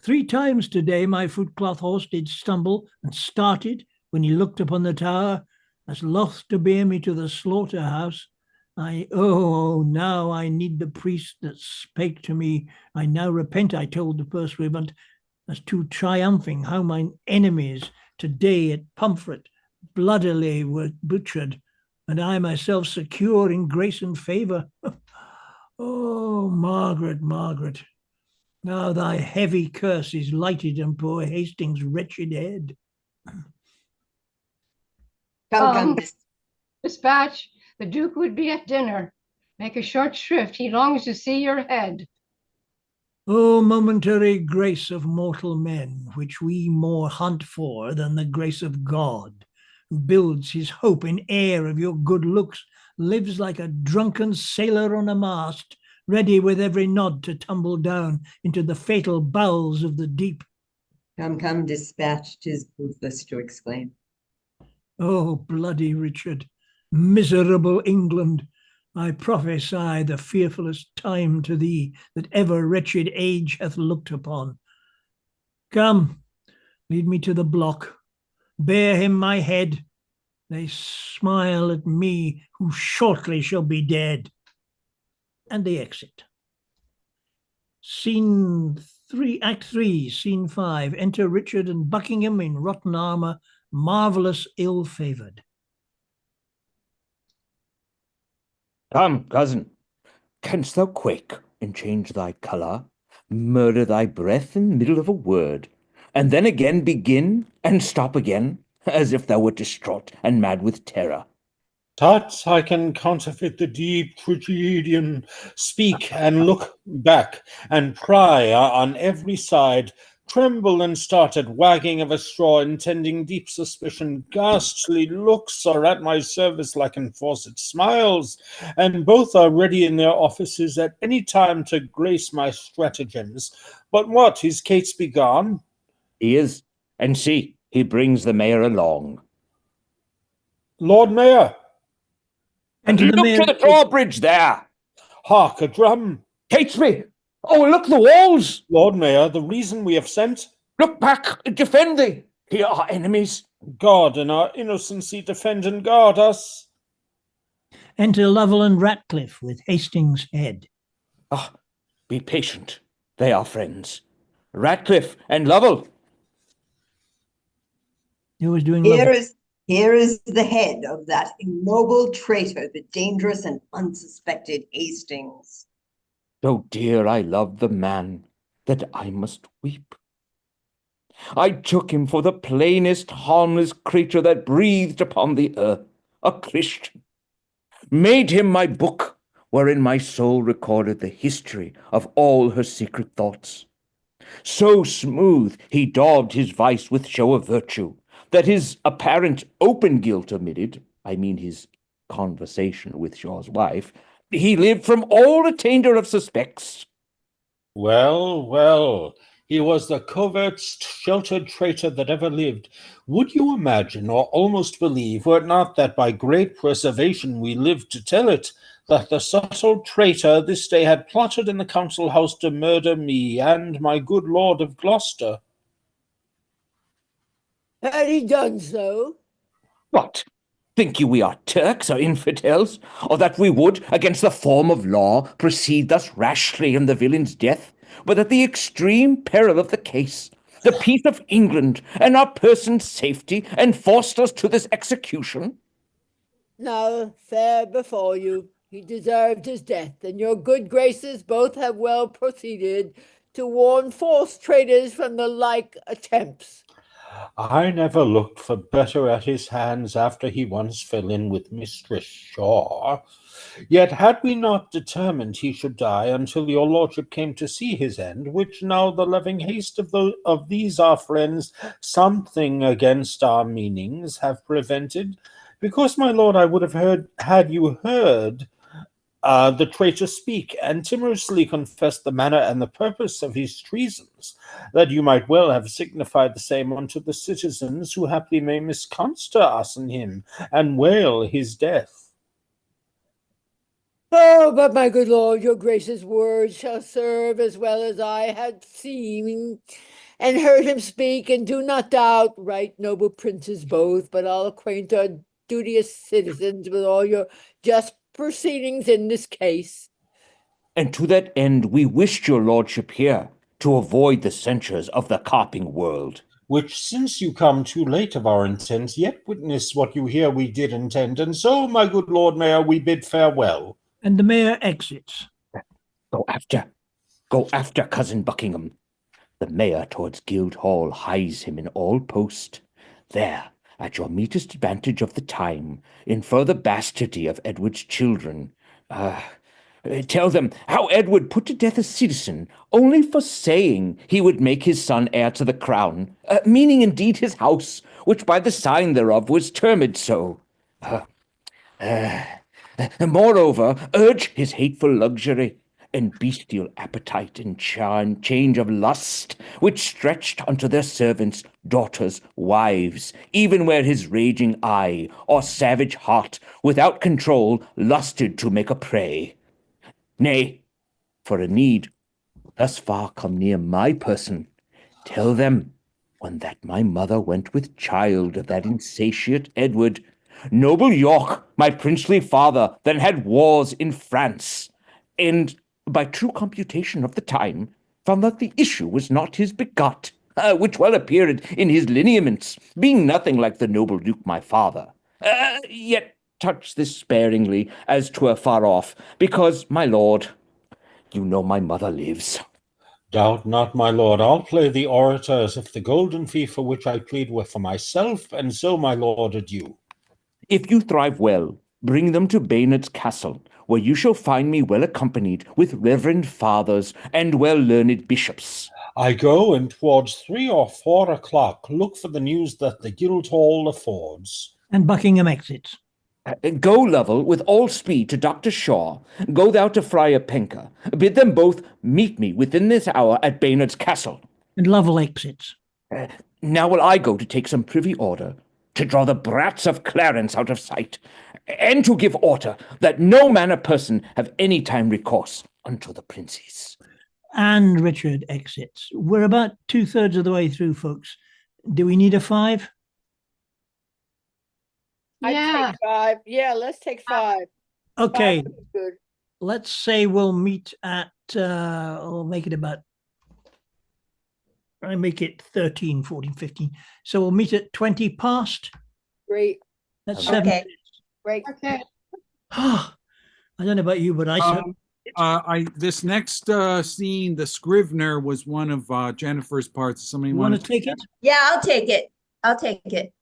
3 times today my footcloth horse did stumble and started when he looked upon the tower, as loth to bear me to the slaughterhouse. Now I need the priest that spake to me. I now repent, I told the pursuivant, as too triumphing how mine enemies today at Pomfret bloodily were butchered, and I myself secure in grace and favour. Oh, Margaret, Margaret, now thy heavy curse is lighted on poor Hastings' wretched head. Come. Dispatch, the Duke would be at dinner. Make a short shrift, he longs to see your head. O momentary grace of mortal men, which we more hunt for than the grace of God, who builds his hope in air of your good looks, lives like a drunken sailor on a mast, ready with every nod to tumble down into the fatal bowels of the deep. Come, dispatch, 'tis bootless to exclaim. Oh, bloody Richard, miserable England, I prophesy the fearfulest time to thee that ever wretched age hath looked upon. Come, lead me to the block, bear him my head. They smile at me who shortly shall be dead. And they exit. Scene 3, Act 3, Scene 5. Enter Richard and Buckingham in rotten armour, marvellous ill-favoured. Come, cousin, canst thou quake and change thy colour, murder thy breath in the middle of a word, and then again begin and stop again, as if thou wert distraught and mad with terror? Tut, I can counterfeit the deep tragedian, speak and look back, and pry on every side, tremble and start at wagging of a straw, intending deep suspicion. Ghastly looks are at my service like enforced smiles, and both are ready in their offices at any time to grace my stratagems. But what, is Catesby gone? He is, and see, he brings the mayor along. Lord Mayor! And to Look the mayor, to the drawbridge there! Hark, a drum! Catesby! Oh, look the walls! Lord Mayor, the reason we have sent? Look back, defend thee! Here are enemies. God and our innocency defend and guard us. enter Lovell and Ratcliffe with Hastings' head. Ah, be patient. They are friends. Ratcliffe and Lovell. Who was doing Lovell? Here is the head of that ignoble traitor, the dangerous and unsuspected Hastings. So dear I love the man that I must weep. I took him for the plainest, harmless creature that breathed upon the earth, a Christian. Made him my book, wherein my soul recorded the history of all her secret thoughts. So smooth he daubed his vice with show of virtue, that his apparent open guilt omitted, I mean his conversation with Shaw's wife, he lived from all attainder of suspects. Well, he was the covertest sheltered traitor that ever lived. Would you imagine, or almost believe, were it not that by great preservation we live to tell it, that the subtle traitor this day had plotted in the council house to murder me and my good lord of Gloucester? Had he done so? What? Think you we are Turks or infidels, or that we would, against the form of law, proceed thus rashly in the villain's death, but at the extreme peril of the case, the peace of England, and our person's safety, enforced us to this execution? No, fair before you. He deserved his death, and your good graces both have well proceeded to warn false traitors from the like attempts. I never looked for better at his hands after he once fell in with Mistress Shaw. Yet had we not determined he should die until your lordship came to see his end, which now the loving haste of these our friends, something against our meanings, have prevented, because, my lord, I would have heard, had you heard the traitor speak, and timorously confess the manner and the purpose of his treasons, that you might well have signified the same unto the citizens, who haply may misconster us and him, and wail his death. Oh, but my good lord, your grace's words shall serve as well as I had seen and heard him speak, and do not doubt, right noble princes both, but I'll acquaint our duteous citizens with all your just proceedings in this case. And to that end we wished your lordship here, to avoid the censures of the carping world. Which, since you come too late of our intent, yet witness what you hear we did intend, and so, my good Lord Mayor, we bid farewell. And the mayor exits. Go after cousin Buckingham. The mayor towards Guildhall hies him in all post. There, at your meetest advantage of the time, infer the bastardy of Edward's children. Tell them how Edward put to death a citizen only for saying he would make his son heir to the crown, meaning indeed his house, which by the sign thereof was termed so. Moreover, urge his hateful luxury and bestial appetite and change of lust, which stretched unto their servants, daughters, wives, even where his raging eye or savage heart, without control, lusted to make a prey. Nay, for a need thus far come near my person, tell them, when that my mother went with child of that insatiate Edward, noble York, my princely father, then had wars in France, and by true computation of the time, found that the issue was not his begot, which well appeared in his lineaments, being nothing like the noble Duke my father. Yet touch this sparingly, as 'twere far off, because, my lord, you know my mother lives. Doubt not, my lord, I'll play the orator as if the golden fee for which I plead were for myself, and so, my lord, adieu. If you thrive well, bring them to Baynard's castle, where you shall find me well accompanied with reverend fathers and well-learned bishops. I go, and towards 3 or 4 o'clock look for the news that the Guildhall affords. And Buckingham exits. Go, Lovell, with all speed to Dr. Shaw. Go thou to Friar Penker. Bid them both meet me within this hour at Baynard's castle. And Lovell exits. Now will I go to take some privy order, to draw the brats of Clarence out of sight, and to give order that no man or person have any time recourse unto the princes. And Richard exits. We're about 2/3 of the way through, folks. Do we need a 5? I'd Yeah. take 5. Yeah, let's take 5. Okay, 5 would be good. let's say we'll meet at, we'll make it about, I make it 13, 14, 15. So we'll meet at 20 past. Great. That's Okay. 7. Great. Okay. I don't know about you, but This next scene, the Scrivener, was one of Jennifer's parts. Somebody you want want to take it? Yeah, I'll take it. I'll take it.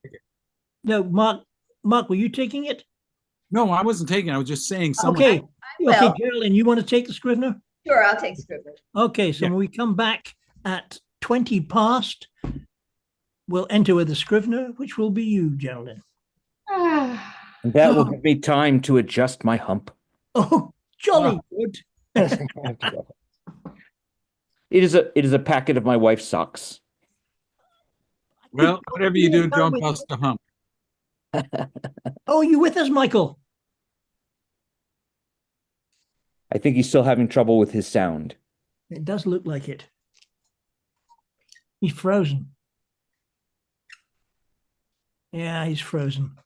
No, Mark, were you taking it? No, I wasn't taking it. I was just saying someone. Okay, will. okay, Geraldine, you want to take the Scrivener? Sure, I'll take Scrivener. Okay, so Yeah. when we come back at 20 past, we'll enter with the Scrivener, which will be you, Geraldine. And that will give me time to adjust my hump. Oh, jolly good. It is a packet of my wife's socks. Well, whatever you do, don't bust a hump. Oh, you with us, Michael? I think he's still having trouble with his sound. It does look like it. He's frozen. Yeah, he's frozen.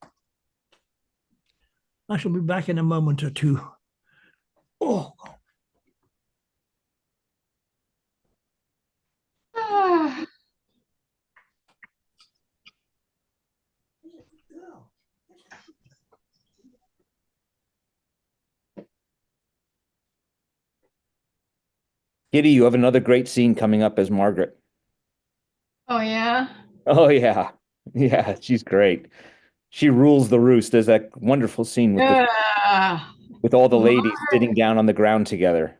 I shall be back in a moment or two. Oh, Kitty, you have another great scene coming up as Margaret. Oh, yeah. Oh, yeah. Yeah, she's great. She rules the roost. There's that wonderful scene with the... with all the ladies sitting down on the ground together.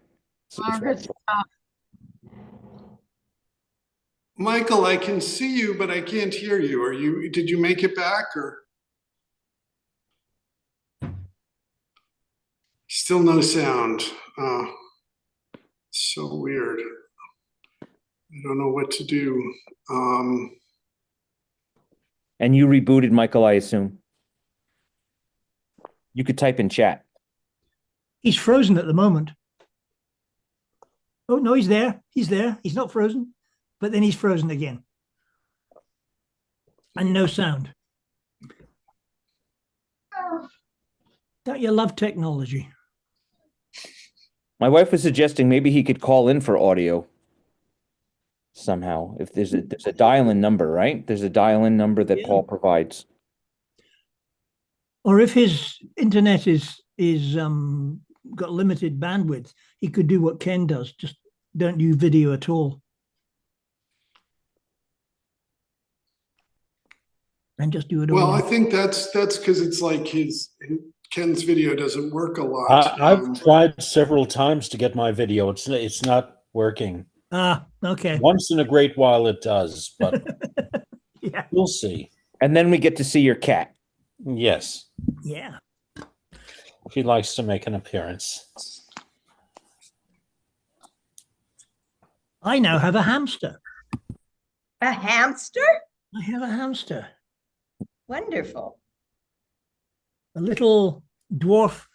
Margaret's Michael, I can see you, but I can't hear you. Did you make it back or? Still no sound. So weird. I don't know what to do. And you rebooted, Michael, I assume. You could type in chat. He's frozen at the moment. Oh, no, he's there. He's there. He's not frozen, but then he's frozen again. And no sound. Don't you love technology? My wife was suggesting maybe he could call in for audio somehow. If there's a dial-in number, right? There's a dial-in number that Paul provides. Or if his internet is got limited bandwidth, he could do what Ken does. Just don't do video at all. And just do it all. Well, I think that's because it's like Ken's video doesn't work a lot. I've tried several times to get my video. It's not working. Ah, okay. Once in a great while it does, but yeah, we'll see. And then we get to see your cat. Yes. Yeah. He likes to make an appearance. I now have a hamster. A hamster? I have a hamster. Wonderful. A little dwarf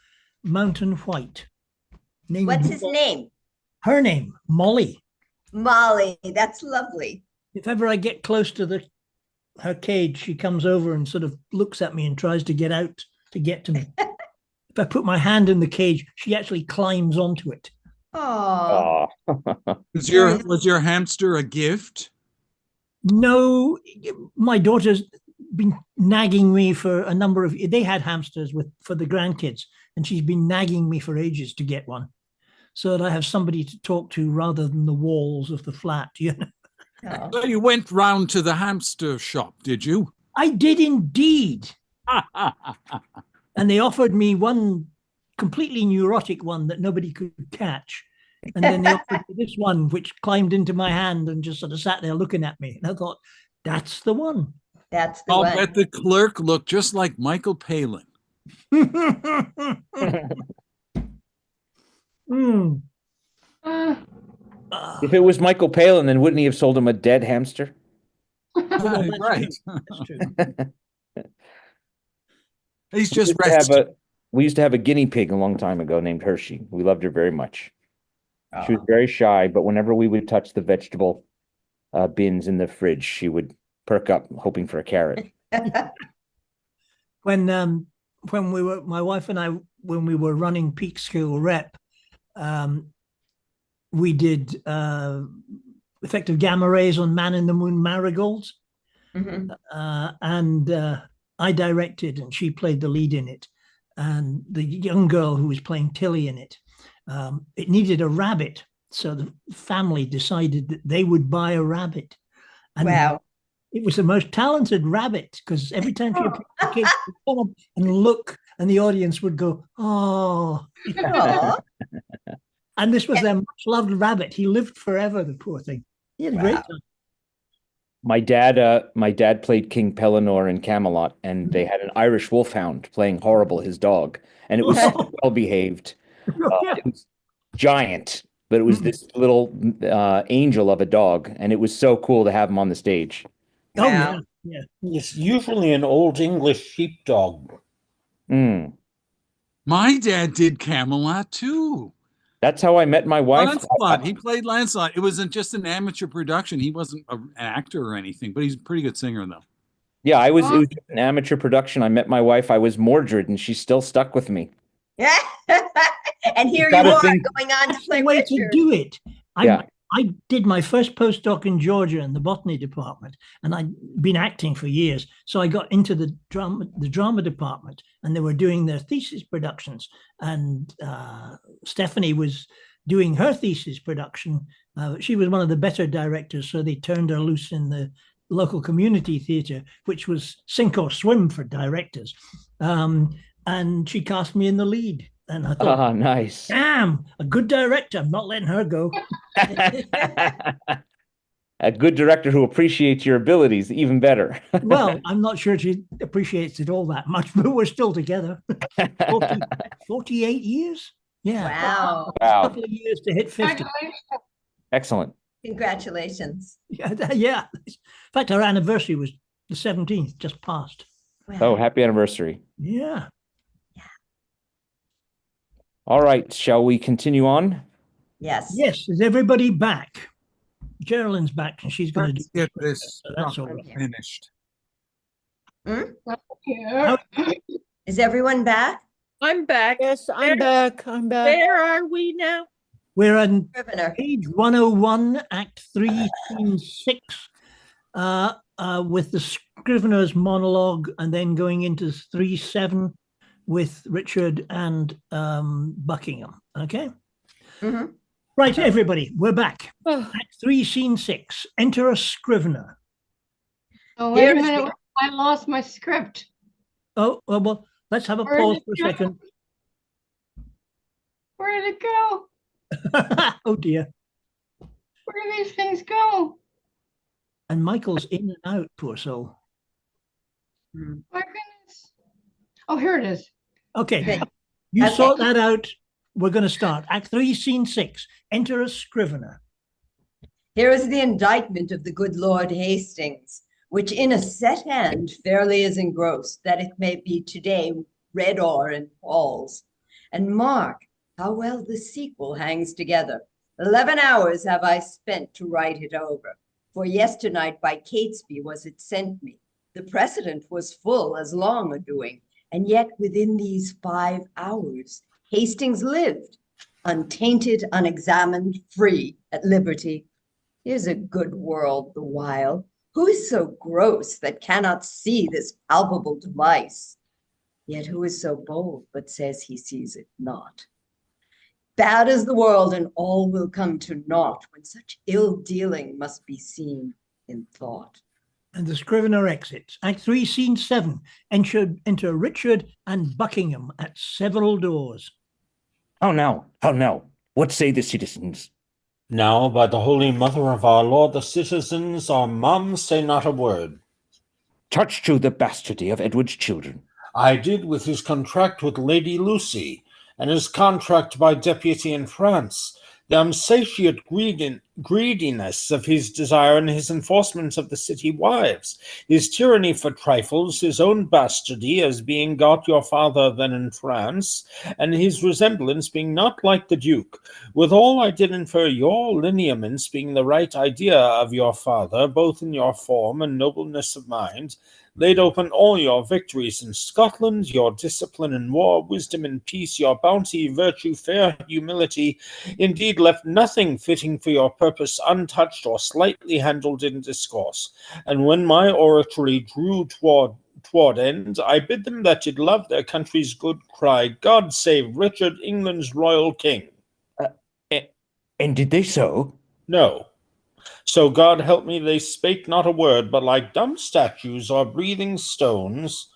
mountain white. What's his name? Her name, Molly. Molly. That's lovely. If ever I get close to her cage, she comes over and sort of looks at me and tries to get out to get to me. If I put my hand in the cage, she actually climbs onto it. Oh. Was your hamster a gift? No, my daughter's been nagging me for a number of. They had hamsters for the grandkids, and she's been nagging me for ages to get one, so that I have somebody to talk to rather than the walls of the flat. You know. Oh. So you went round to the hamster shop, did you? I did indeed. And they offered me one completely neurotic one that nobody could catch. And then they offered me this one, which climbed into my hand and just sort of sat there looking at me. And I thought, that's the one. That's the I'll one. bet the clerk looked just like Michael Palin. Mm. If it was Michael Palin, then wouldn't he have sold him a dead hamster? Right. That's true. He's just resting. We used to have a guinea pig a long time ago named Hershey. We loved her very much. She was very shy, but whenever we would touch the vegetable bins in the fridge, she would perk up, hoping for a carrot. When we were, my wife and I, when we were running Peak School Rep, we did effective gamma rays on Man in the Moon marigolds. Mm-hmm. And I directed and she played the lead in it. And the young girl who was playing Tilly in it, it needed a rabbit. So the family decided that they would buy a rabbit. And wow. It was the most talented rabbit because every time she appeared, the kids would come up and look and the audience would go, oh. And this was their much loved rabbit. He lived forever, the poor thing. He had a great time. My dad played King Pellinore in Camelot, and they had an Irish wolfhound playing Horrible, his dog, and it was so well behaved. It was giant, but it was this little angel of a dog, and it was so cool to have him on the stage. Oh yeah, yeah. It's usually an old English sheepdog. Mm. My dad did Camelot too. That's how I met my wife. Lancelot. He played Lancelot. It wasn't just an amateur production. He wasn't an actor or anything, but he's a pretty good singer, though. Yeah, it was an amateur production. I met my wife. I was Mordred, and she's still stuck with me. And here you are going on to play way Richard. to do it. Yeah. I did my first postdoc in Georgia in the botany department, and I'd been acting for years. So I got into the drama department, and they were doing their thesis productions. And Stephanie was doing her thesis production. She was one of the better directors, so they turned her loose in the local community theater, which was sink or swim for directors. And she cast me in the lead. And I thought, Ah, nice. damn, a good director. I'm not letting her go. A good director who appreciates your abilities even better. Well, I'm not sure she appreciates it all that much, but we're still together. 48 years? Yeah. Wow. A Wow. couple of years to hit 50. Excellent. Congratulations. Yeah. In fact, our anniversary was the 17th, just passed. Oh, happy anniversary. Yeah. All right, shall we continue on? Yes. Yes. Is everybody back? Geraldine's back and she's going to do Let's get this so that's stuff all right. finished. Is everyone back? I'm back. Yes, I'm back. I'm back. Where are we now? We're on Scrivener. page 101, Act 3, Scene 6, with the Scrivener's monologue, and then going into 3-7 with Richard and Buckingham. Okay? Mhm. Right, everybody, we're back. Oh, Act 3, Scene 6. Enter a Scrivener. Oh, wait a Here's minute. the- I lost my script. Oh, well, let's have a Where pause did for a it go? second. Where did it go? Oh, dear. Where do these things go? And Michael's in and out, poor soul. My goodness. Oh, here it is. Okay, Okay. you Okay. sort that out. We're going to start. Act 3, Scene 6. Enter a Scrivener. Here is the indictment of the good Lord Hastings, which in a set hand fairly is engrossed, that it may be today read o'er in halls. And mark how well the sequel hangs together. 11 hours have I spent to write it over, for yesternight by Catesby was it sent me. The precedent was full as long a doing, and yet within these 5 hours Hastings lived, untainted, unexamined, free, at liberty. Here's a good world the while. Who is so gross that cannot see this palpable device? Yet who is so bold but says he sees it not? Bad is the world, and all will come to naught when such ill dealing must be seen in thought. And the Scrivener exits. Act 3, Scene 7. Enter Richard and Buckingham at several doors. How now? What say the citizens? Now, by the Holy Mother of our Lord, the citizens, our mum, say not a word. Touch to the bastardy of Edward's children. I did with his contract with Lady Lucy, and his contract by deputy in France, the unsatiate greediness of his desire and his enforcement of the city wives, his tyranny for trifles, his own bastardy as being got your father then in France, and his resemblance being not like the Duke. Withal I did infer your lineaments being the right idea of your father, both in your form and nobleness of mind, laid open all your victories in Scotland, your discipline in war, wisdom in peace, your bounty, virtue, fair humility, indeed left nothing fitting for your purpose untouched or slightly handled in discourse. And when my oratory drew toward end, I bid them that did love their country's good cry, God save Richard, England's royal king. And did they so? No. So God help me, they spake not a word, but like dumb statues or breathing stones,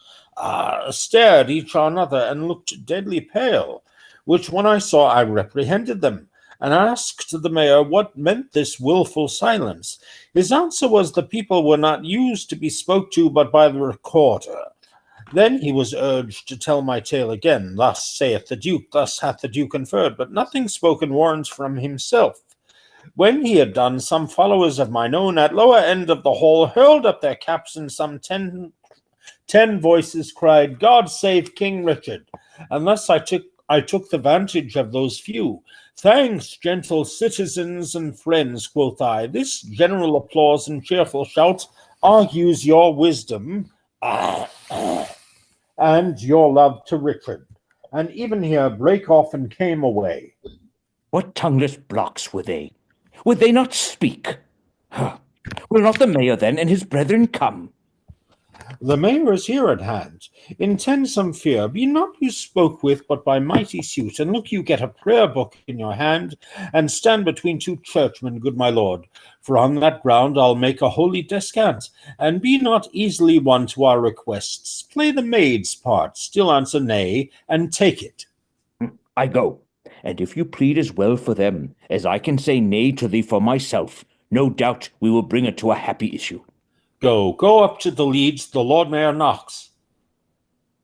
stared each on another and looked deadly pale, which when I saw I reprehended them, and asked the mayor what meant this wilful silence. His answer was the people were not used to be spoke to but by the recorder. Then he was urged to tell my tale again. Thus saith the Duke, thus hath the Duke inferred, but nothing spoken warrants from himself. When he had done, some followers of mine own at lower end of the hall hurled up their caps, and some ten voices cried, God save King Richard. And thus I took the vantage of those few. Thanks, gentle citizens and friends, quoth I. This general applause and cheerful shout argues your wisdom and your love to Richard. And even here brake off and came away. What tongueless blocks were they? Would they not speak? Will not the mayor then and his brethren come? The mayor is here at hand. Intend some fear. Be not you spoke with, but by mighty suit. And look you get a prayer book in your hand, and stand between two churchmen, good my lord. For on that ground I'll make a holy descant. And be not easily won to our requests. Play the maid's part, still answer nay, and take it. I go, and if you plead as well for them as I can say nay to thee for myself, no doubt we will bring it to a happy issue. Go up to the leads, the Lord Mayor knocks.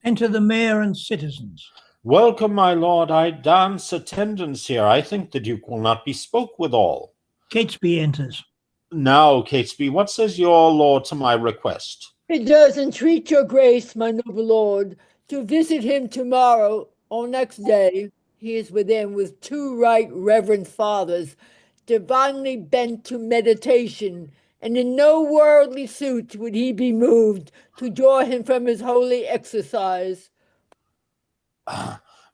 Enter the mayor and citizens. Welcome, my lord, I dance attendance here. I think the Duke will not be spoke withal. Catesby enters. Now, Catesby, what says your lord to my request? He does entreat your grace, my noble lord, to visit him tomorrow or next day. He is within with 2 right reverend fathers, divinely bent to meditation, and in no worldly suit would he be moved to draw him from his holy exercise.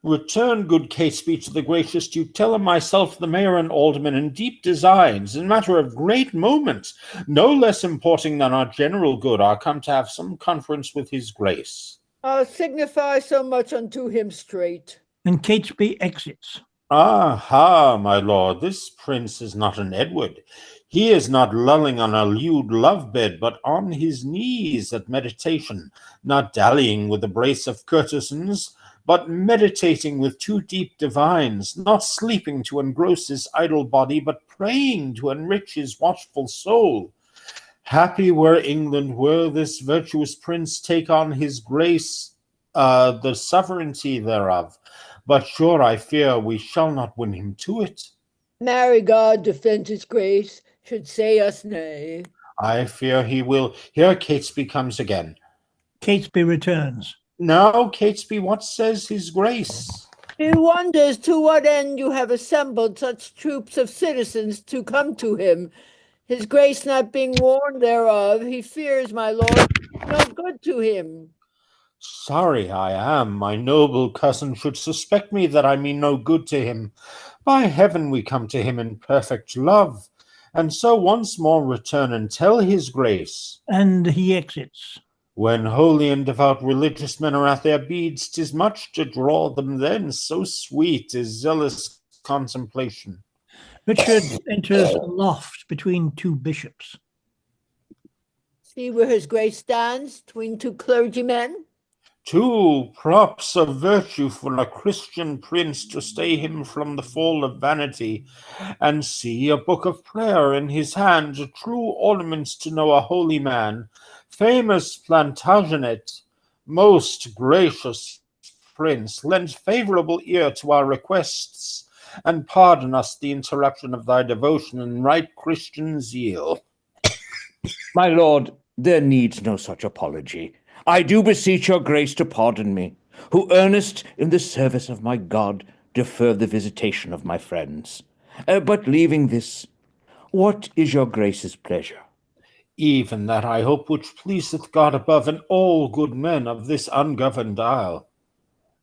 Return, good Catesby, to the gracious Duke. Tell him myself, the mayor and aldermen, in deep designs, in matter of great moment, no less importing than our general good, are come to have some conference with his grace. I'll signify so much unto him straight. And Catesby exits. Aha, my lord, this prince is not an Edward. He is not lulling on a lewd love bed, but on his knees at meditation, not dallying with a brace of courtesans, but meditating with 2 deep divines, not sleeping to engross his idle body, but praying to enrich his watchful soul. Happy were England were this virtuous prince take on his grace the sovereignty thereof. But sure I fear we shall not win him to it. Marry God defend his grace, should say us nay. I fear he will. Here Catesby comes again. Catesby returns. Now, Catesby, what says his grace? He wonders to what end you have assembled such troops of citizens to come to him. His grace not being warned thereof, he fears, my lord, no good to him. Sorry I am, my noble cousin should suspect me that I mean no good to him. By heaven, we come to him in perfect love, and so once more return and tell his grace. And he exits. When holy and devout religious men are at their beads, 'tis much to draw them then, so sweet is zealous contemplation. Richard enters a loft between 2 bishops. See where his grace stands, between 2 clergymen? 2 props of virtue for a Christian prince to stay him from the fall of vanity, and see a book of prayer in his hand, true ornaments to know a holy man. Famous Plantagenet, most gracious prince, lend favorable ear to our requests, and pardon us the interruption of thy devotion and right Christian zeal. My lord, there needs no such apology. I do beseech your grace to pardon me, who earnest in the service of my God defer the visitation of my friends. But leaving this, what is your grace's pleasure? Even that I hope which pleaseth God above and all good men of this ungoverned isle.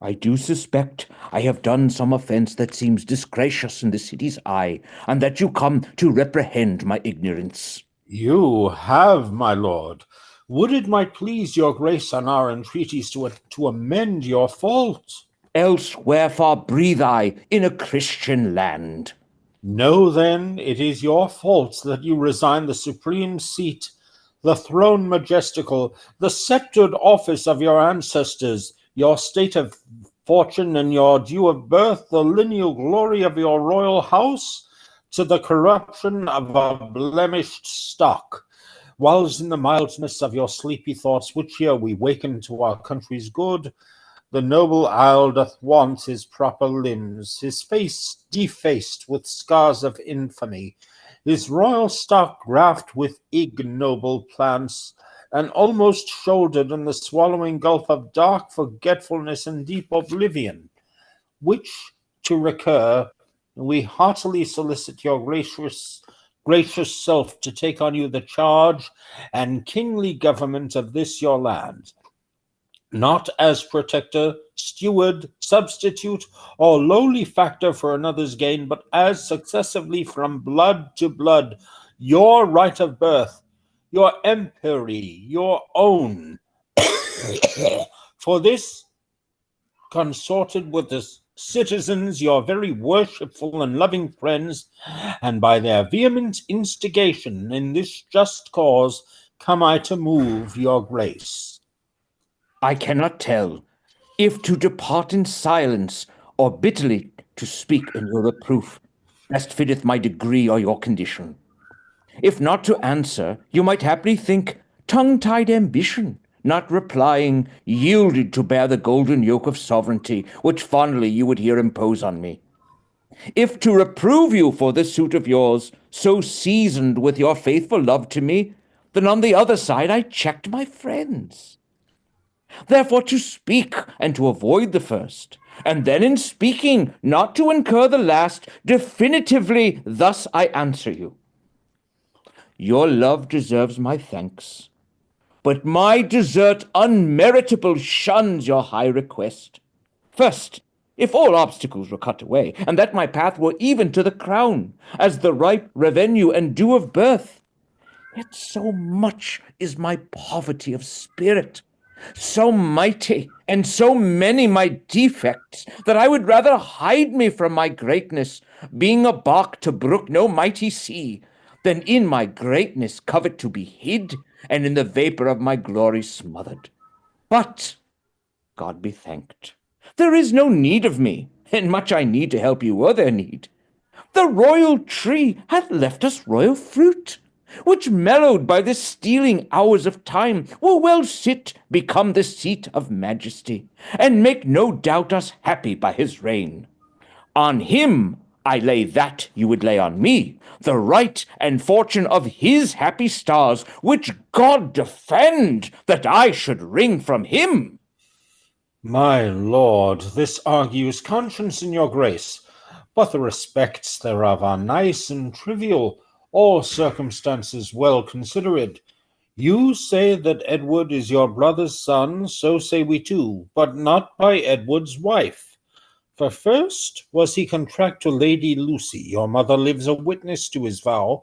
I do suspect I have done some offence that seems disgracious in the city's eye, and that you come to reprehend my ignorance. You have, my lord. Would it might please your grace on our entreaties to amend your fault. Else wherefore breathe I in a Christian land? Know then it is your fault that you resign the supreme seat, the throne majestical, the sceptred office of your ancestors, your state of fortune and your due of birth, the lineal glory of your royal house, to the corruption of a blemished stock. Whilst in the mildness of your sleepy thoughts, which here we waken to our country's good, the noble isle doth want his proper limbs, his face defaced with scars of infamy, his royal stock graft with ignoble plants, and almost shouldered in the swallowing gulf of dark forgetfulness and deep oblivion, which, to recur, we heartily solicit your gracious self to take on you the charge and kingly government of this your land, not as protector, steward, substitute, or lowly factor for another's gain, but as successively from blood to blood, your right of birth, your empery, your own. For this, consorted with the citizens, your very worshipful and loving friends, and by their vehement instigation in this just cause, come I to move your grace. I cannot tell if to depart in silence or bitterly to speak in your reproof, best fitteth my degree or your condition. If not to answer, you might haply think tongue-tied ambition, not replying, yielded to bear the golden yoke of sovereignty, which fondly you would here impose on me. If to reprove you for this suit of yours, so seasoned with your faithful love to me, then on the other side I checked my friends. Therefore to speak, and to avoid the first, and then in speaking, not to incur the last, definitively thus I answer you. Your love deserves my thanks, but my desert unmeritable shuns your high request. First, if all obstacles were cut away, and that my path were even to the crown, as the ripe revenue and due of birth, yet so much is my poverty of spirit, so mighty and so many my defects, that I would rather hide me from my greatness, being a bark to brook no mighty sea, than in my greatness covet to be hid, and in the vapor of my glory smothered. But, God be thanked, there is no need of me, and much I need to help you were there need. The royal tree hath left us royal fruit, which mellowed by the stealing hours of time will well sit, become the seat of majesty, and make no doubt us happy by his reign. On him I lay that you would lay on me, the right and fortune of his happy stars, which God defend that I should wring from him. My lord, this argues conscience in your grace, but the respects thereof are nice and trivial, all circumstances well considered. You say that Edward is your brother's son, so say we too, but not by Edward's wife. For first was he contract to Lady Lucy, your mother lives a witness to his vow,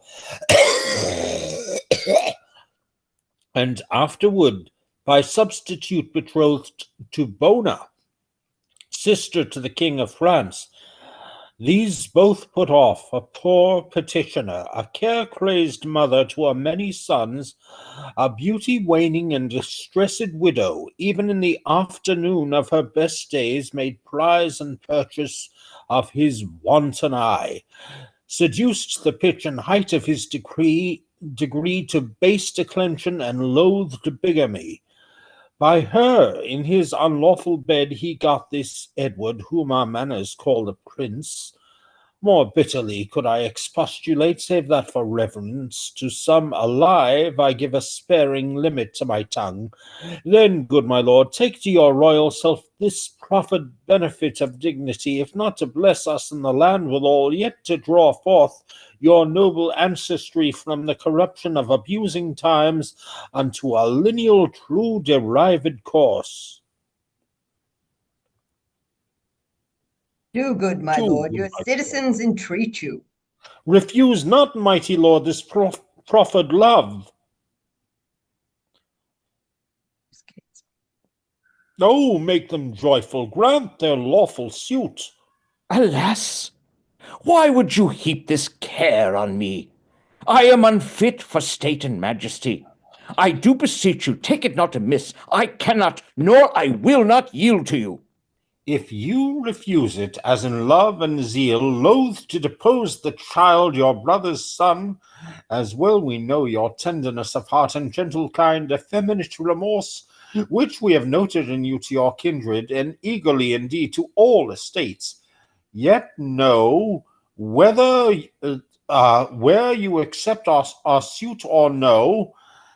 and afterward by substitute betrothed to Bona, sister to the King of France. These both put off a poor petitioner, a care-crazed mother to her many sons, a beauty waning and distressed widow, even in the afternoon of her best days made prize and purchase of his wanton eye, seduced the pitch and height of his degree to base declension and loathed bigamy. By her in his unlawful bed he got this Edward, whom our manners call a prince. More bitterly could I expostulate, save that for reverence to some alive I give a sparing limit to my tongue. Then, good my lord, take to your royal self this proffered benefit of dignity, if not to bless us in the land withal, yet to draw forth your noble ancestry from the corruption of abusing times unto a lineal true derived course. Do good, my lord, your citizens entreat you. Refuse not, mighty lord, this proffered love. Oh, make them joyful, grant their lawful suit. Alas, why would you heap this care on me? I am unfit for state and majesty. I do beseech you, take it not amiss. I cannot, nor I will not yield to you. If you refuse it, as in love and zeal, loath to depose the child, your brother's son, as well we know your tenderness of heart and gentle kind, effeminate remorse, which we have noted in you to your kindred, and eagerly indeed to all estates, yet know whether where you accept our suit or no,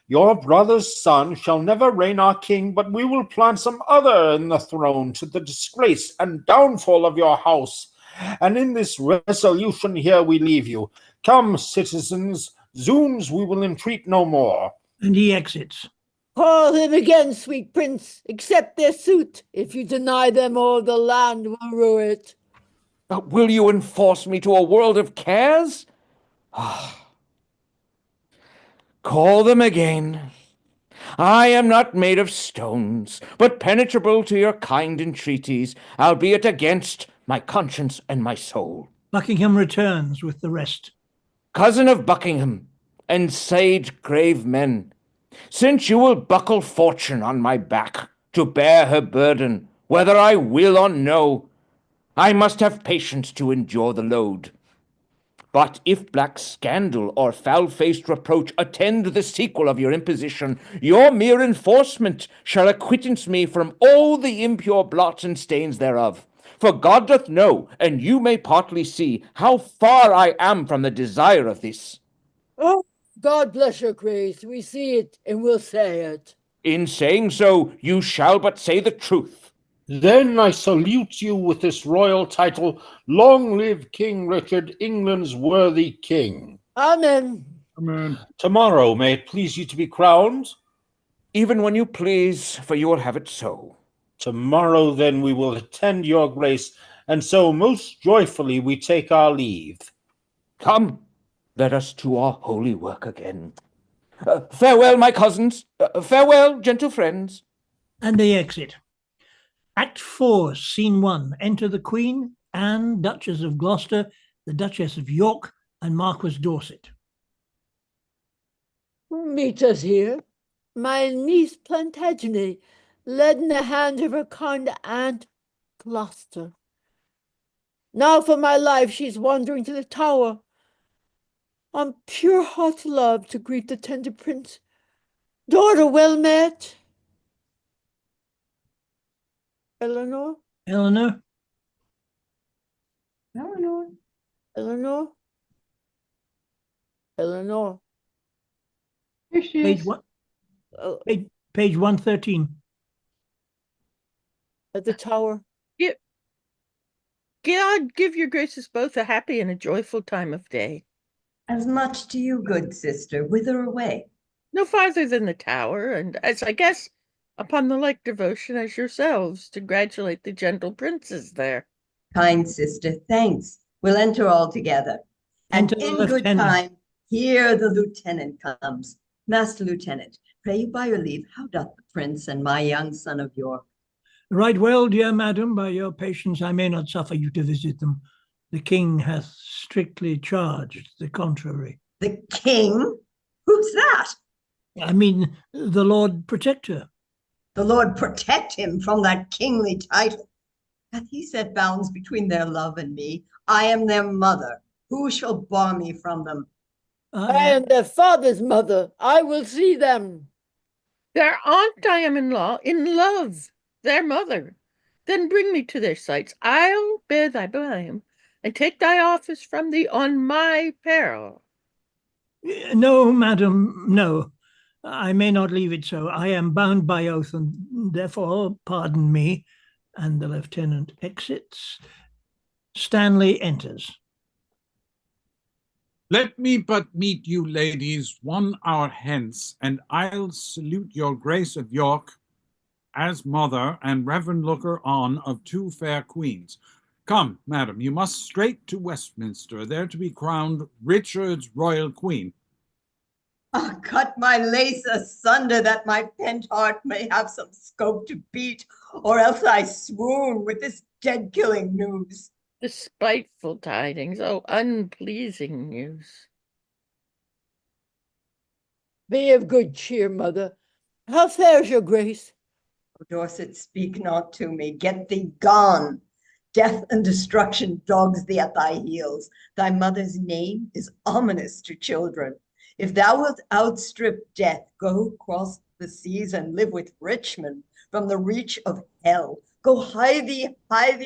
your brother's son shall never reign our king, but we will plant some other in the throne to the disgrace and downfall of your house. And in this resolution here we leave you. Come, citizens, Zooms, we will entreat no more. And he exits. Call him again, sweet prince. Accept their suit. If you deny them all, the land will rue it. Will you enforce me to a world of cares? Call them again. I am not made of stones, but penetrable to your kind entreaties, albeit against my conscience and my soul. Buckingham returns with the rest. Cousin of Buckingham, and sage grave men, since you will buckle fortune on my back to bear her burden, whether I will or no, I must have patience to endure the load. But if black scandal or foul-faced reproach attend the sequel of your imposition, your mere enforcement shall acquittance me from all the impure blots and stains thereof. For God doth know, and you may partly see, how far I am from the desire of this. Oh, God bless your grace. We see it and we'll say it. In saying so, you shall but say the truth. Then I salute you with this royal title, Long live King Richard, England's worthy king. Amen. Amen. Tomorrow may it please you to be crowned? Even when you please, for you will have it so. Tomorrow then we will attend your grace, and so most joyfully we take our leave. Come, let us to our holy work again. Farewell, my cousins. Farewell, gentle friends. And they exit. Act 4, Scene 1. Enter the Queen, Anne, Duchess of Gloucester, the Duchess of York, and Marquis Dorset. Meet us here. My niece Plantagenet, led in the hand of her kind aunt Gloucester. Now for my life she's wandering to the Tower, on pure hot love to greet the tender prince. Daughter well met. Eleanor? Eleanor? Eleanor. Eleanor? Eleanor? Here she Page is. one, Oh, page 113. at the Tower. God give your graces both a happy and a joyful time of day. As much to you, good sister. Whither away? No farther than the Tower, and as I guess upon the like devotion as yourselves to congratulate the gentle princes there. Kind sister, thanks. We'll enter all together. And Enter the in good lieutenant. time, here the lieutenant comes. Master Lieutenant, pray you by your leave, how doth the prince and my young son of York? Right well, dear madam, by your patience I may not suffer you to visit them. The king hath strictly charged the contrary. The king? Who's that? I mean, the Lord Protector. The Lord protect him from that kingly title. Hath he set bounds between their love and me? I am their mother. Who shall bar me from them? I am their father's mother. I will see them. Their aunt I am in love, their mother. Then bring me to their sights. I'll bear thy blame, and take thy office from thee on my peril. No, madam, no. I may not leave it so. I am bound by oath, and therefore pardon me. And the lieutenant exits. Stanley enters. Let me but meet you, ladies, 1 hour hence, and I'll salute your grace of York as mother and reverend looker on of 2 fair queens. Come, madam, you must straight to Westminster, there to be crowned Richard's royal queen. Ah, cut my lace asunder that my pent heart may have some scope to beat, or else I swoon with this dead-killing news. The spiteful tidings, oh, unpleasing news. Be of good cheer, mother. How fares your grace? O Dorset, speak not to me. Get thee gone. Death and destruction dogs thee at thy heels. Thy mother's name is ominous to children. If thou wilt outstrip death, go cross the seas and live with Richmond from the reach of hell. Go hide thee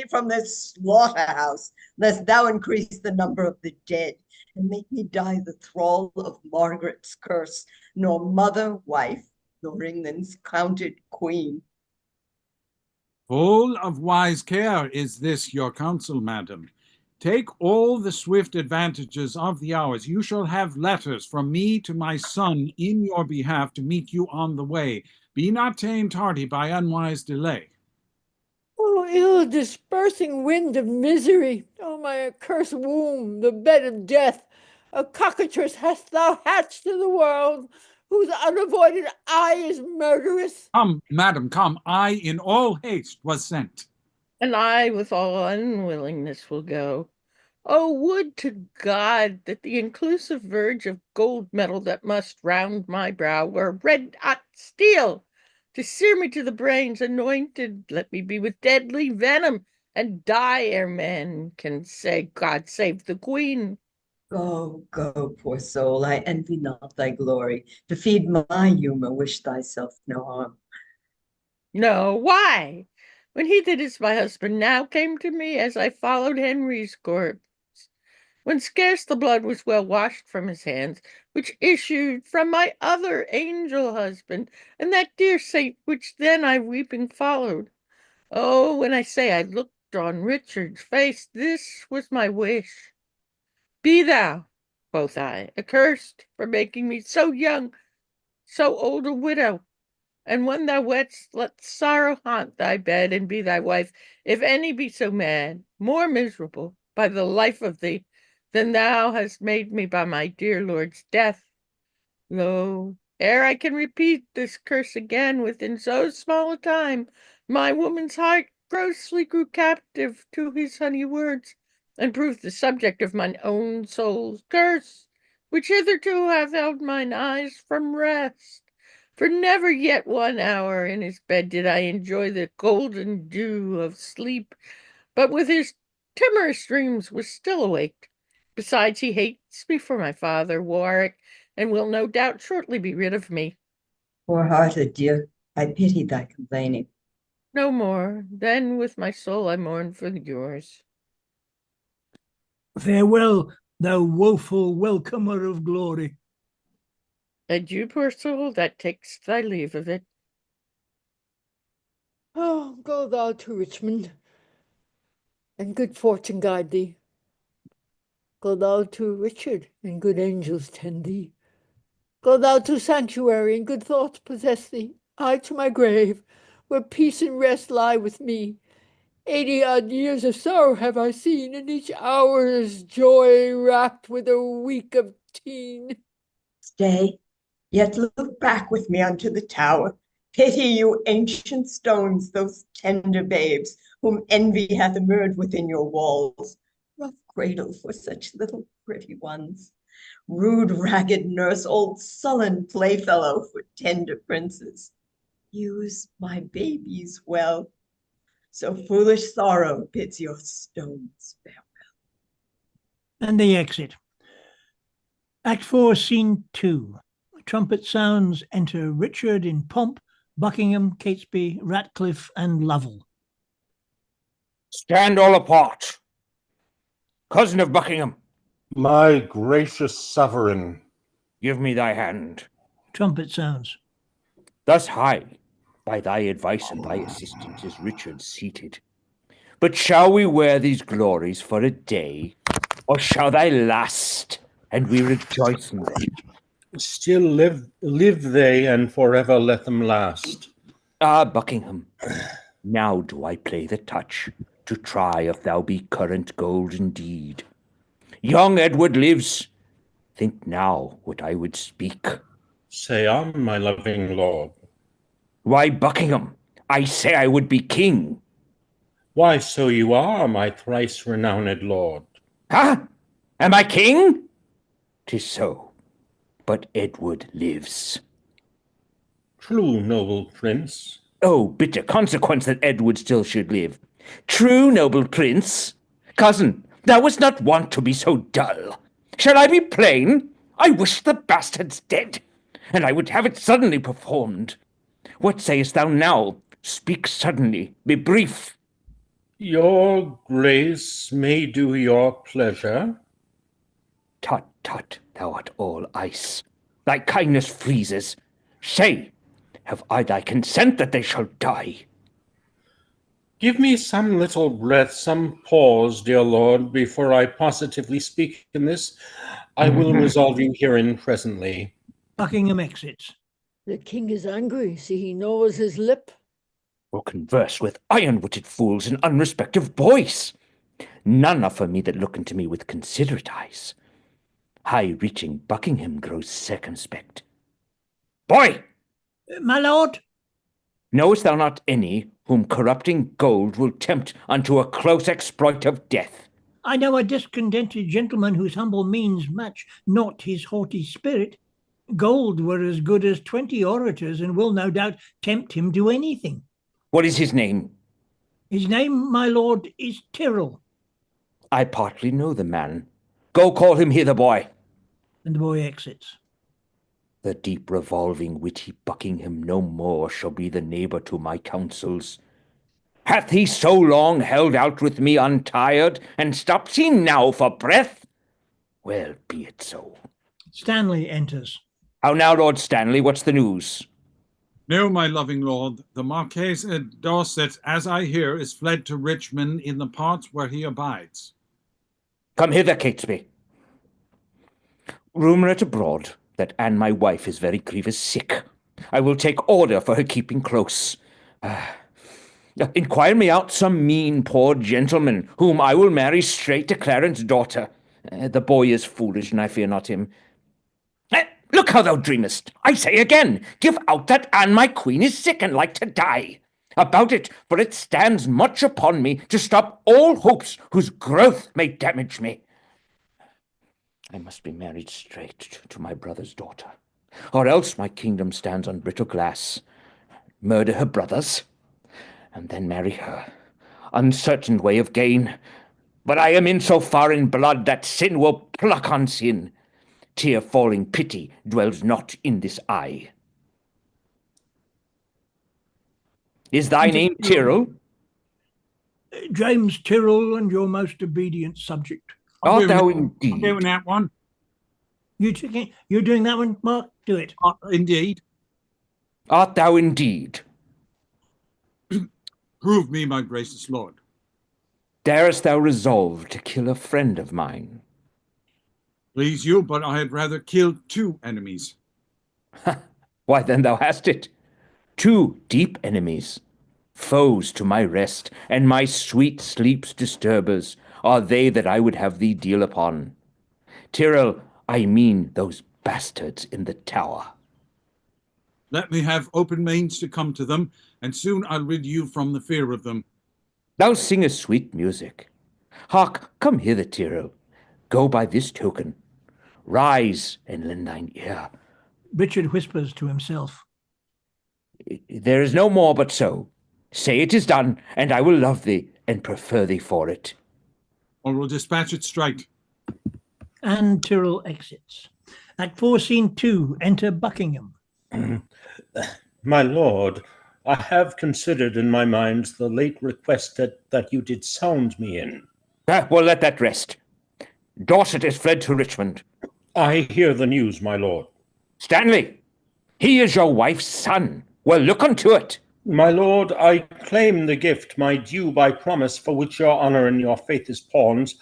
from this slaughterhouse, lest thou increase the number of the dead and make me die the thrall of Margaret's curse, nor mother, wife, nor England's counted queen. Full of wise care is this your counsel, madam. Take all the swift advantages of the hours. You shall have letters from me to my son in your behalf to meet you on the way. Be not ta'en tardy by unwise delay. Oh, ill dispersing wind of misery! Oh, my accursed womb, the bed of death! A cockatrice hast thou hatched to the world, whose unavoided eye is murderous. Come, madam, come. I in all haste was sent. And I with all unwillingness will go. Oh, would to God that the inclusive verge of gold metal that must round my brow were red-hot steel, to sear me to the brains, anointed, let me be with deadly venom, and die ere men can say, God save the Queen. Go, go, poor soul, I envy not thy glory. To feed my humor, wish thyself no harm. No, why? When he that is my husband now came to me as I followed Henry's corpse, when scarce the blood was well washed from his hands, which issued from my other angel husband, and that dear saint which then I weeping followed. Oh, when I say I looked on Richard's face, this was my wish. Be thou, quoth I, accursed for making me so young, so old a widow. And when thou weddest, let sorrow haunt thy bed, and be thy wife, if any be so mad, more miserable, by the life of thee, than thou hast made me by my dear lord's death. Lo, ere I can repeat this curse again within so small a time, my woman's heart grossly grew captive to his honey words, and proved the subject of mine own soul's curse, which hitherto hath held mine eyes from rest. For never yet 1 hour in his bed did I enjoy the golden dew of sleep, but with his timorous dreams was still awake. Besides, he hates me for my father, Warwick, and will no doubt shortly be rid of me. Poor-hearted dear, I pity thy complaining. No more. Then with my soul I mourn for yours. Farewell, thou woeful welcomer of glory. Adieu, poor soul, that takes thy leave of it. Oh, go thou to Richmond, and good fortune guide thee. Go thou to Richard, and good angels tend thee. Go thou to sanctuary, and good thoughts possess thee. I to my grave, where peace and rest lie with me. 80-odd years of sorrow have I seen, and each hour is joy wrapped with a week of teen. Stay, yet look back with me unto the tower. Pity you ancient stones, those tender babes, whom envy hath immured within your walls. Rough cradle for such little pretty ones. Rude ragged nurse, old sullen playfellow for tender princes. Use my babies well. So foolish sorrow bids your stones farewell. And they exit. Act 4, Scene 2. Trumpet sounds, enter Richard in pomp, Buckingham, Catesby, Ratcliffe, and Lovell. Stand all apart. Cousin of Buckingham, My gracious sovereign. give me thy hand. Trumpet sounds. Thus high, by thy advice and thy assistance, is Richard seated. But shall we wear these glories for a day, or shall they last, and we rejoice in them? Still live they, and forever let them last. Ah, Buckingham, now do I play the touch, to try if thou be current gold indeed. Young Edward lives. Think now what I would speak. Say on, my loving lord. Why, Buckingham, I say I would be king. Why, so you are, my thrice renowned lord. Huh? Am I king? 'Tis so, but Edward lives. True, noble prince. Oh, bitter consequence that Edward still should live. True, noble prince. Cousin, thou wast not wont to be so dull. Shall I be plain? I wish the bastard's dead, and I would have it suddenly performed. What sayest thou now? Speak suddenly, be brief. Your grace may do your pleasure. Tut, tut, thou art all ice. Thy kindness freezes. Say, have I thy consent that they shall die? Give me some little breath, some pause, dear lord, before I positively speak in this. I will resolve you herein presently. Buckingham exits. The king is angry, see he knows his lip. Or converse with iron-witted fools and unrespective boys. None are for me that look into me with considerate eyes. High-reaching Buckingham grows circumspect. Boy! My lord? Knowest thou not any whom corrupting gold will tempt unto a close exploit of death? I know a discontented gentleman whose humble means match not his haughty spirit. Gold were as good as 20 orators, and will no doubt tempt him to anything. What is his name? His name, my lord, is Tyrrell. I partly know the man. Go call him hither, boy. And the boy exits. The deep revolving witty Buckingham no more shall be the neighbour to my counsels. Hath he so long held out with me untired, and stops he now for breath? Well, be it so. Stanley enters. How now, Lord Stanley, what's the news? No, my loving lord, the Marquess of Dorset, as I hear, is fled to Richmond in the parts where he abides. Come hither, Catesby. Rumour it abroad that Anne, my wife, is very grievous sick. I will take order for her keeping close. Inquire me out some mean poor gentleman, whom I will marry straight to Clarence' daughter. The boy is foolish, and I fear not him. Look how thou dreamest. I say again, give out that Anne, my queen, is sick and like to die. About it, for it stands much upon me to stop all hopes whose growth may damage me. I must be married straight to my brother's daughter, or else my kingdom stands on brittle glass. Murder her brothers, and then marry her. Uncertain way of gain, but I am in so far in blood that sin will pluck on sin. Tear-falling pity dwells not in this eye. Is thy name Tyrrell? James Tyrrell, and your most obedient subject. Art thou indeed? I'm doing that one. You're doing that one, Mark? Do it. Indeed. Art thou indeed? Prove me, my gracious lord. Darest thou resolve to kill a friend of mine? Please you, but I had rather kill 2 enemies. Why, then thou hast it. 2 deep enemies, foes to my rest, and my sweet sleep's disturbers, are they that I would have thee deal upon. Tyrrell, I mean those bastards in the tower. Let me have open means to come to them, and soon I'll rid you from the fear of them. Thou singest sweet music. Hark, come hither, Tyrrell. Go by this token. Rise and lend thine ear. Richard whispers to himself. There is no more but so. Say it is done, and I will love thee and prefer thee for it. Or will dispatch it straight. And Tyrrell exits. Act 4, Scene 2. Enter Buckingham. My lord, I have considered in my mind the late request that you did sound me in. Well, let that rest. Dorset is fled to Richmond. I hear the news, my lord. Stanley, he is your wife's son. Well, look unto it. My lord, I claim the gift, my due by promise, for which your honour and your faith is pawned,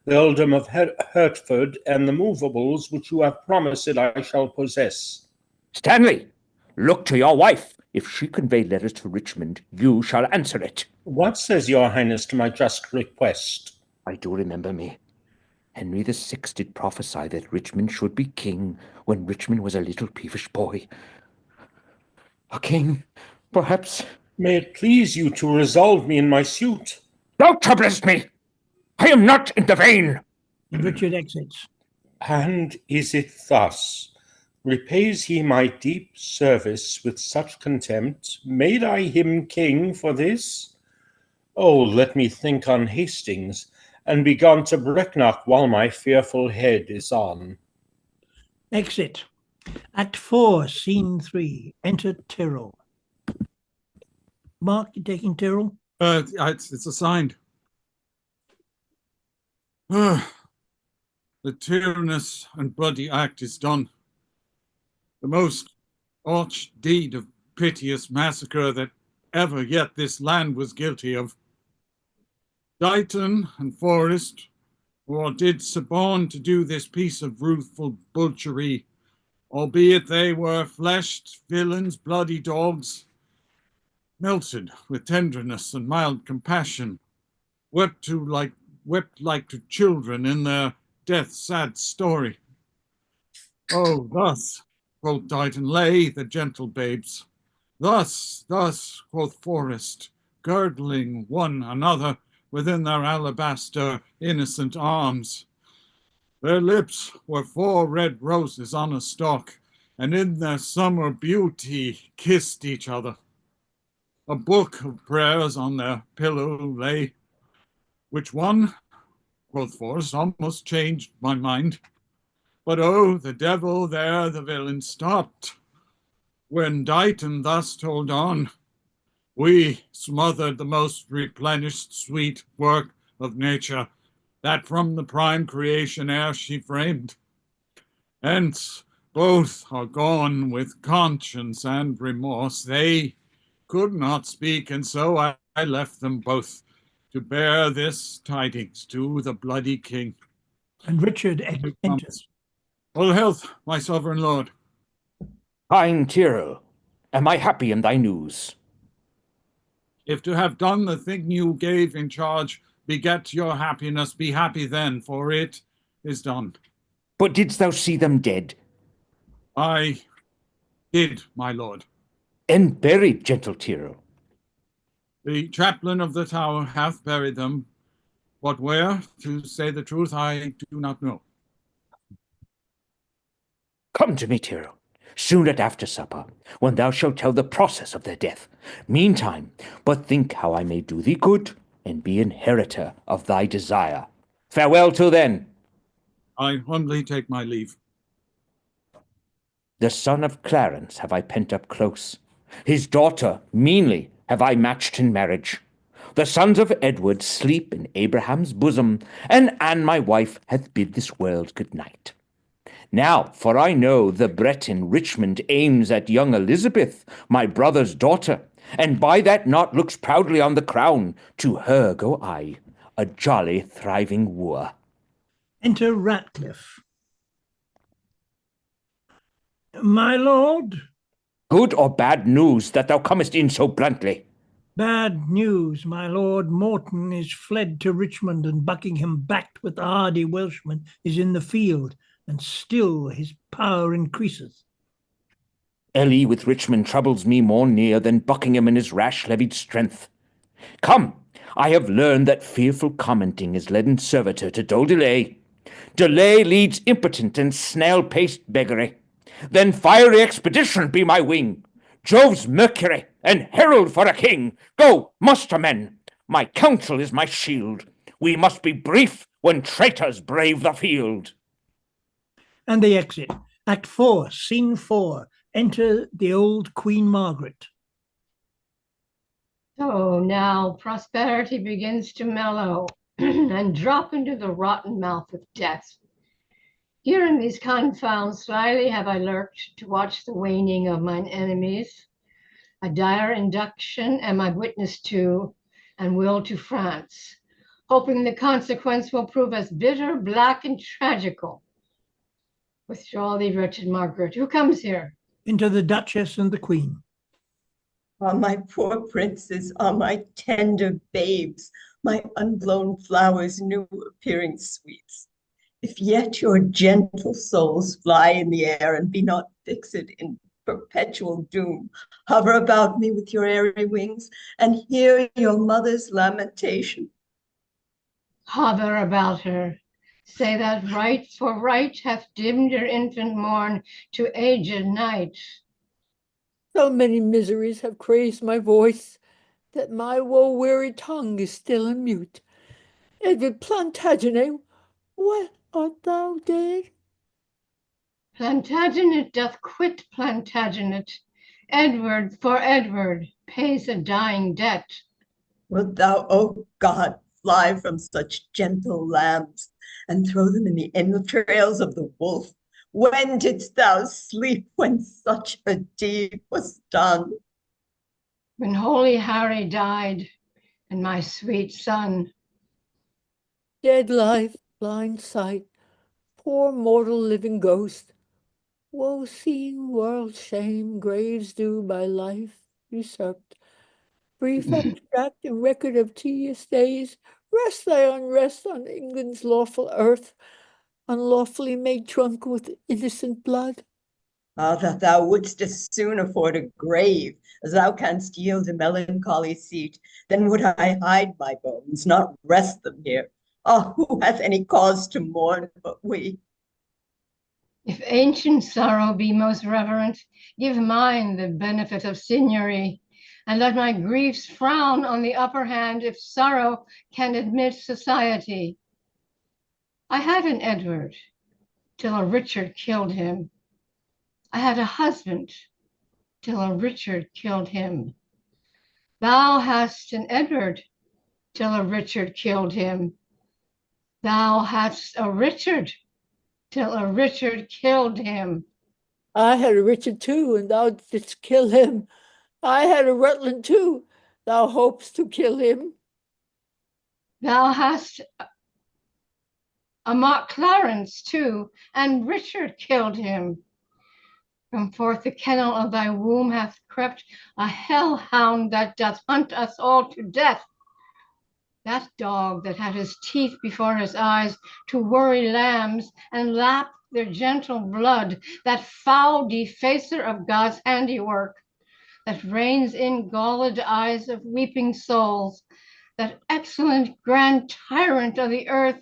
the earldom of Hertford, and the movables which you have promised it I shall possess. Stanley, look to your wife. If she convey letters to Richmond, you shall answer it. What says your highness to my just request? I do remember me. Henry VI did prophesy that Richmond should be king when Richmond was a little peevish boy. A king, perhaps. May it please you to resolve me in my suit. Thou troublest me. I am not in the vein. And Richard exits. And is it thus? Repays he my deep service with such contempt? Made I him king for this? Oh, let me think on Hastings, and be gone to Brecknock while my fearful head is on. Exit. Act 4, Scene 3. Enter Tyrrell. Mark, you taking Tyrrell? It's assigned. The tyrannous and bloody act is done. The most arch deed of piteous massacre that ever yet this land was guilty of. Dighton and Forrest, or did suborn to do this piece of ruthful butchery, albeit they were fleshed villains, bloody dogs, melted with tenderness and mild compassion, wept like to children in their death's sad story. Oh, thus, quoth Dighton, lay the gentle babes. Thus, quoth Forrest, girdling one another within their alabaster innocent arms. Their lips were 4 red roses on a stalk, and in their summer beauty kissed each other. a book of prayers on their pillow lay, which one, quoth force, almost changed my mind. But oh, the devil there the villain stopped. When Dighton thus told on, we smothered the most replenished sweet work of nature, that from the prime creation ere she framed. Hence both are gone with conscience and remorse. They could not speak, and so I left them both to bear this tidings to the bloody king. And Richard enters. Full health, my sovereign lord. Kind Tyrrell, am I happy in thy news? If to have done the thing you gave in charge beget your happiness, be happy then, for it is done. But didst thou see them dead? I did, my lord. And buried, gentle Tyrrell? The chaplain of the tower hath buried them, but where, to say the truth, I do not know. Come to me, Tyrrell, soon at after supper, when thou shalt tell the process of their death. Meantime, but think how I may do thee good, and be inheritor of thy desire. Farewell till then. I humbly take my leave. The son of Clarence have I pent up close. His daughter, meanly, have I matched in marriage. The sons of Edward sleep in Abraham's bosom, and Anne my wife hath bid this world good night. Now, for I know the Breton Richmond aims at young Elizabeth, my brother's daughter, and by that knot looks proudly on the crown. To her go I, a jolly thriving wooer. Enter Ratcliffe. My lord? Good or bad news that thou comest in so bluntly? Bad news, my lord. Morton is fled to Richmond, and Buckingham, backed with the hardy Welshmen, is in the field, and still his power increases. Ellie with Richmond troubles me more near than Buckingham in his rash levied strength. Come, I have learned that fearful commenting is leaden servitor to dull delay. Delay leads impotent and snail-paced beggary. Then fiery expedition be my wing. Jove's Mercury, and herald for a king. Go, muster men. My counsel is my shield. We must be brief when traitors brave the field. And they exit. Act 4, Scene 4. Enter the old Queen Margaret. So now prosperity begins to mellow and drop into the rotten mouth of death. Here in these confounds slyly have I lurked to watch the waning of mine enemies. A dire induction am I witness to, and will to France, hoping the consequence will prove as bitter, black, and tragical. Withdraw thee, wretched Margaret. Who comes here? Into the Duchess and the Queen. Ah, my poor princes, ah, my tender babes, my unblown flowers, new appearing sweets. If yet your gentle souls fly in the air and be not fixed in perpetual doom, hover about me with your airy wings and hear your mother's lamentation. Hover about her. Say that right for right hath dimmed your infant morn to aged night. So many miseries have crazed my voice that my woe-weary tongue is still unmute. Edward Plantagenet, what art thou dead? Plantagenet doth quit Plantagenet. Edward for Edward pays a dying debt. Wilt thou, O God, fly from such gentle lambs and throw them in the entrails of the wolf? When didst thou sleep when such a deed was done? When holy Harry died, and my sweet son. Dead life, blind sight, poor mortal living ghost. Woe seen, world shame, graves due by life usurped. Brief abstract and record of tedious days, rest thy unrest on England's lawful earth, unlawfully made drunk with innocent blood. Ah, that thou wouldst as soon afford a grave as thou canst yield a melancholy seat, then would I hide my bones, not rest them here. Ah, who hath any cause to mourn but we? If ancient sorrow be most reverent, give mine the benefit of signory. and let my griefs frown on the upper hand if sorrow can admit society. I had an Edward till a Richard killed him. I had a husband till a Richard killed him. Thou hast an Edward till a Richard killed him. Thou hadst a Richard till a Richard killed him. I had a Richard too, and thou didst kill him. I had a Rutland too. Thou hopest to kill him. Thou hast a Mark Clarence too, and Richard killed him. From forth the kennel of thy womb hath crept a hellhound that doth hunt us all to death. That dog that had his teeth before his eyes to worry lambs and lap their gentle blood, that foul defacer of God's handiwork, that reigns in galled eyes of weeping souls, that excellent grand tyrant of the earth,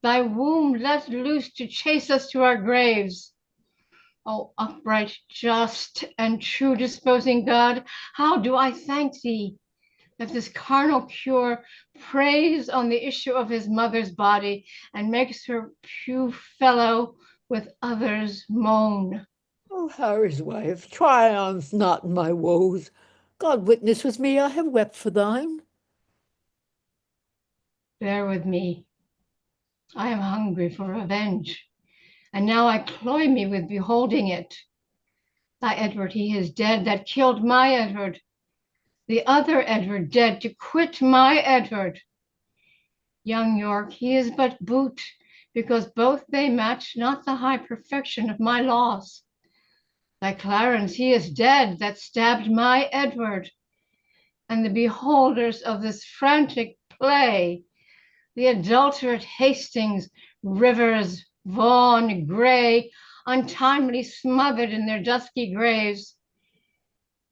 thy womb let loose to chase us to our graves. O upright, just, and true disposing God, how do I thank thee that this carnal cure preys on the issue of his mother's body and makes her pew fellow with others moan. O Harry's wife, triumph not in my woes. God witness with me, I have wept for thine. Bear with me. I am hungry for revenge, and now I cloy me with beholding it. Thy Edward, he is dead that killed my Edward. The other Edward dead to quit my Edward. Young York, he is but boot, because both they match not the high perfection of my laws. Thy Clarence, he is dead that stabbed my Edward. And the beholders of this frantic play, the adulterate Hastings, Rivers, Vaughan, Grey, untimely smothered in their dusky graves.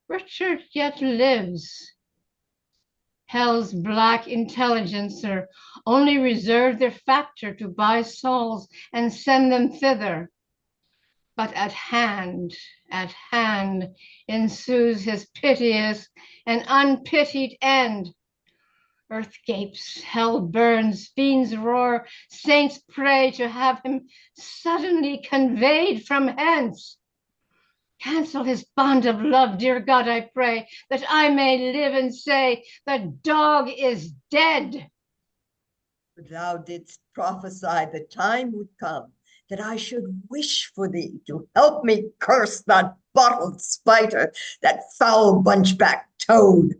Richard yet lives. Hell's black intelligencer only reserved their factor to buy souls and send them thither. But at hand ensues his piteous and unpitied end. Earth gapes, hell burns, fiends roar, saints pray to have him suddenly conveyed from hence. Cancel his bond of love, dear God, I pray, that I may live and say, the dog is dead. Thou didst prophesy the time would come that I should wish for thee to help me curse that bottled spider, that foul bunchback toad.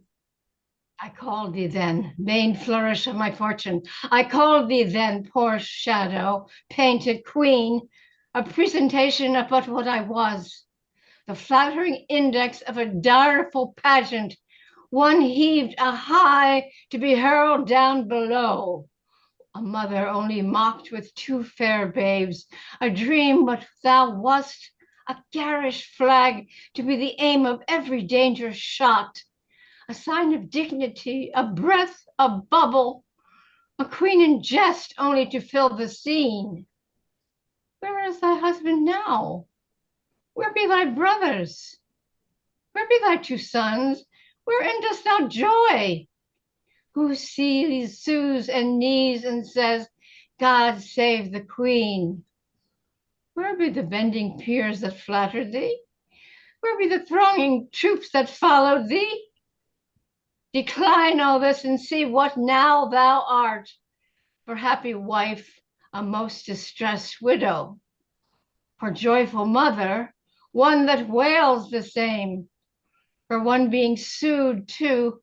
I called thee then, vain flourish of my fortune. I called thee then, poor shadow, painted queen, a presentation of but what I was, the flattering index of a direful pageant, one heaved a high to be hurled down below. A mother only mocked with two fair babes, a dream what thou wast, a garish flag to be the aim of every dangerous shot, a sign of dignity, a breath, a bubble, a queen in jest only to fill the scene. Where is thy husband now? Where be thy brothers? Where be thy two sons? Wherein dost thou joy? Who sees, sues, and knees and says, God save the queen? Where be the bending peers that flattered thee? Where be the thronging troops that followed thee? Decline all this and see what now thou art. For happy wife, a most distressed widow. For joyful mother, one that wails the same. For one being sued too,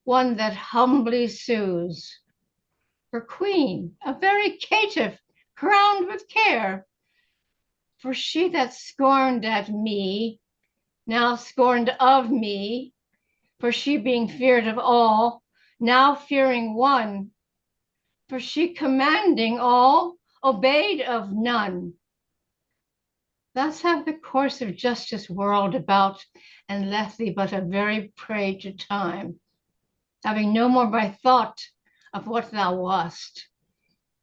one that humbly sues. For queen, a very caitiff, crowned with care. For she that scorned at me, now scorned of me, for she being feared of all, now fearing one, for she commanding all, obeyed of none. Thus have the course of justice whirled about, and left thee but a very prey to time, having no more by thought of what thou wast,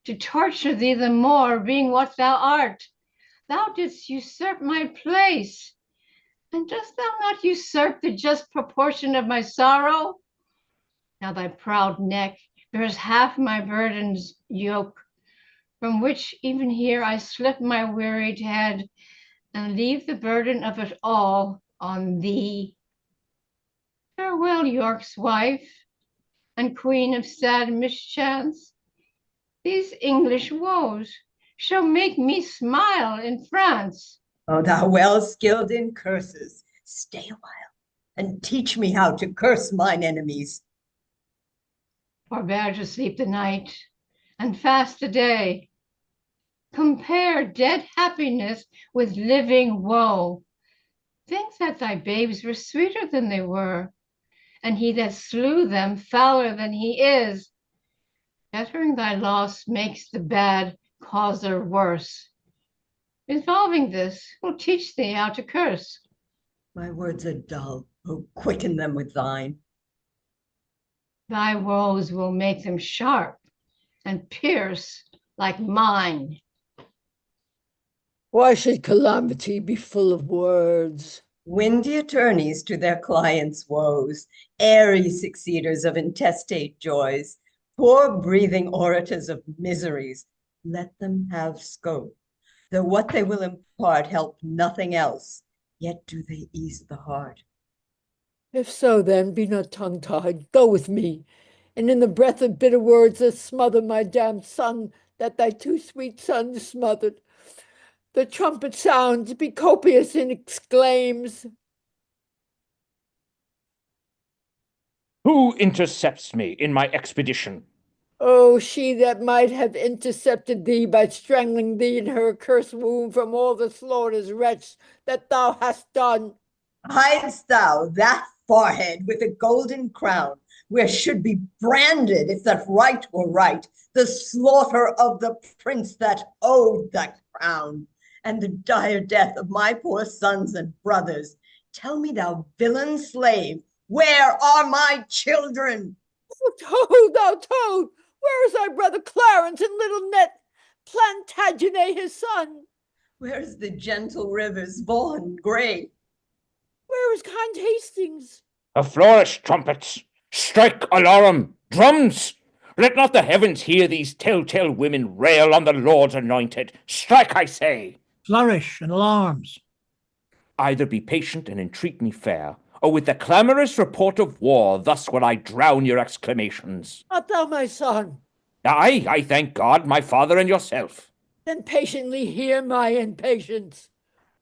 to torture thee the more, being what thou art. Thou didst usurp my place. And dost thou not usurp the just proportion of my sorrow? Now thy proud neck bears half my burden's yoke, from which even here I slip my wearied head and leave the burden of it all on thee. Farewell, York's wife, and queen of sad mischance. These English woes shall make me smile in France. Oh, thou well skilled in curses, stay a while and teach me how to curse mine enemies. Forbear to sleep the night and fast the day. Compare dead happiness with living woe. Think that thy babes were sweeter than they were, and he that slew them fouler than he is. Bettering thy loss makes the bad causer worse. Resolving this will teach thee how to curse. My words are dull. Oh, quicken them with thine. Thy woes will make them sharp and pierce like mine. Why should calamity be full of words? Windy attorneys to their clients' woes, airy succeeders of intestate joys, poor breathing orators of miseries, let them have scope. Though what they will impart help nothing else, yet do they ease the heart. If so, then, be not tongue-tied, go with me, and in the breath of bitter words that smother my damned son, that thy two sweet sons smothered, the trumpet sounds, be copious and exclaims. Who intercepts me in my expedition? Oh, she that might have intercepted thee by strangling thee in her accursed womb from all the slaughter's wretch that thou hast done. Hidest thou that forehead with a golden crown, where should be branded, if that right were right, the slaughter of the prince that owed that crown, and the dire death of my poor sons and brothers? Tell me, thou villain slave, where are my children? Thou toad, where is thy brother Clarence and little Ned Plantagenet his son? Where is the gentle rivers Vaughan Gray? Where is kind Hastings? A flourish, trumpets! Strike alarum! Drums! Let not the heavens hear these telltale women rail on the Lord's anointed. Strike, I say! Flourish and alarms. Either be patient and entreat me fair, or with the clamorous report of war, thus will I drown your exclamations. Art thou my son? Aye, I thank God, my father, and yourself. Then patiently hear my impatience.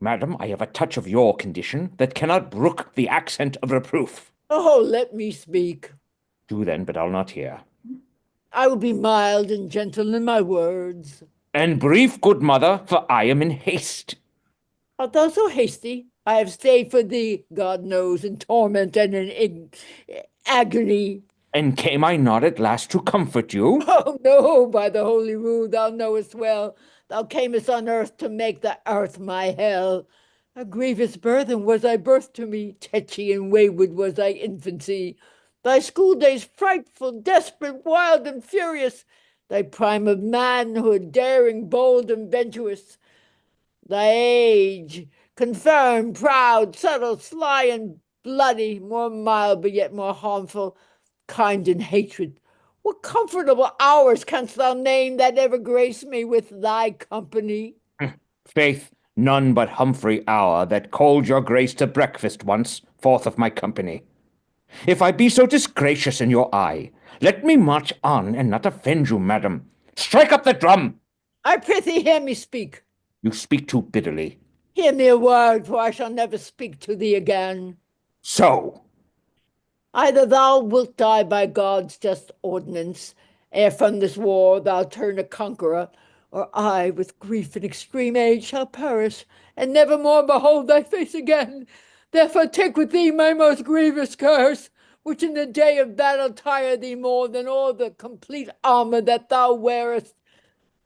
Madam, I have a touch of your condition that cannot brook the accent of reproof. Oh, let me speak. Do then, but I'll not hear. I will be mild and gentle in my words. And brief, good mother, for I am in haste. Art thou so hasty? I have stayed for thee, God knows, in torment and in agony. And came I not at last to comfort you? Oh, no, by the holy rule, thou knowest well. Thou camest on earth to make the earth my hell. A grievous burthen was thy birth to me, tetchy and wayward was thy infancy. Thy school days frightful, desperate, wild, and furious. Thy prime of manhood, daring, bold, and venturous. Thy age, confirmed, proud, subtle, sly, and bloody, more mild, but yet more harmful, kind in hatred. What comfortable hours canst thou name that ever grace me with thy company? Faith, none but Humphrey hour that called your grace to breakfast once, forth of my company. If I be so disgracious in your eye, let me march on and not offend you, madam. Strike up the drum! I prithee hear me speak. You speak too bitterly. Hear me a word, for I shall never speak to thee again. So, either thou wilt die by God's just ordinance, ere from this war thou turn a conqueror, or I, with grief and extreme age, shall perish, and never more behold thy face again. Therefore take with thee my most grievous curse, which in the day of battle tire thee more than all the complete armor that thou wearest.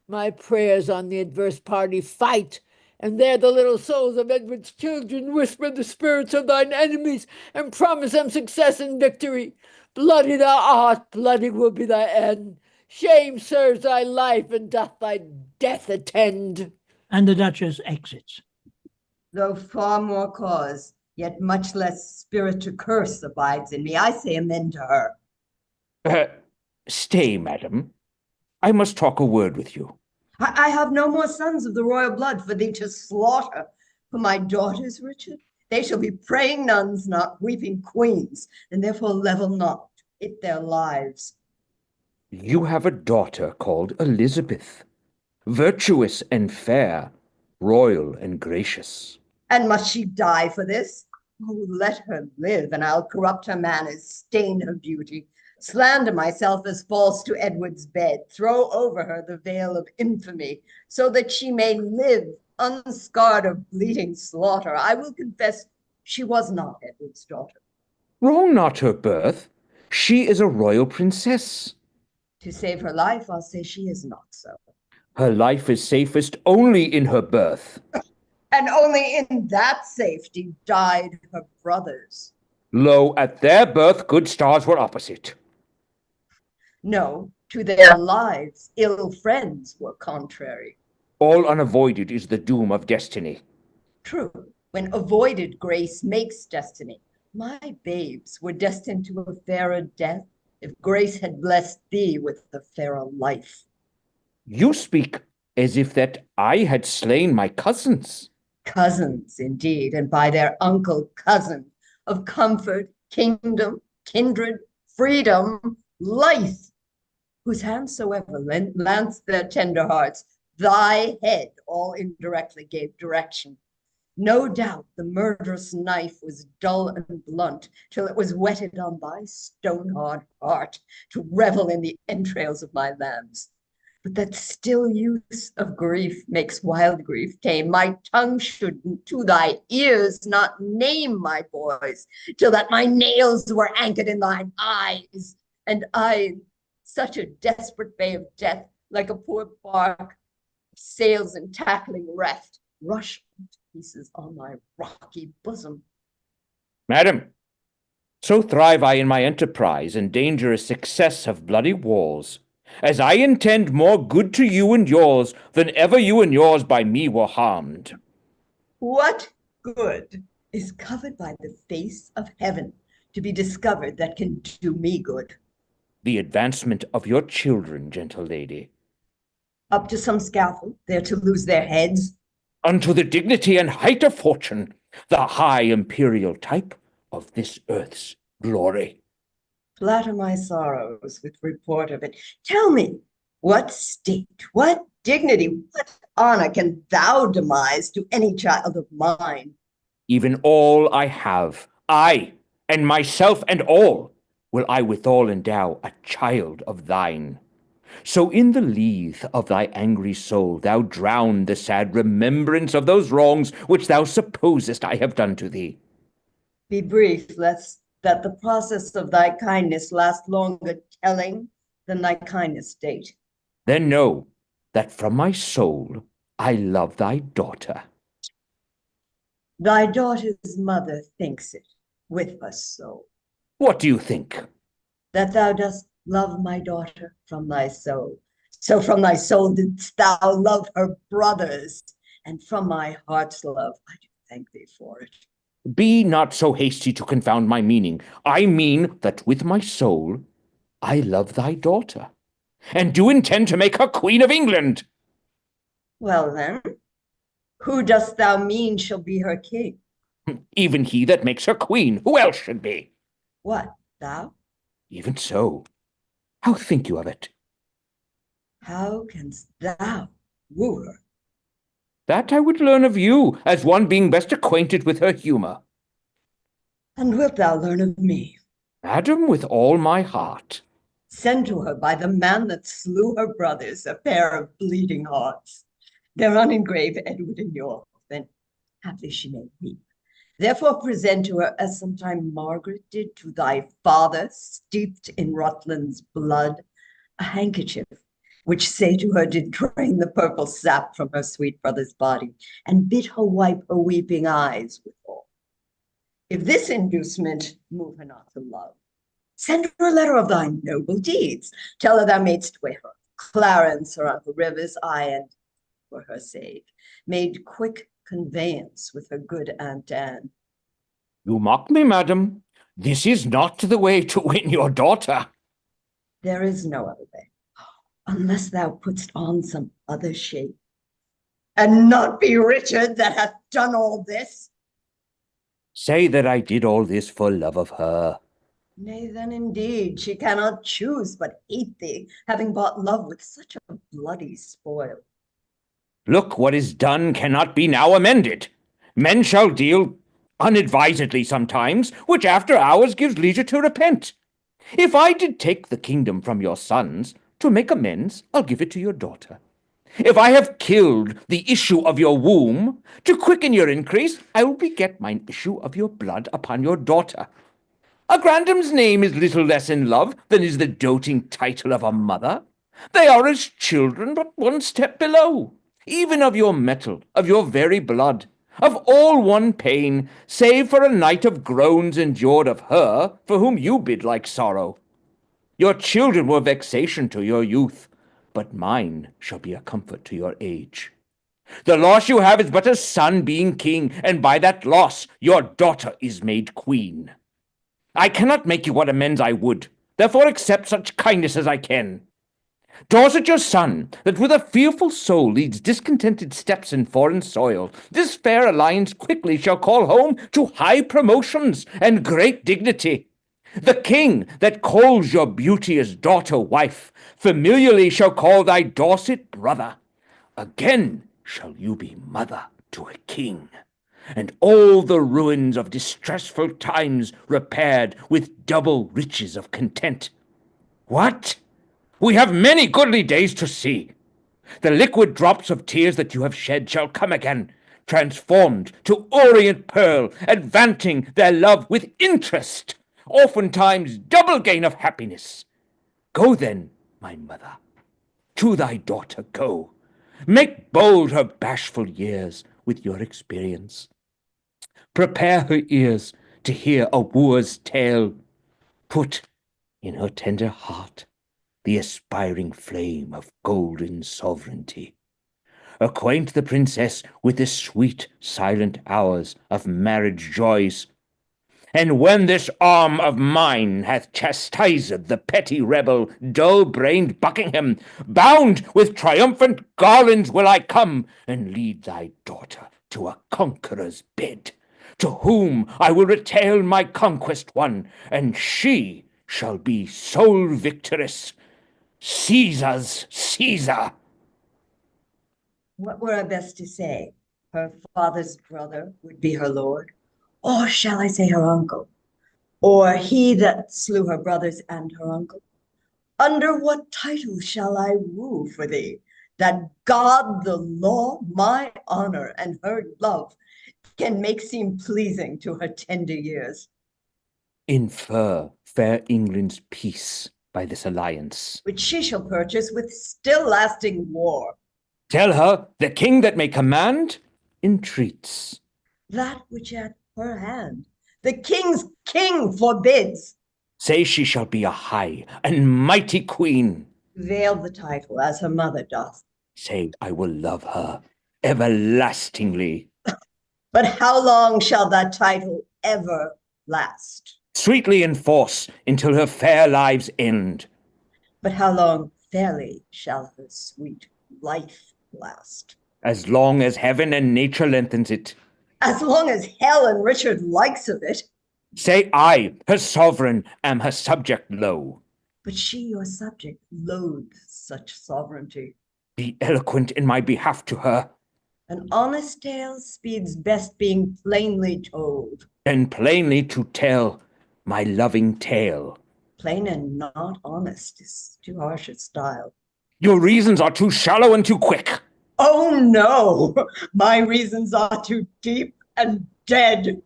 My prayers on the adverse party fight, and there the little souls of Edward's children whisper the spirits of thine enemies, and promise them success and victory. Bloody thou art, bloody will be thy end. Shame serves thy life, and doth thy death attend. And the Duchess exits. Though far more cause yet much less spirit to curse abides in me. I say amen to her. Stay, madam. I must talk a word with you. I have no more sons of the royal blood for thee to slaughter. For my daughters, Richard, they shall be praying nuns, not weeping queens, and therefore level not it their lives. You have a daughter called Elizabeth, virtuous and fair, royal and gracious. And must she die for this? Oh, let her live, and I'll corrupt her manners, stain her beauty, slander myself as false to Edward's bed, throw over her the veil of infamy, so that she may live unscarred of bleeding slaughter. I will confess she was not Edward's daughter. Wrong not her birth. She is a royal princess. To save her life, I'll say she is not so. Her life is safest only in her birth. And only in that safety died her brothers. Lo, at their birth good stars were opposite. No, to their lives ill friends were contrary. All unavoided is the doom of destiny. True, when avoided grace makes destiny. My babes were destined to a fairer death if grace had blessed thee with the fairer life. You speak as if that I had slain my cousins. Cousins, indeed, and by their uncle cousin, of comfort, kingdom, kindred, freedom, life, whose hands soever lanced their tender hearts, thy head all indirectly gave direction. No doubt the murderous knife was dull and blunt till it was whetted on thy stone-hard heart to revel in the entrails of my lambs. But that still use of grief makes wild grief tame. My tongue should to thy ears not name my boys, till that my nails were anchored in thine eyes, and I, such a desperate bay of death, like a poor bark, sails and tackling reft, rush to pieces on my rocky bosom. Madam, so thrive I in my enterprise and dangerous success of bloody wars, as I intend more good to you and yours than ever you and yours by me were harmed. What good is covered by the face of heaven to be discovered that can do me good? The advancement of your children, gentle lady. Up to some scaffold, there to lose their heads? Unto the dignity and height of fortune, the high imperial type of this earth's glory. Flatter my sorrows with report of it. Tell me, what state, what dignity, what honor can thou demise to any child of mine? Even all I have, I and myself and all, will I withal endow a child of thine. So in the lethe of thy angry soul thou drown the sad remembrance of those wrongs which thou supposest I have done to thee. Be brief, lest that the process of thy kindness last longer telling than thy kindness date. Then know that from my soul I love thy daughter. Thy daughter's mother thinks it with her soul. What do you think? That thou dost love my daughter from thy soul. So from thy soul didst thou love her brothers, and from my heart's love I do thank thee for it. Be not so hasty to confound my meaning. I mean that with my soul I love thy daughter, and do intend to make her Queen of England. Well then, who dost thou mean shall be her king? Even he that makes her queen. Who else should be? What, thou? Even so. How think you of it? How canst thou woo her? That I would learn of you, as one being best acquainted with her humour. And wilt thou learn of me? Madam, with all my heart. Send to her by the man that slew her brothers, a pair of bleeding hearts. Thereon engrave Edward and York, then haply she may weep. Therefore present to her, as sometime Margaret did to thy father, steeped in Rutland's blood, a handkerchief, which say to her did drain the purple sap from her sweet brother's body, and bid her wipe her weeping eyes withal. If this inducement move her not to love, send her a letter of thy noble deeds. Tell her thou madest way her Clarence, her uncle Rivers, I, and for her sake, made quick conveyance with her good Aunt Anne. You mock me, madam. This is not the way to win your daughter. There is no other way, unless thou putst on some other shape, and not be Richard that hath done all this. Say that I did all this for love of her. Nay, then indeed she cannot choose but hate thee, having bought love with such a bloody spoil. Look, what is done cannot be now amended. Men shall deal unadvisedly sometimes, which after hours gives leisure to repent. If I did take the kingdom from your sons, to make amends, I'll give it to your daughter. If I have killed the issue of your womb, to quicken your increase, I will beget mine issue of your blood upon your daughter. A grandam's name is little less in love than is the doting title of a mother. They are as children, but one step below, even of your metal, of your very blood, of all one pain, save for a night of groans endured of her, for whom you bid like sorrow. Your children were vexation to your youth, but mine shall be a comfort to your age. The loss you have is but a son being king, and by that loss your daughter is made queen. I cannot make you what amends I would, therefore accept such kindness as I can. Dorset your son, that with a fearful soul leads discontented steps in foreign soil, this fair alliance quickly shall call home to high promotions and great dignity. The king that calls your beauteous daughter wife, familiarly shall call thy Dorset brother. Again shall you be mother to a king, and all the ruins of distressful times repaired with double riches of content. What? We have many goodly days to see. The liquid drops of tears that you have shed shall come again, transformed to orient pearl, advancing their love with interest, oftentimes double gain of happiness. Go then, my mother, to thy daughter go. Make bold her bashful years with your experience. Prepare her ears to hear a wooer's tale. Put in her tender heart the aspiring flame of golden sovereignty. Acquaint the princess with the sweet, silent hours of marriage joys. And when this arm of mine hath chastised the petty rebel, dull-brained Buckingham, bound with triumphant garlands will I come, and lead thy daughter to a conqueror's bed, to whom I will retail my conquest won, and she shall be sole victoress, Caesar's Caesar. What were I best to say? Her father's brother would be her lord? Or shall I say her uncle? Or he that slew her brothers and her uncle? Under what title shall I woo for thee, that God, the law, my honor, and her love can make seem pleasing to her tender years? Infer fair England's peace by this alliance, which she shall purchase with still lasting war. Tell her the king that may command entreats. That which at her hand the king's king forbids. Say she shall be a high and mighty queen. Veil the title as her mother doth. Say I will love her everlastingly. But how long shall that title ever last? Sweetly enforce until her fair lives end. But how long fairly shall her sweet life last? As long as heaven and nature lengthens it. As long as hell and Richard likes of it. Say I, her sovereign, am her subject low. But she, your subject, loathes such sovereignty. Be eloquent in my behalf to her. An honest tale speeds best being plainly told. Then plainly to tell my loving tale. Plain and not honest is too harsh a style. Your reasons are too shallow and too quick. Oh no, my reasons are too deep and dead.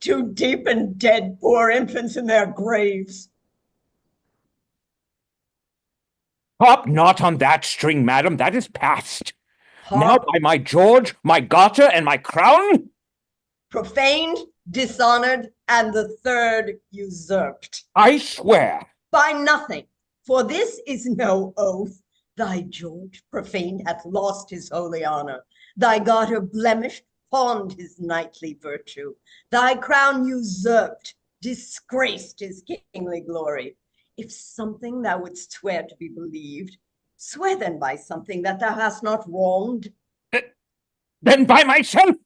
Too deep and dead, poor infants in their graves. Harp not on that string, madam, that is past. Harp. Now by my George, my garter, and my crown. Profaned, dishonored, and the third usurped. I swear. By nothing, for this is no oath. Thy George profaned hath lost his holy honor. Thy garter blemished, pawned his knightly virtue. Thy crown usurped, disgraced his kingly glory. If something thou wouldst swear to be believed, swear then by something that thou hast not wronged. Then by myself.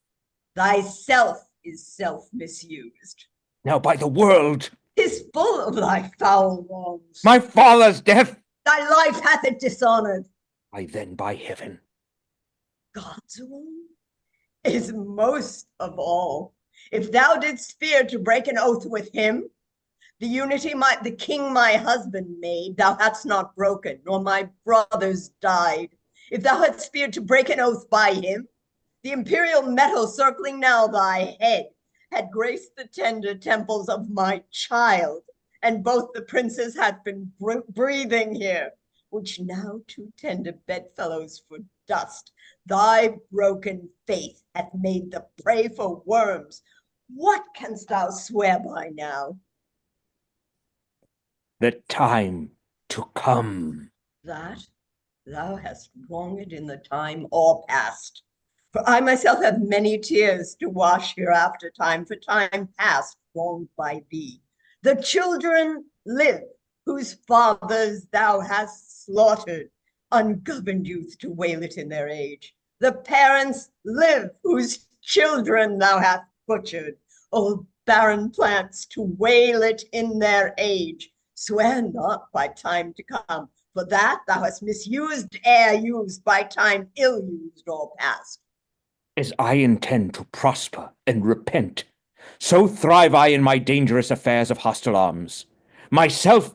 Thyself is self-misused. Now by the world. 'Tis full of thy foul wrongs. My father's death. Thy life hath it dishonored. Why then by heaven. God's wrong is most of all. If thou didst fear to break an oath with him, the unity the king my husband made, thou hadst not broken, nor my brothers died. If thou hadst feared to break an oath by him, the imperial metal circling now thy head had graced the tender temples of my child, and both the princes had been breathing here, which now two tender bedfellows for dust. Thy broken faith hath made the prey for worms. What canst thou swear by now? The time to come. That thou hast wronged in the time all past. For I myself have many tears to wash hereafter time for time past wronged by thee. The children live whose fathers thou hast slaughtered, ungoverned youth to wail it in their age. The parents live whose children thou hast butchered, old barren plants to wail it in their age. Swear not by time to come, for that thou hast misused ere used by time ill used or past. As I intend to prosper and repent, so thrive I in my dangerous affairs of hostile arms. Myself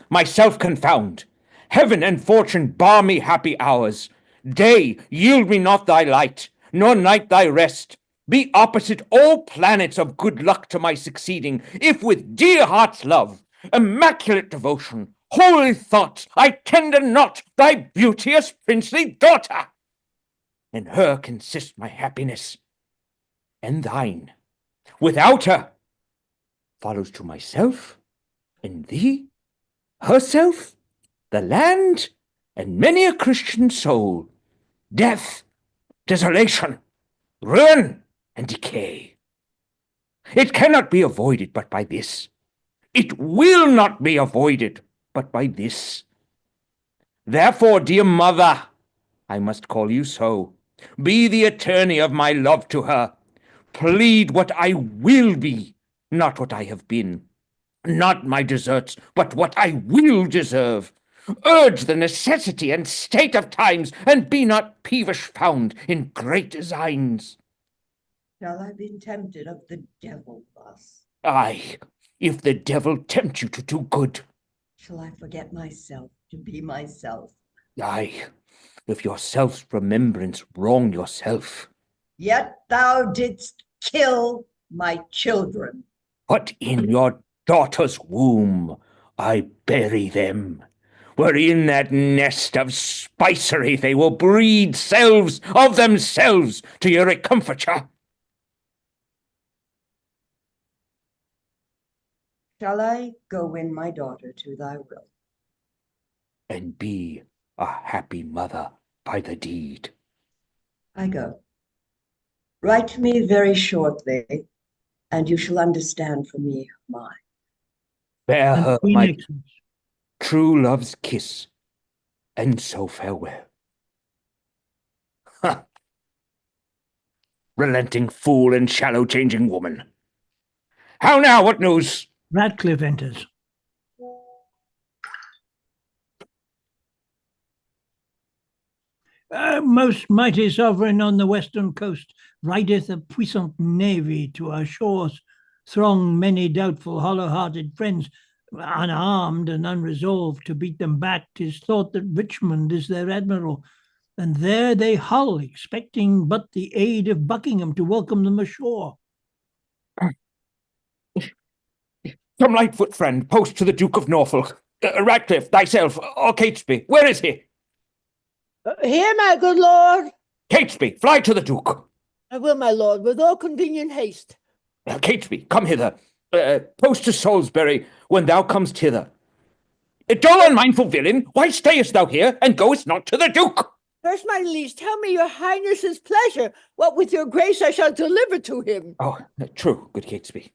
confound. Heaven and fortune bar me happy hours. Day, yield me not thy light, nor night thy rest. Be opposite all planets of good luck to my succeeding, if with dear heart's love, immaculate devotion, holy thoughts, I tender not thy beauteous princely daughter. In her consists my happiness, and thine. Without her, follows to myself, and thee, herself, the land, and many a Christian soul, death, desolation, ruin, and decay. It cannot be avoided but by this. It will not be avoided but by this. Therefore, dear mother, I must call you so, be the attorney of my love to her. Plead what I will be, not what I have been. Not my deserts, but what I will deserve. Urge the necessity and state of times, and be not peevish found in great designs. Shall I be tempted of the devil thus? Aye, if the devil tempt you to do good. Shall I forget myself to be myself? Aye, if your self's remembrance wrong yourself. Yet thou didst kill my children. But in your daughter's womb I bury them, where in that nest of spicery they will breed selves of themselves to your recomforture. Shall I go win my daughter to thy will? And be a happy mother by the deed. I go. Write to me very shortly, and you shall understand from me mine. Bear her Queen my Excellence. true love's kiss, and so farewell. Ha! Relenting fool and shallow-changing woman. How now, what news? Ratcliffe enters. Most mighty sovereign on the western coast, rideth a puissant navy to our shores, throng many doubtful, hollow-hearted friends, unarmed and unresolved to beat them back. 'Tis thought that Richmond is their admiral, and there they hull, expecting but the aid of Buckingham to welcome them ashore. Some Lightfoot friend, post to the Duke of Norfolk. Ratcliffe, thyself, or Catesby, where is he? Here, my good lord. Catesby, fly to the Duke. I will, my lord, with all convenient haste. Catesby, come hither. Post to Salisbury when thou comest hither. Dull unmindful villain, why stayest thou here, and goest not to the Duke? First, my liege, tell me your highness's pleasure. What with your grace I shall deliver to him. Oh, true, good Catesby.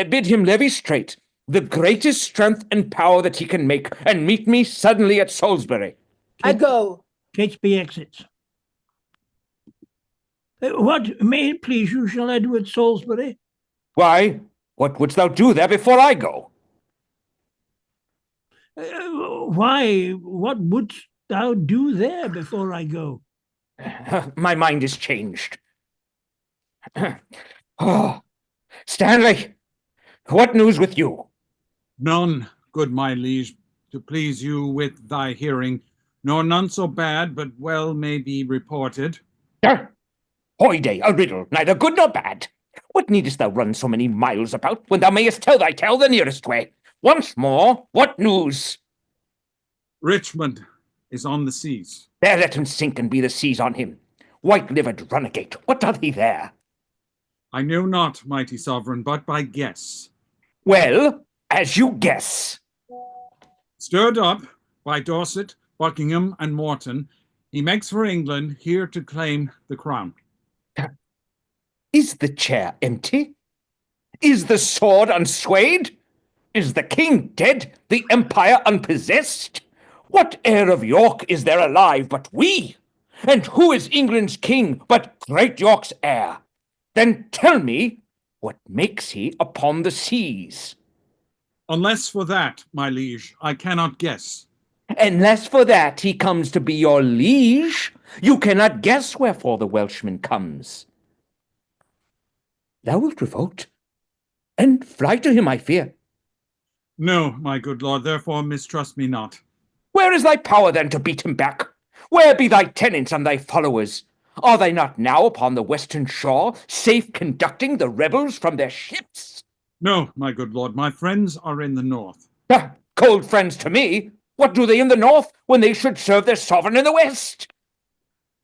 Bid him levy straight the greatest strength and power that he can make, and meet me suddenly at Salisbury. I go. Catesby exits. What, may it please you, shall Edward Salisbury? Why, what wouldst thou do there before I go? Why, what wouldst thou do there before I go? My mind is changed. Oh, Stanley, what news with you? None, good my liege, to please you with thy hearing, nor none so bad, but well may be reported. Hoy-day, a riddle, neither good nor bad. What needest thou run so many miles about, when thou mayest tell thy tale the nearest way? Once more, what news? Richmond is on the seas. There let him sink and be the seas on him. White-livered runagate, what doth he there? I know not, mighty sovereign, but by guess. Well, as you guess. Stirred up by Dorset, Buckingham, and Morton, he makes for England, here to claim the crown. Is the chair empty? Is the sword unswayed? Is the king dead, the empire unpossessed? What heir of York is there alive but we? And who is England's king but great York's heir? Then tell me, what makes he upon the seas? Unless for that, my liege, I cannot guess. Unless for that he comes to be your liege, you cannot guess wherefore the Welshman comes. Thou wilt revolt, and fly to him, I fear. No, my good lord, therefore mistrust me not. Where is thy power then to beat him back? Where be thy tenants and thy followers? Are they not now upon the western shore, safe conducting the rebels from their ships? No, my good lord, my friends are in the north. Cold friends to me! What do they in the north when they should serve their sovereign in the west?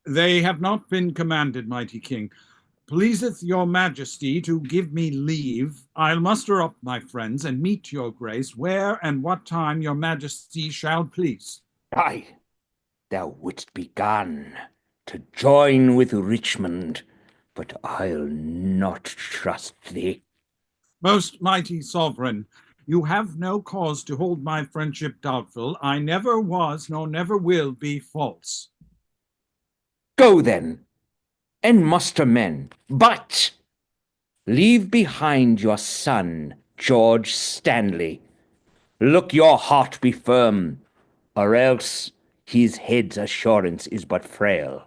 They have not been commanded, mighty king. Pleaseth your majesty to give me leave, I'll muster up my friends and meet your grace where and what time your majesty shall please. Aye, thou wouldst be gone to join with Richmond, but I'll not trust thee. Most mighty sovereign, you have no cause to hold my friendship doubtful. I never was, nor never will be false. Go then, and muster men, but leave behind your son, George Stanley. Look your heart be firm, or else his head's assurance is but frail.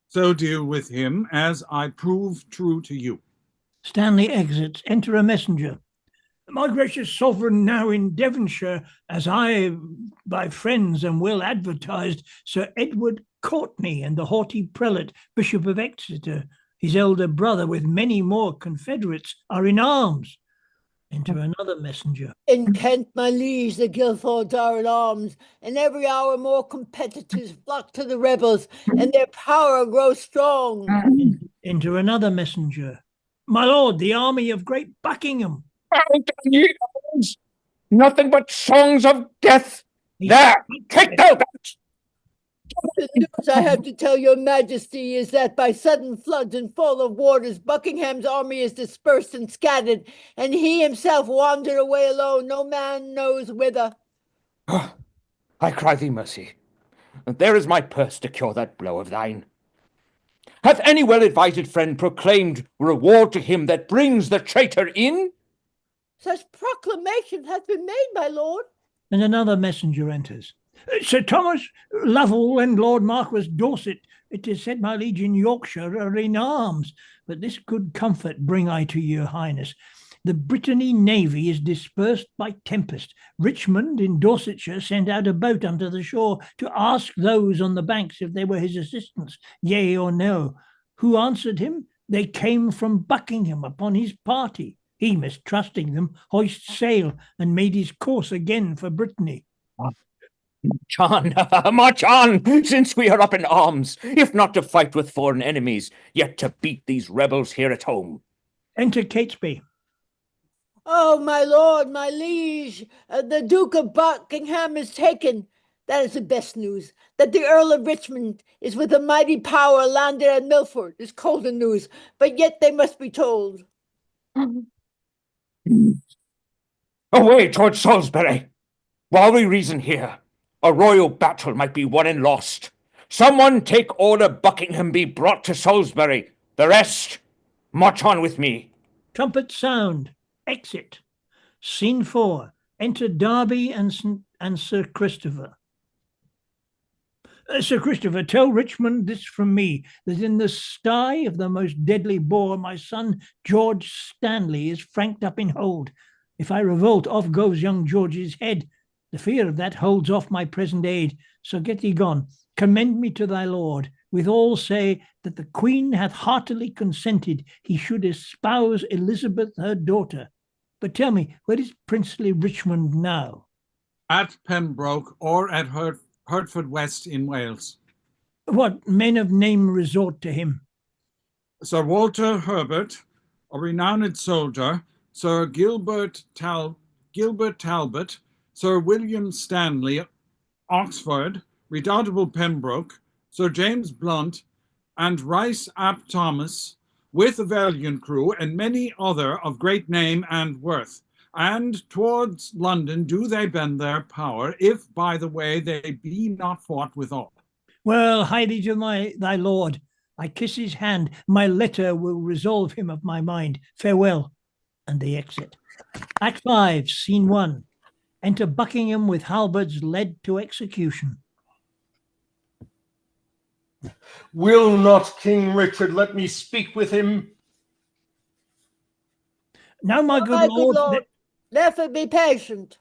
So deal with him, as I prove true to you. Stanley exits. Enter a messenger. My gracious sovereign, now in Devonshire, as I, by friends, am well advertised, Sir Edward Courtenay and the haughty prelate, Bishop of Exeter, his elder brother, with many more confederates, are in arms. Enter another messenger. In Kent, my liege, the Guildfords are in arms, and every hour more competitors flock to the rebels, and their power grows strong. Enter another messenger. My lord, the army of great Buckingham. Well done, ye elves! Nothing but songs of death. There, take thou that! The news I have to tell your majesty is that by sudden floods and fall of waters, Buckingham's army is dispersed and scattered, and he himself wandered away alone, no man knows whither. Oh, I cry thee mercy. There is my purse to cure that blow of thine. Hath any well-advised friend proclaimed reward to him that brings the traitor in? Such proclamation hath been made, my lord. And another messenger enters. Sir Thomas Lovell and Lord Marquis Dorset, it is said, my liege, in Yorkshire are in arms, but this good comfort bring I to your highness. The Brittany navy is dispersed by tempest. Richmond in Dorsetshire sent out a boat unto the shore to ask those on the banks if they were his assistants, yea or no. Who answered him? They came from Buckingham upon his party. He, mistrusting them, hoists sail and made his course again for Brittany. March on, since we are up in arms, if not to fight with foreign enemies, yet to beat these rebels here at home. Enter Catesby. Oh, my lord, my liege, the Duke of Buckingham is taken. That is the best news. That the Earl of Richmond is with a mighty power landed at Milford is colder news, but yet they must be told. Away towards Salisbury. While we reason here, a royal battle might be won and lost. Someone take order Buckingham be brought to Salisbury. The rest, march on with me. Trumpet sound. Exit. Scene 4. Enter Darby and Sir Christopher. Sir Christopher, tell Richmond this from me, that in the sty of the most deadly boar, my son George Stanley is franked up in hold. If I revolt, off goes young George's head. The fear of that holds off my present aid. So get thee gone. Commend me to thy lord. Withal say that the queen hath heartily consented he should espouse Elizabeth her daughter. But tell me, where is princely Richmond now? At Pembroke or at Hertford West in Wales. What men of name resort to him? Sir Walter Herbert, a renowned soldier, Sir Gilbert Talbot, Sir William Stanley, Oxford, redoubtable Pembroke, Sir James Blunt, and Rice ap Thomas, with a valiant crew, and many other of great name and worth. And towards London do they bend their power, if by the way they be not fought withal. Well, hie thee to thy lord. I kiss his hand. My letter will resolve him of my mind. Farewell. And they exit. Act 5, Scene 1. Enter Buckingham with halberds led to execution. Will not King Richard let me speak with him? Now, my good lord, therefore be patient.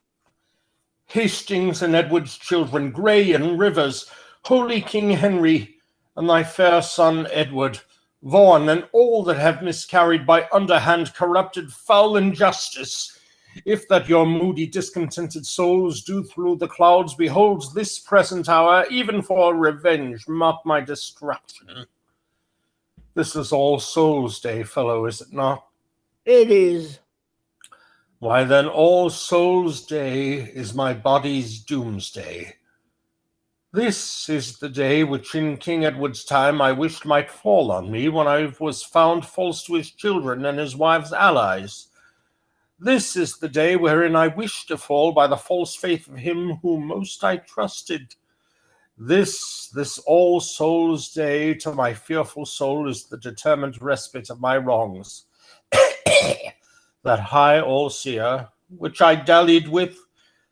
Hastings and Edward's children, Grey and Rivers, holy King Henry, and thy fair son Edward, Vaughan, and all that have miscarried by underhand, corrupted, foul injustice. If that your moody, discontented souls do through the clouds behold this present hour, even for revenge, mark my destruction. This is All Souls' Day, fellow, is it not? It is. Why then All Souls' Day is my body's doomsday. This is the day which in King Edward's time I wished might fall on me, when I was found false to his children and his wife's allies. This is the day wherein I wished to fall by the false faith of him whom most I trusted. This All Souls' Day to my fearful soul is the determined respite of my wrongs. That high all-seer, which I dallied with,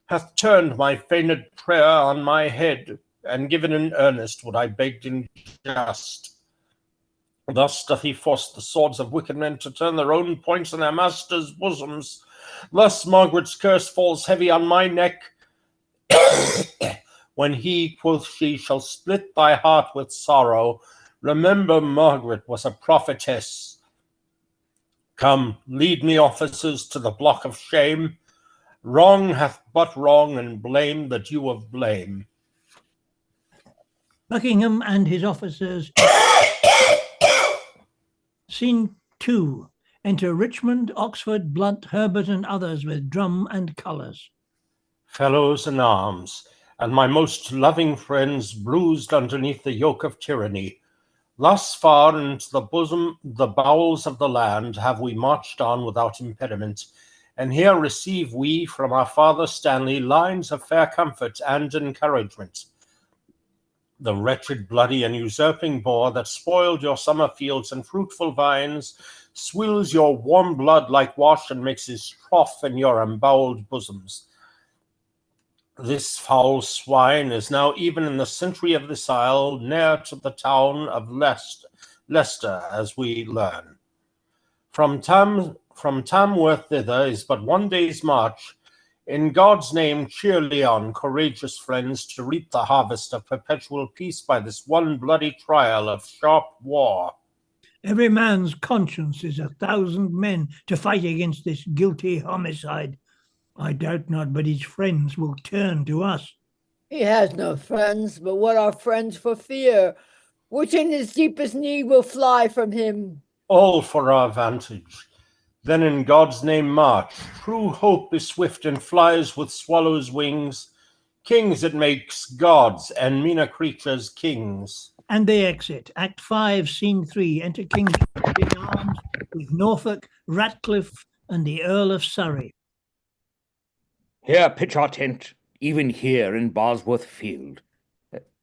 hath turned my feigned prayer on my head, and given in earnest what I begged in jest. Thus doth he force the swords of wicked men to turn their own points in their masters' bosoms. Thus Margaret's curse falls heavy on my neck, when he, quoth she, shall split thy heart with sorrow. Remember Margaret was a prophetess. Come, lead me, officers, to the block of shame. Wrong hath but wrong, and blame the due of blame. Buckingham and his officers. Scene 2. Enter Richmond, Oxford, Blunt, Herbert, and others with drum and colours. Fellows in arms, and my most loving friends, bruised underneath the yoke of tyranny, thus far into the bowels of the land have we marched on without impediment, and here receive we from our father Stanley lines of fair comfort and encouragement. The wretched, bloody, and usurping boar that spoiled your summer fields and fruitful vines swills your warm blood like wash, and makes his trough in your emboweled bosoms. This foul swine is now even in the century of this isle, near to the town of Leicester, as we learn. From Tamworth thither is but one day's march. In God's name, cheerly on, courageous friends, to reap the harvest of perpetual peace by this one bloody trial of sharp war. Every man's conscience is 1,000 men to fight against this guilty homicide. I doubt not but his friends will turn to us. He has no friends, but what are friends for fear, which in his deepest need will fly from him? All for our vantage. Then in God's name march. True hope is swift and flies with swallows' wings. Kings it makes gods, and meaner creatures kings. And they exit. Act 5, Scene 3. Enter King in arms with Norfolk, Ratcliffe, and the Earl of Surrey. Here pitch our tent, even here in Bosworth Field.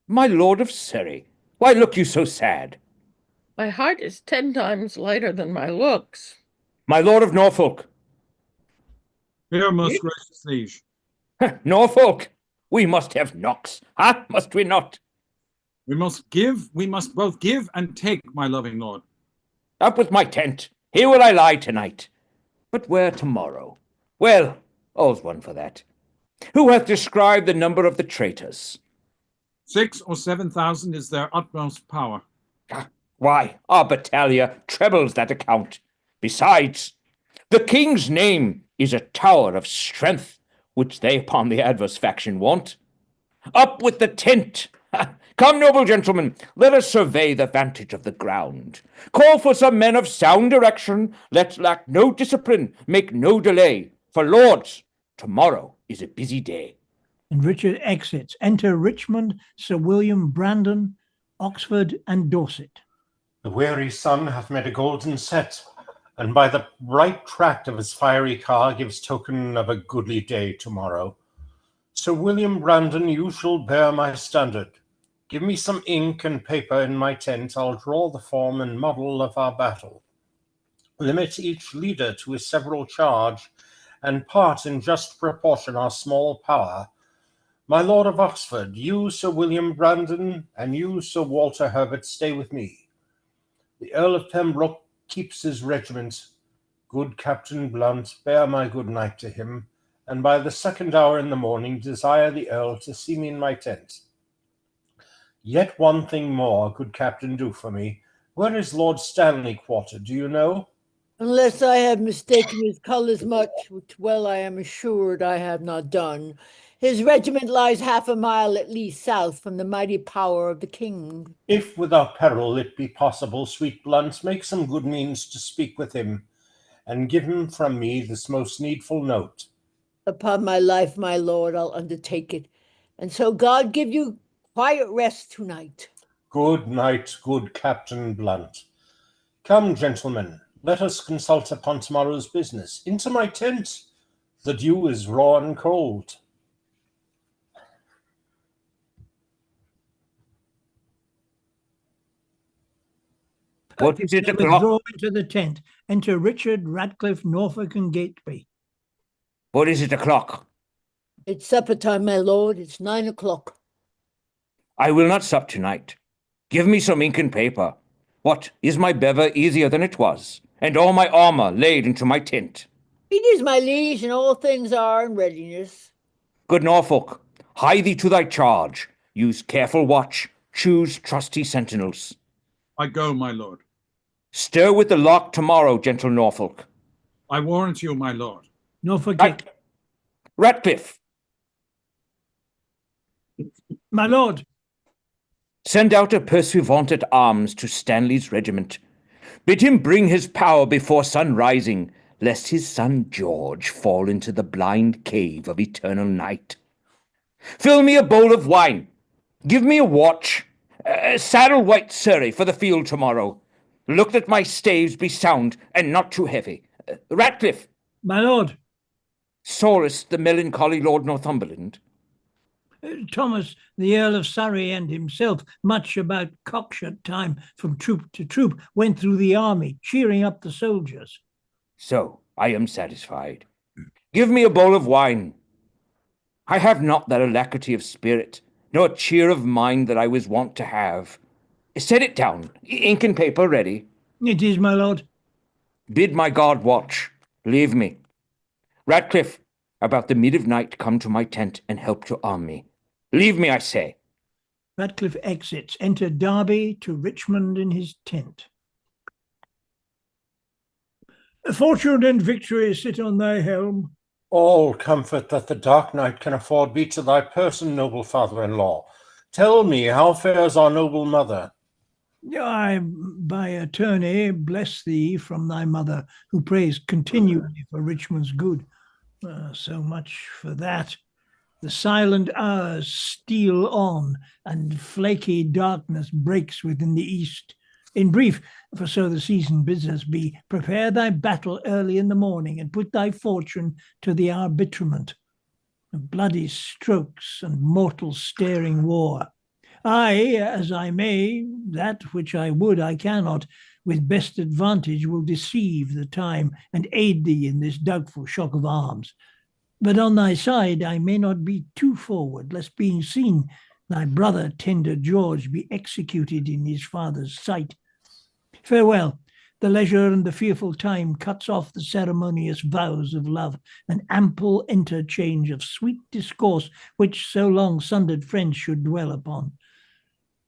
My lord of Surrey, why look you so sad? My heart is 10 times lighter than my looks. My lord of Norfolk. Here, most gracious liege. Norfolk, we must have knocks, huh? Must we not? We must both give and take, my loving lord. Up with my tent. Here will I lie tonight. But where tomorrow? Well, all's one for that. Who hath described the number of the traitors? 6,000 or 7,000 is their utmost power. Why, our battalia trebles that account. Besides, the king's name is a tower of strength, which they upon the adverse faction want. Up with the tent! Come, noble gentlemen, let us survey the vantage of the ground. Call for some men of sound direction. Let's lack no discipline, make no delay. For lords, tomorrow is a busy day. And Richard exits. Enter Richmond, Sir William Brandon, Oxford, and Dorset. The weary sun hath made a golden set, and by the bright tract of his fiery car gives token of a goodly day tomorrow. Sir William Brandon, you shall bear my standard. Give me some ink and paper in my tent. I'll draw the form and model of our battle. Limit each leader to his several charge, and part in just proportion our small power. My lord of Oxford, you, Sir William Brandon, and you, Sir Walter Herbert, stay with me. The Earl of Pembroke keeps his regiment. Good Captain Blunt, bear my good night to him, and by the 2nd hour in the morning desire the Earl to see me in my tent. Yet one thing more, good Captain, do for me. Where is Lord Stanley quartered, do you know? Unless I have mistaken his colours much, which well I am assured I have not done, his regiment lies half a mile at least south from the mighty power of the king. If without peril it be possible, sweet Blunt, make some good means to speak with him, and give him from me this most needful note. Upon my life, my lord, I'll undertake it, and so God give you quiet rest tonight. Good night, good Captain Blunt. Come, gentlemen, let us consult upon tomorrow's business. Into my tent. The dew is raw and cold. What is it They o'clock? withdraw into the tent. Enter Richard, Ratcliffe, Norfolk, and Gateby. What is it o'clock? It's supper time, my lord. It's 9 o'clock. I will not sup tonight. Give me some ink and paper. What, is my bever easier than it was, and all my armour laid into my tent? It is, my liege, and all things are in readiness. Good Norfolk, hie thee to thy charge. Use careful watch. Choose trusty sentinels. I go, my lord. Stir with the lock tomorrow, gentle Norfolk. I warrant you, my lord. Norfolk, Ratcliffe, my lord. send out a pursuivant at arms to Stanley's regiment. Bid him bring his power before sun rising, lest his son George fall into the blind cave of eternal night. Fill me a bowl of wine. Give me a watch. Saddle white Surrey for the field tomorrow. Look that my staves be sound and not too heavy. Ratcliffe, My lord. sorest the melancholy Lord Northumberland? Thomas, the Earl of Surrey, and himself, much about cockshut time from troop to troop, went through the army, cheering up the soldiers. So I am satisfied. Give me a bowl of wine. I have not that alacrity of spirit, nor cheer of mind that I was wont to have. Set it down, ink and paper ready. It is, my lord. Bid my guard watch. Leave me. Ratcliffe, about the mid of night come to my tent and help to arm me. Leave me, I say. Ratcliffe exits. Enter Derby to Richmond in his tent. Fortune and victory sit on thy helm. All comfort that the dark night can afford be to thy person, noble father-in-law. Tell me, how fares our noble mother? I, by attorney, bless thee from thy mother, who prays continually for Richmond's good. So much for that. The silent hours steal on, and flaky darkness breaks within the east. In brief, for so the season bids us be, prepare thy battle early in the morning, and put thy fortune to the arbitrament. Bloody strokes and mortal staring war. I, as I may, that which I would I cannot, with best advantage will deceive the time, and aid thee in this doubtful shock of arms. But on thy side I may not be too forward, lest being seen, thy brother tender George be executed in his father's sight. Farewell. The leisure and the fearful time cuts off the ceremonious vows of love, an ample interchange of sweet discourse, which so long sundered friends should dwell upon.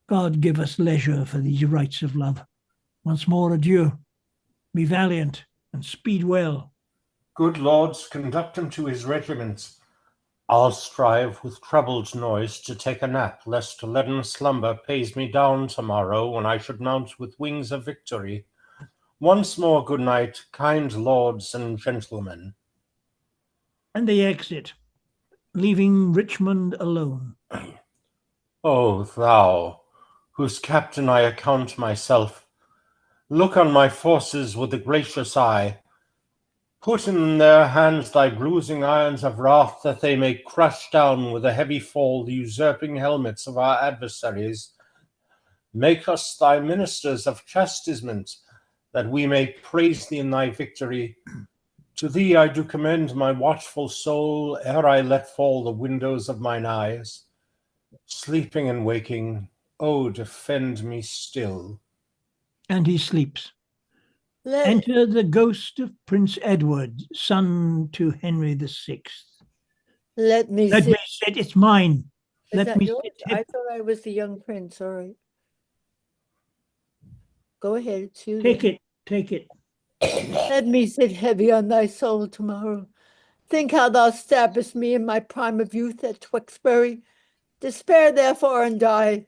God give us leisure for these rites of love. Once more adieu. Be valiant and speed well. Good lords, conduct him to his regiment. I'll strive with troubled noise to take a nap, lest leaden slumber pays me down tomorrow when I should mount with wings of victory. Once more good night, kind lords and gentlemen. And they exit, leaving Richmond alone. O thou, whose captain I account myself, look on my forces with a gracious eye. Put in their hands thy bruising irons of wrath, that they may crush down with a heavy fall the usurping helmets of our adversaries. Make us thy ministers of chastisement, that we may praise thee in thy victory. To thee I do commend my watchful soul, ere I let fall the windows of mine eyes. Sleeping and waking, oh, defend me still. And he sleeps. Enter the ghost of Prince Edward, son to Henry VI. Let me Let sit. me sit, it's mine. Is Let that me yours? sit. I thought I was the young prince. All right. Go ahead. It's you. Take then. it, take it. Let me sit heavy on thy soul tomorrow. Think how thou stabbest me in my prime of youth at Tewkesbury. Despair therefore and die.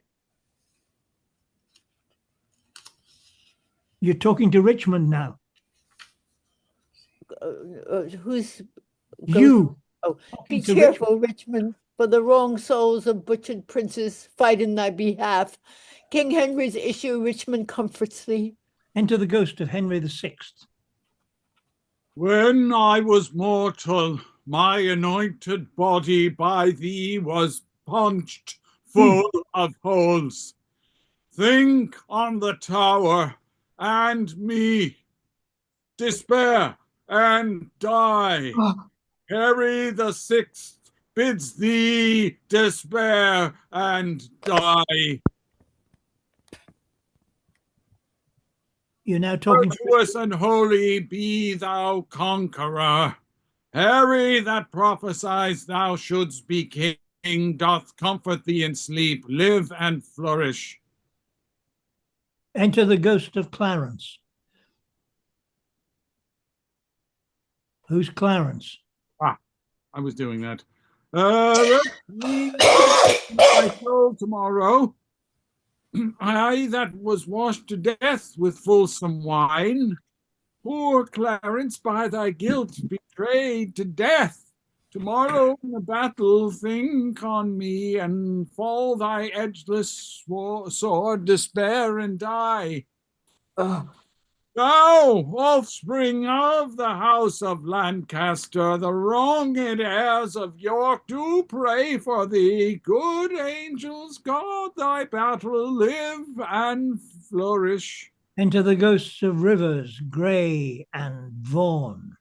You're talking to Richmond now. Who's You. Oh, be talking to cheerful, Richmond, for the wrong souls of butchered princes fight in thy behalf. King Henry's issue, Richmond comforts thee. Enter the ghost of Henry VI. When I was mortal, my anointed body by thee was punched full of holes. Think on the Tower and me. Despair and die. Harry VI bids thee despair and die. You're now talking Virtuous and holy be thou conqueror. Harry that prophesies thou shouldst be king doth comfort thee in sleep. Live and flourish. Enter the ghost of Clarence. Who's Clarence? I was doing that. Let me my soul tomorrow. I that was washed to death with fulsome wine. Poor Clarence, by thy guilt betrayed to death. Tomorrow in the battle think on me, and fall thy edgeless sword, despair and die. Thou, offspring of the house of Lancaster, the wronged heirs of York, do pray for thee. Good angels, guard thy battle, live and flourish. Enter the ghosts of Rivers, Grey, and Vaughan.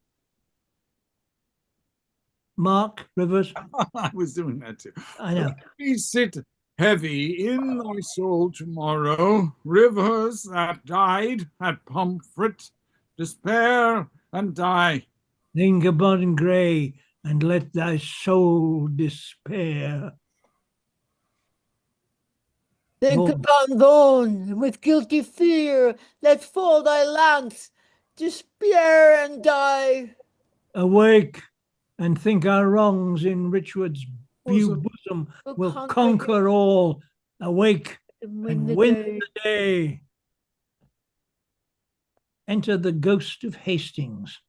Mark, Rivers. I was doing that too. I know. Please sit heavy in thy soul tomorrow. Rivers that died at Pomfret, despair and die. Think upon Grey, and let thy soul despair. Think Vaughan. upon Vaughan, and with guilty fear, let fall thy lance, despair and die. Awake, and think our wrongs in Richard's bosom will conquer all. Awake and win the day. Enter the ghost of Hastings.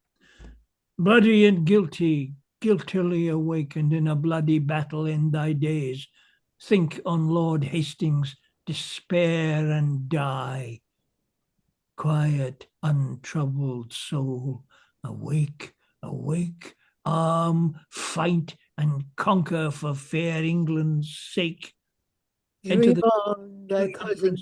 Bloody and guilty, guiltily awakened in a bloody battle in thy days, think on Lord Hastings, despair and die. Quiet, untroubled soul, awake, awake, fight and conquer for fair England's sake. Dream on, thy cousin,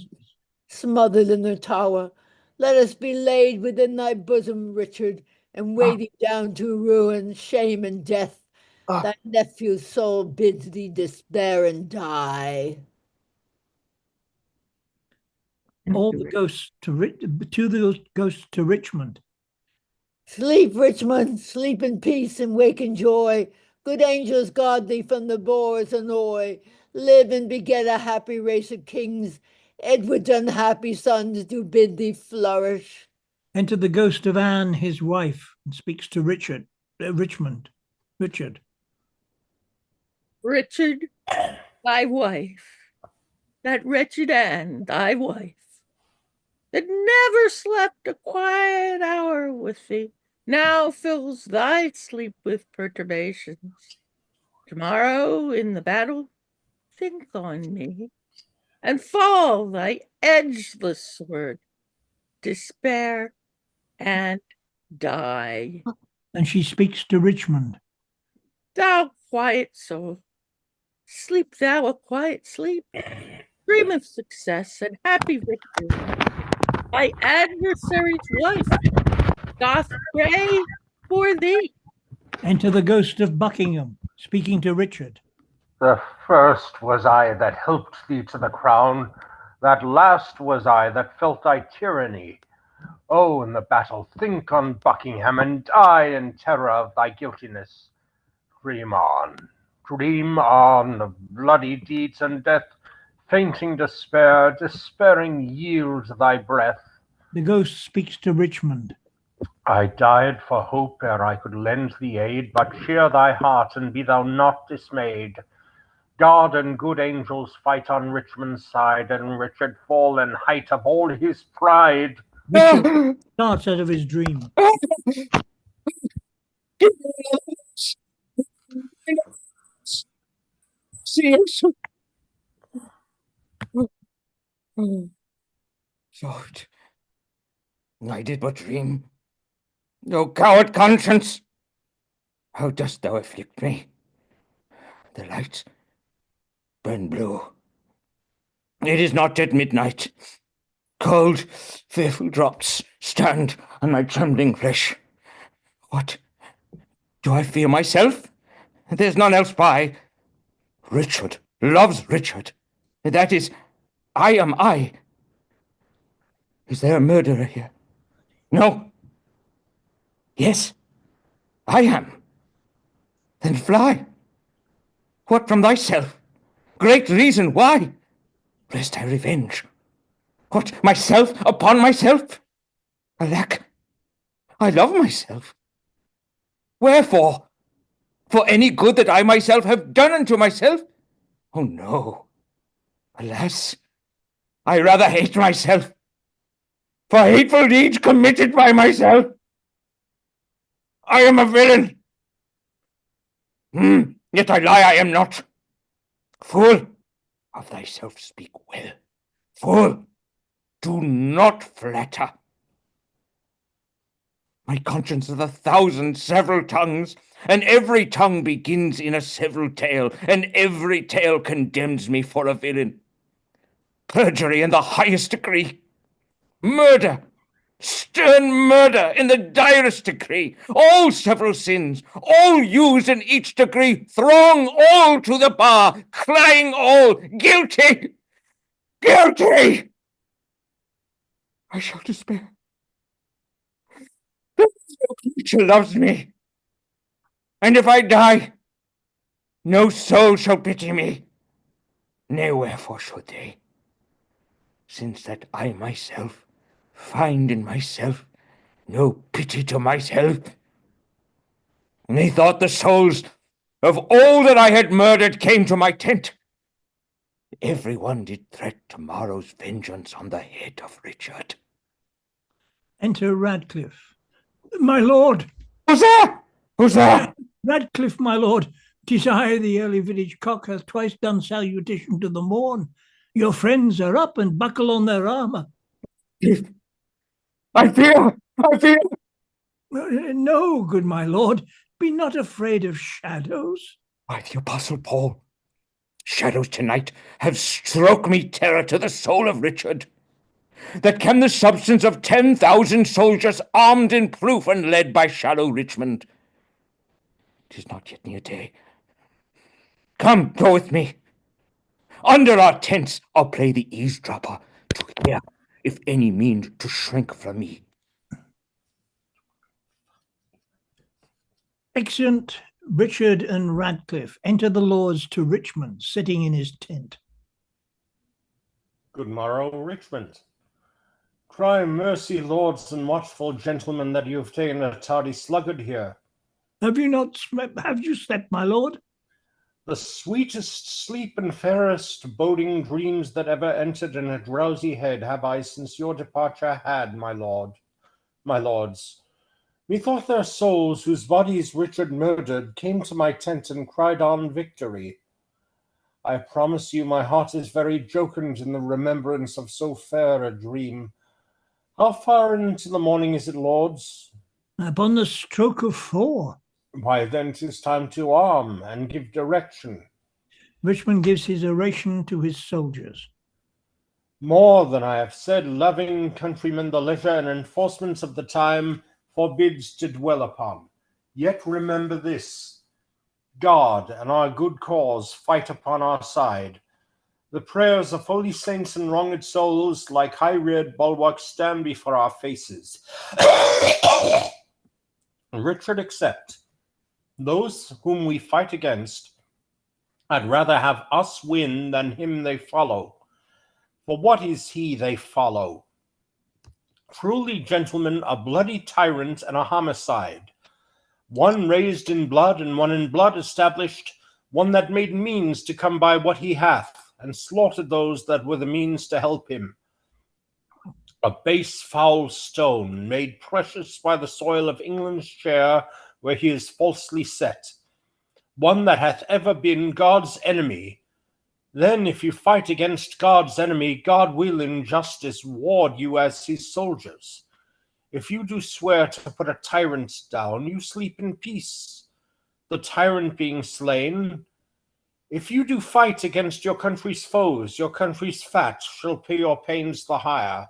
smothered in the tower. Let us be laid within thy bosom, Richard, and weigh thee down to ruin, shame, and death. Thy nephew's soul bids thee despair and die. All the ghosts the ghosts to Richmond. Sleep, Richmond, sleep in peace and wake in joy. Good angels guard thee from the boar's annoy. Live and beget a happy race of kings. Edward's unhappy sons do bid thee flourish. Enter the ghost of Anne, his wife, and speaks to Richmond. Richard. Richard, thy wife, that wretched Anne, thy wife, that never slept a quiet hour with thee, now fills thy sleep with perturbations. Tomorrow in the battle, think on me, and fall thy edgeless sword, despair and die. And she speaks to Richmond. Thou quiet soul, sleep thou a quiet sleep. Dream of success and happy victory. Thy adversary's wife doth pray for thee. Enter the ghost of Buckingham, speaking to Richard. The first was I that helped thee to the crown, that last was I that felt thy tyranny. Oh, in the battle think on Buckingham, and die in terror of thy guiltiness. Dream on of bloody deeds and death, fainting despair, despairing yield thy breath. The ghost speaks to Richmond. I died for hope ere I could lend thee aid, but cheer thy heart and be thou not dismayed. God and good angels fight on Richmond's side, and Richard fall in height of all his pride. Richard starts out of his dream. Lord, I did but dream. O coward conscience, how dost thou afflict me? The lights burn blue. It is not yet midnight. Cold, fearful drops stand on my trembling flesh. What? Do I fear myself? There's none else by. Richard loves Richard. That is, I am I. Is there a murderer here? No. Yes, I am. Then fly. What from thyself? Great reason why. Lest I revenge. What, myself upon myself? Alack, I love myself. Wherefore? For any good that I myself have done unto myself? Oh no. Alas, I rather hate myself. For hateful deeds committed by myself. I am a villain. Yet I lie, I am not. Fool, of thyself speak well. Fool, do not flatter. My conscience hath 1,000 several tongues, and every tongue begins in a several tale, and every tale condemns me for a villain. Perjury in the highest degree. Murder, stern murder in the direst degree. All several sins, all used in each degree, throng all to the bar, crying all, guilty, guilty. I shall despair. No creature loves me. And if I die, no soul shall pity me. Nay, wherefore should they? Since that I myself find in myself no pity to myself. Methought the souls of all that I had murdered came to my tent. Every one did threat tomorrow's vengeance on the head of Richard. Enter Radcliffe. My lord. Who's there? Who's there? Radcliffe, my lord, desire the early village cock hath twice done salutation to the morn. Your friends are up and buckle on their armour. I fear! I fear! No, good my lord, be not afraid of shadows. By the Apostle Paul, shadows tonight have stroke me terror to the soul of Richard, that can the substance of 10,000 soldiers armed in proof and led by shallow Richmond. 'Tis not yet near day. Come, go with me. Under our tents I'll play the eavesdropper to hear if any mean to shrink from me. Exeunt Richard and Radcliffe enter the lords to Richmond, sitting in his tent. Good morrow, Richmond. Cry mercy, lords and watchful gentlemen, that you have taken a tardy sluggard here. Have you slept, my lord? The sweetest sleep and fairest boding dreams that ever entered in a drowsy head have I since your departure had, my lords. Methought their souls, whose bodies Richard murdered, came to my tent and cried on victory. I promise you my heart is very jocund in the remembrance of so fair a dream. How far into the morning is it, lords? Upon the stroke of 4. Why, then 'tis time to arm and give direction. Richmond gives his oration to his soldiers. More than I have said, loving countrymen, the leisure and enforcements of the time forbids to dwell upon. Yet remember this: God and our good cause fight upon our side. The prayers of holy saints and wronged souls, like high-reared bulwarks, stand before our faces. Richard except, those whom we fight against, I'd rather have us win than him they follow. For what is he they follow? Truly, gentlemen, a bloody tyrant and a homicide. One raised in blood and one in blood established, one that made means to come by what he hath, and slaughtered those that were the means to help him. A base foul stone, made precious by the soil of England's share, where he is falsely set. One that hath ever been God's enemy. Then if you fight against God's enemy, God will in justice ward you as his soldiers. If you do swear to put a tyrant down, you sleep in peace, the tyrant being slain. If you do fight against your country's foes, your country's fat shall pay your pains the higher.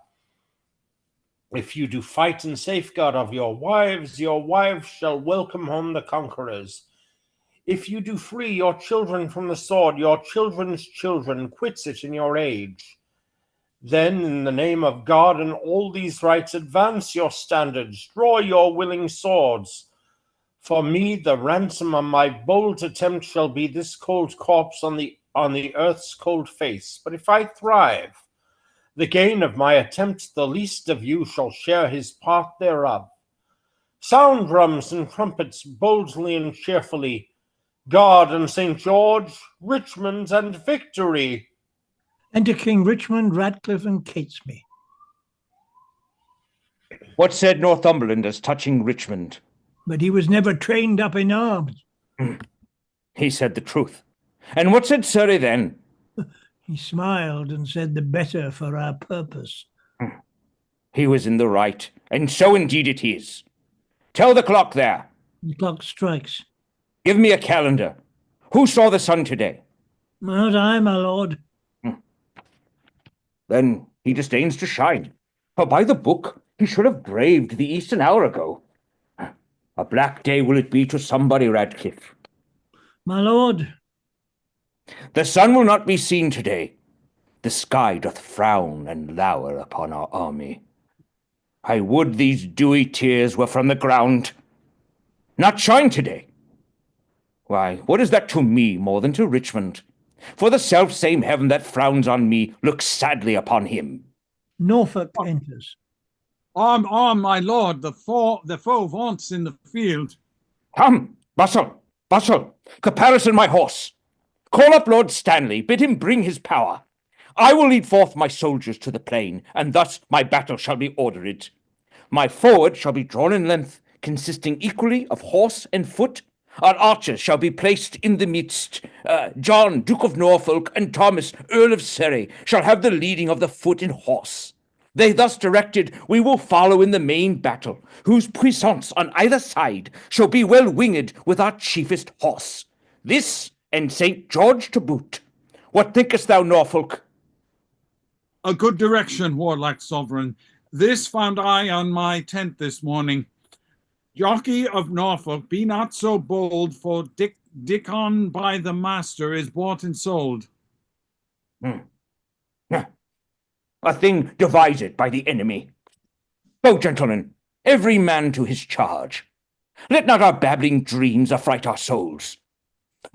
If you do fight in safeguard of your wives shall welcome home the conquerors. If you do free your children from the sword, your children's children quits it in your age. Then, in the name of God and all these rights, advance your standards, draw your willing swords. For me, the ransom of my bold attempt shall be this cold corpse on the earth's cold face. But if I thrive, the gain of my attempt, the least of you shall share his part thereof. Sound drums and trumpets boldly and cheerfully. God and St. George, Richmond and victory. Enter King Richmond, Radcliffe, and Catesby. What said Northumberland as touching Richmond? But he was never trained up in arms. He said the truth. And what said Surrey then? He smiled and said the better for our purpose. He was in the right, and so indeed it is. Tell the clock there. The clock strikes. Give me a calendar. Who saw the sun today? Not I, my lord. Then he disdains to shine. For by the book, he should have braved the east an hour ago. A black day will it be to somebody, Radcliffe. My lord. The sun will not be seen today. The sky doth frown and lower upon our army. I would these dewy tears were from the ground. Not shine today. Why, what is that to me more than to Richmond? For the self-same heaven that frowns on me looks sadly upon him. Norfolk enters. Arm, arm, my lord, the foe vaunts in the field. Come, bustle, caparison my horse. Call up Lord Stanley, bid him bring his power. I will lead forth my soldiers to the plain, and thus my battle shall be ordered. My forward shall be drawn in length, consisting equally of horse and foot. Our archers shall be placed in the midst. John, Duke of Norfolk, and Thomas, Earl of Surrey, shall have the leading of the foot and horse. They thus directed, we will follow in the main battle, whose puissance on either side shall be well winged with our chiefest horse. This and St. George to boot. What thinkest thou, Norfolk? A good direction, warlike sovereign. This found I on my tent this morning. Jockey of Norfolk, be not so bold, for Dickon by the master is bought and sold. A thing devised by the enemy. Go, gentlemen, every man to his charge. Let not our babbling dreams affright our souls.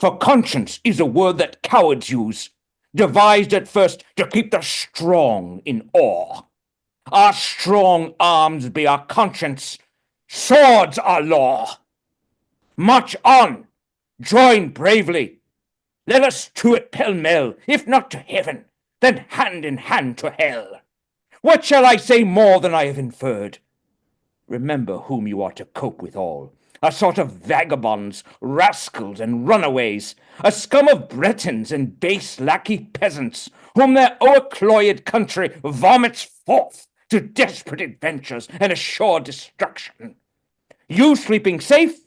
For conscience is a word that cowards use, devised at first to keep the strong in awe. Our strong arms be our conscience, swords our law. March on, join bravely. Let us to it pell-mell, if not to heaven, then hand in hand to hell. What shall I say more than I have inferred? Remember whom you are to cope withal. A sort of vagabonds, rascals, and runaways, a scum of Bretons and base lackey peasants, whom their o'ercloyed country vomits forth to desperate adventures and assured destruction. You sleeping safe,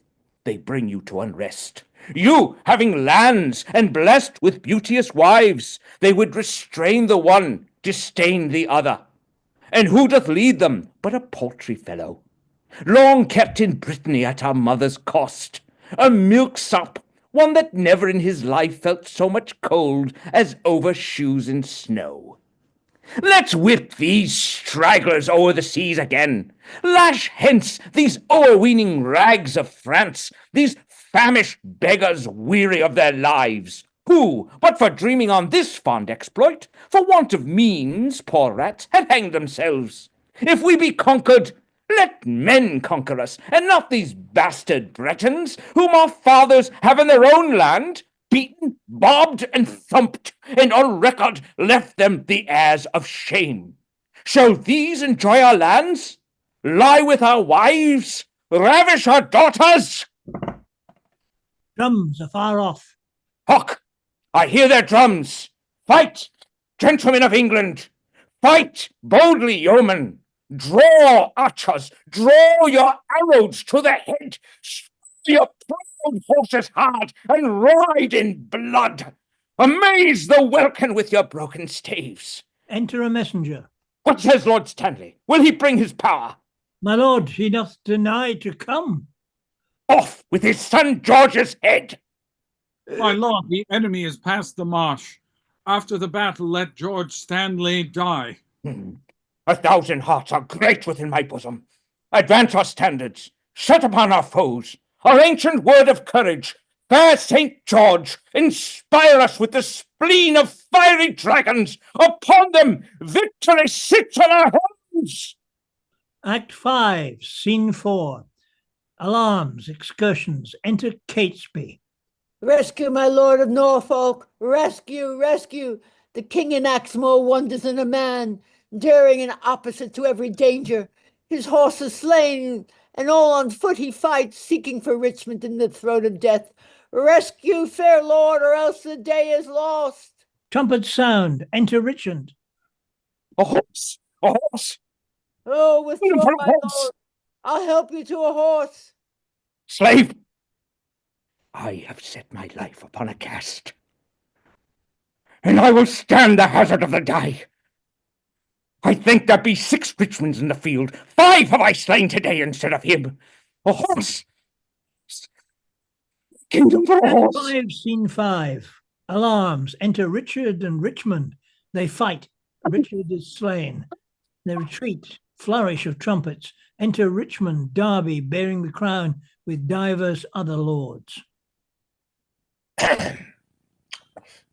they bring you to unrest. You, having lands and blessed with beauteous wives, they would restrain the one, disdain the other. And who doth lead them but a paltry fellow, long kept in Brittany at our mother's cost, a milksop, one that never in his life felt so much cold as over shoes in snow. Let's whip these stragglers o'er the seas again. Lash hence these o'erweening rags of France, these famished beggars weary of their lives, who, but for dreaming on this fond exploit, for want of means, poor rats, had hanged themselves. If we be conquered, let men conquer us, and not these bastard Bretons, whom our fathers have in their own land beaten, bobbed, and thumped, and on record left them the heirs of shame. Shall these enjoy our lands, lie with our wives, ravish our daughters? Drums are far off. Hark! I hear their drums. Fight, gentlemen of England! Fight boldly, yeomen! Draw, archers! Draw your arrows to the head! Spur your proud horses hard, and ride in blood! Amaze the welkin with your broken staves! Enter a messenger. What says Lord Stanley? Will he bring his power? My lord, he doth deny to come. Off with his son George's head! My lord, the enemy is past the marsh. After the battle, let George Stanley die. 1,000 hearts are great within my bosom. Advance our standards, set upon our foes. Our ancient word of courage, fair St. George, inspire us with the spleen of fiery dragons. Upon them, victory sits on our hands. Act 5, Scene 4. Alarms, excursions, enter Catesby. Rescue, my lord of Norfolk! Rescue, rescue! The king enacts more wonders than a man, daring and opposite to every danger. His horse is slain, and all on foot he fights, seeking for Richmond in the throat of death. Rescue, fair lord, or else the day is lost. Trumpets sound, enter Richard. A horse! A horse! Oh, withdraw, my lord. I'll help you to a horse. Slave! I have set my life upon a cast, and I will stand the hazard of the die. I think there be 6 Richmonds in the field. 5 have I slain today instead of him. A horse! Kingdom for a horse! Act 5, Scene 5. Alarms, enter Richard and Richmond. They fight. Richard is slain. They retreat. Flourish of trumpets. Enter Richmond, Derby, bearing the crown with divers other lords.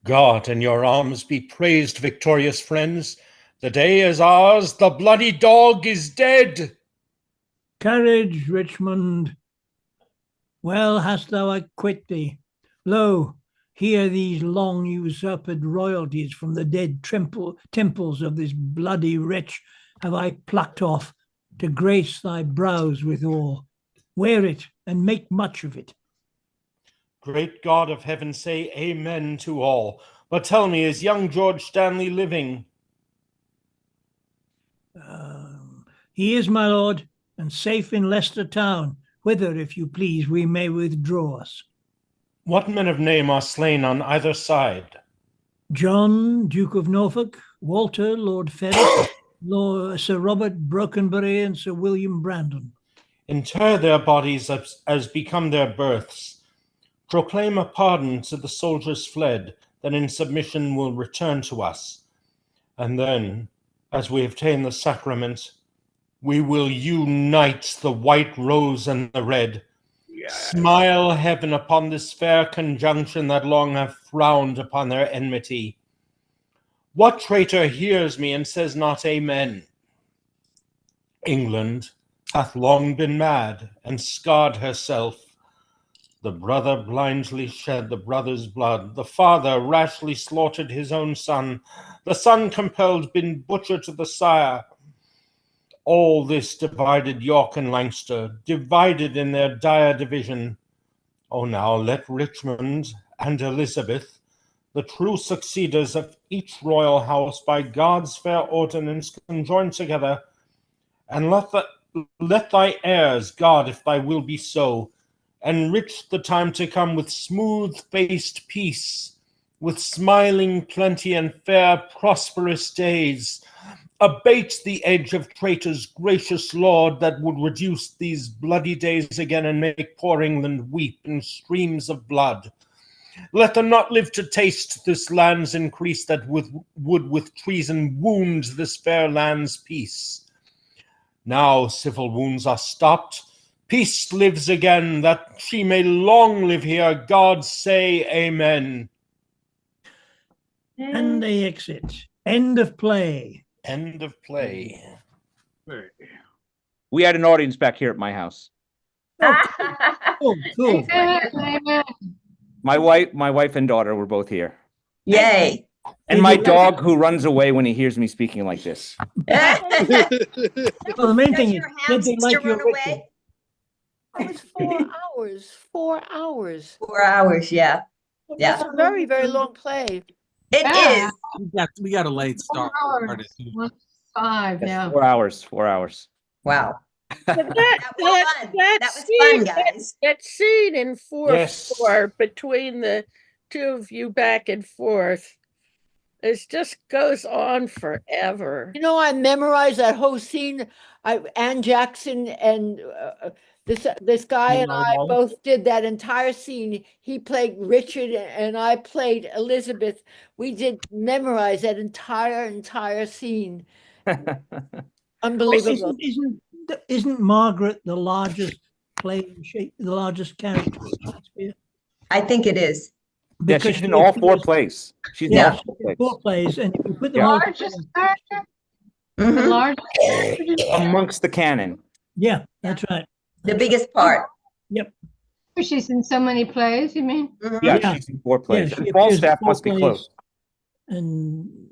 God and your arms be praised, victorious friends. The day is ours, the bloody dog is dead. Courage, Richmond. Well hast thou acquit thee. Lo, here these long usurped royalties from the dead temples of this bloody wretch have I plucked off to grace thy brows withal. Wear it and make much of it. Great God of heaven, say amen to all. But tell me, is young George Stanley living? He is, my lord, and safe in Leicester town, whither, if you please, we may withdraw us. What men of name are slain on either side? John, Duke of Norfolk, Walter, Lord Ferris, Sir Robert Brokenbury, and Sir William Brandon. Inter their bodies as become their births. Proclaim a pardon to the soldiers fled, that in submission will return to us. And then, as we obtain the sacrament, we will unite the white rose and the red. Yes. Smile heaven upon this fair conjunction that long have frowned upon their enmity. What traitor hears me and says not amen? England hath long been mad and scarred herself. The brother blindly shed the brother's blood. The father rashly slaughtered his own son. The son compelled been butcher to the sire. All this divided York and Leinster, divided in their dire division. Oh, now let Richmond and Elizabeth, the true succeeders of each royal house, by God's fair ordinance conjoin together, and let thy heirs, God, if thy will be so, enrich the time to come with smooth-faced peace, with smiling plenty and fair prosperous days. Abate the edge of traitors, gracious Lord, that would reduce these bloody days again and make poor England weep in streams of blood. Let them not live to taste this land's increase, that would with treason wound this fair land's peace. Now civil wounds are stopped, peace lives again, that she may long live here. God say amen. And they exit. End of play. End of play. We had an audience back here at my house. Oh, cool. Amen. My wife and daughter were both here. Yay. And my dog, who runs away when he hears me speaking like this. Well, the main thing is, Your did hounds they like to your run ritual? away? It was 4 hours. 4 hours. 4 hours, yeah. It's a very, very long play. It Yeah. is. We got a late start. 4 hours. 1:05, yeah. 4 hours. 4 hours. Wow. But That was fun, guys. that scene in 4-4 Yes. between the two of you back and forth, it just goes on forever. You know, I memorized that whole scene. Ann Jackson and this guy and I both did that entire scene. He played Richard and I played Elizabeth. We did memorize that entire scene. Unbelievable. Isn't Margaret the largest play in the largest character in Shakespeare? I think it is. Yeah, she's in all 4 plays. She's in all 4 plays. 4 plays, and if you put them Yeah. all Largest together, character? The Mhm. largest. Amongst the canon. yeah, that's right. The biggest part. She's in so many plays, you mean? Mhm. Yeah, Yeah. she's in 4 plays. Yeah, And she Falstaff appears in 4 must be plays. close. And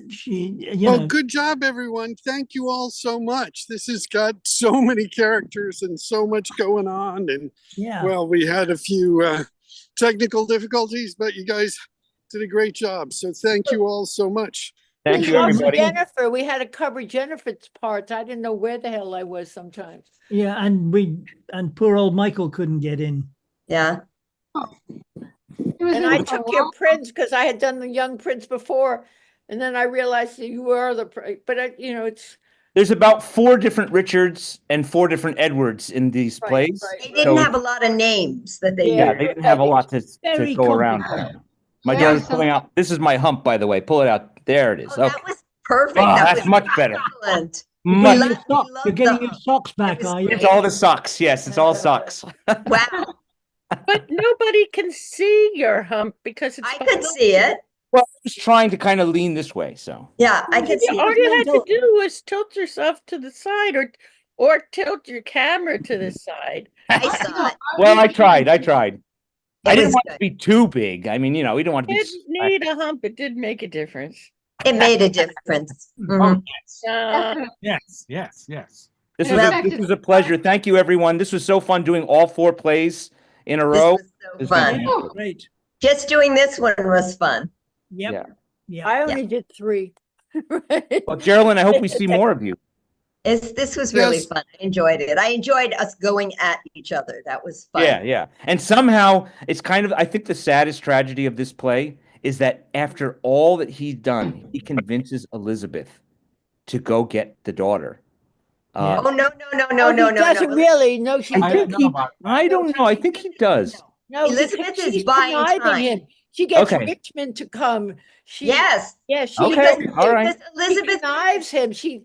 she, you Well, know, good job, everyone. Thank you all so much. This has got so many characters and so much going on. And yeah. well, we had a few technical difficulties, but you guys did a great job. So thank you all so much. Thank you, Yeah. everybody. Jennifer, we had to cover Jennifer's parts. I didn't know where the hell I was sometimes. Yeah, and poor old Michael couldn't get in. Yeah. He was And in I for a took your while. prince because I had done the young prince before. And then I realized that you were but it's There's about 4 different Richards and 4 different Edwards in these Right, plays. right, They right. didn't have a lot of names that they Yeah, used. they didn't have a lot to Very go around. complicated. My Very daughter's pulling out. This is my hump, by the way. Pull it out. There it is. Oh, Okay. that was perfect. Oh, That that's was much better. excellent. You're Much. getting your sock- loved you're getting the your hump. socks That back, was are you? It's all the socks. Yes, it's all socks. Wow. But nobody can see your hump because it's I could see it. Well, I was trying to kind of lean this way, so. Yeah, I could see All it. you had to do was tilt yourself to the side or tilt your camera to the side. I saw it. Well, I tried. I didn't was want it to good. be too big. I mean, we didn't want to It be. didn't need a hump. It did make a difference. It made a difference. Mhm. Yes. This In was fact, this was a pleasure. Thank you, everyone. This was so fun doing all 4 plays in a This row. was So It's fun. fantastic. Great. Just doing this one was fun. Yep. Yeah. Yeah. I only did 3. Right. Well, Geraldine, I hope we see more of you. This was really Yes. fun. I enjoyed it. I enjoyed us going at each other. That was fun. Yeah, yeah. And somehow it's kind of, I think the saddest tragedy of this play is that after all that he's done, he convinces Elizabeth to go get the daughter. Yeah. Oh, no, no, no, no, Oh, no, he no, doesn't no. really. No, she I think don't know he, about that. I don't know. I think he does. No, Elizabeth because is she's buying conniving time. him. She gets Okay. Richmond to come. She, Yes, yeah, she Okay, because, all right. because He Elizabeth, connives him. He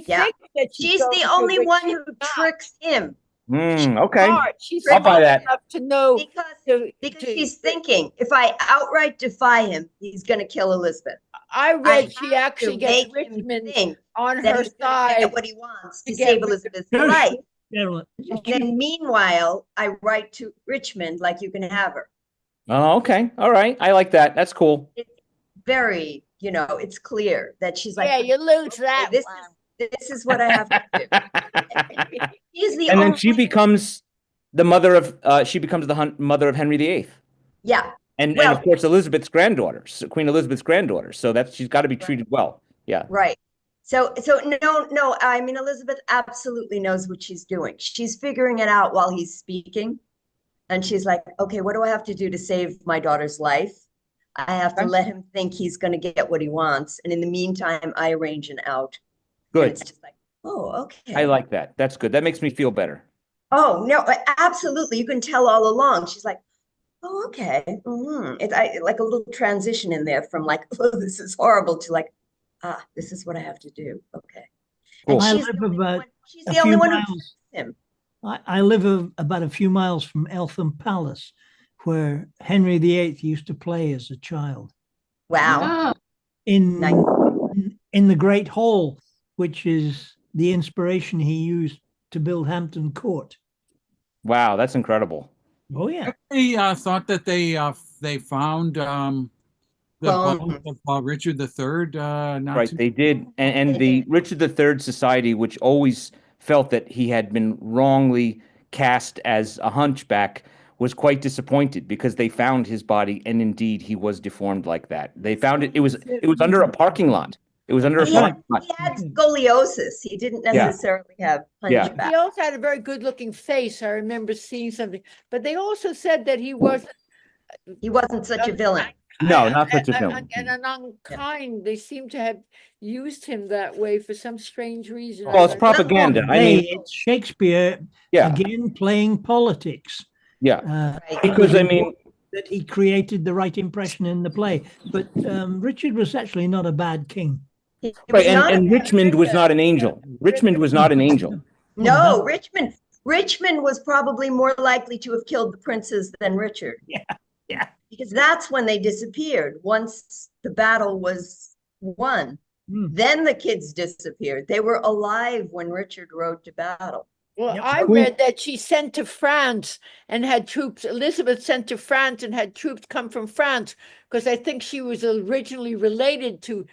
Yeah. thinks that she's she's going the to, only but one she's who not. tricks him Okay. Smart. She's I'll buy smart that. enough to know. because she's thinking, if I outright defy him, he's going to kill Elizabeth. I I read she have actually to gets make him Richmond think on that her he's going to side. get what he wants to to get save rid of Elizabeth's Sure, life. Geraldine, And then meanwhile, I write to Richmond like you can have her. Oh, okay. All right. I like that. That's cool. It's very, it's clear that she's like, Yeah, you lose okay, that this one. this is what I have to do. He's the And only then she becomes the mother of mother of Henry VIII. Yeah. And Well- of course Elizabeth's granddaughter, Queen Elizabeth's granddaughter. So she's got to be treated well. Yeah. Right. So no, I mean, Elizabeth absolutely knows what she's doing. She's figuring it out while he's speaking. And she's like, okay, what do I have to do to save my daughter's life? I have to let him think he's going to get what he wants. And in the meantime, I arrange an out. And Good. it's just like, oh, okay. I like that. That's good. That makes me feel better. Oh, no, absolutely. You can tell all along. She's like, oh, okay. It's like a little transition in there from like, oh, this is horrible to like, this is what I have to do. Okay. Cool. And I she's live the only about one, she's a the only few one who miles. trusts him. I live about a few miles from Eltham Palace, where Henry VIII used to play as a child. Wow. Ah, In Nice. in the Great Hall, which is the inspiration he used to build Hampton Court. Wow, that's incredible. Oh yeah. They thought that they found the bones of Richard III. Not Right, too- they did. And They the did. Richard III Society, which always felt that he had been wrongly cast as a hunchback, was quite disappointed because they found his body, and indeed he was deformed like that. They found it was under a parking lot. It was under a He parking lot. had scoliosis. He didn't Yeah. necessarily have Yeah. hunchback. He also had a very good looking face. I remember seeing something, but they also said that he wasn't He wasn't such a villain. No, not such a villain. and an unkind. They seem to have used him that way for some strange reason. Well, it's I- propaganda. I Hey, mean, it's Shakespeare yeah, again playing politics. yeah. Right. Because I mean, That he created the right impression in the play. But Richard was actually not a bad king. He was right, not a and bad Richmond was not an angel. Richmond was not an angel. No, Richmond was probably more likely to have killed the princes than Richard. Yeah. Because that's when they disappeared. Once the battle was won, then the kids disappeared. They were alive when Richard rode to battle. Well, Yep. I read that she sent to France and had troops. Elizabeth sent to France and had troops come from France because I think she was originally related to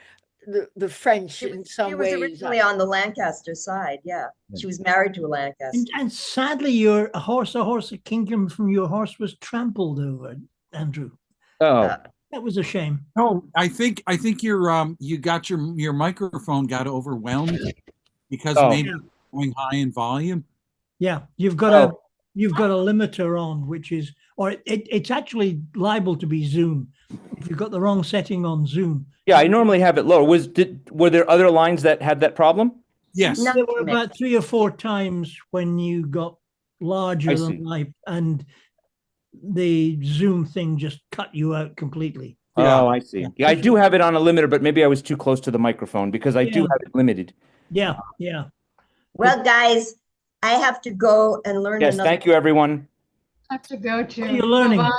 the French in some She was ways. originally on the Lancaster side. Yeah, she was married to a Lancaster. And sadly, your a horse, a kingdom from your horse was trampled over, Andrew. Oh, That was a shame. No, I think you got your microphone got overwhelmed because Oh. maybe going high in volume. Yeah, you've got a limiter on, which is, or it's actually liable to be Zoom. If you've got the wrong setting on Zoom. yeah. I normally have it lower. Were there other lines that had that problem? Yes. No. There were about 3 or 4 times when you got larger I than see. life, and the Zoom thing just cut you out completely. Yeah. Oh, I see. Yeah, I do have it on a limiter, but maybe I was too close to the microphone because I do Yeah. have it limited. Yeah. Well, guys, I have to go and learn Yes, another. thank you, everyone. I have to go to. What are you learning? Bye-bye.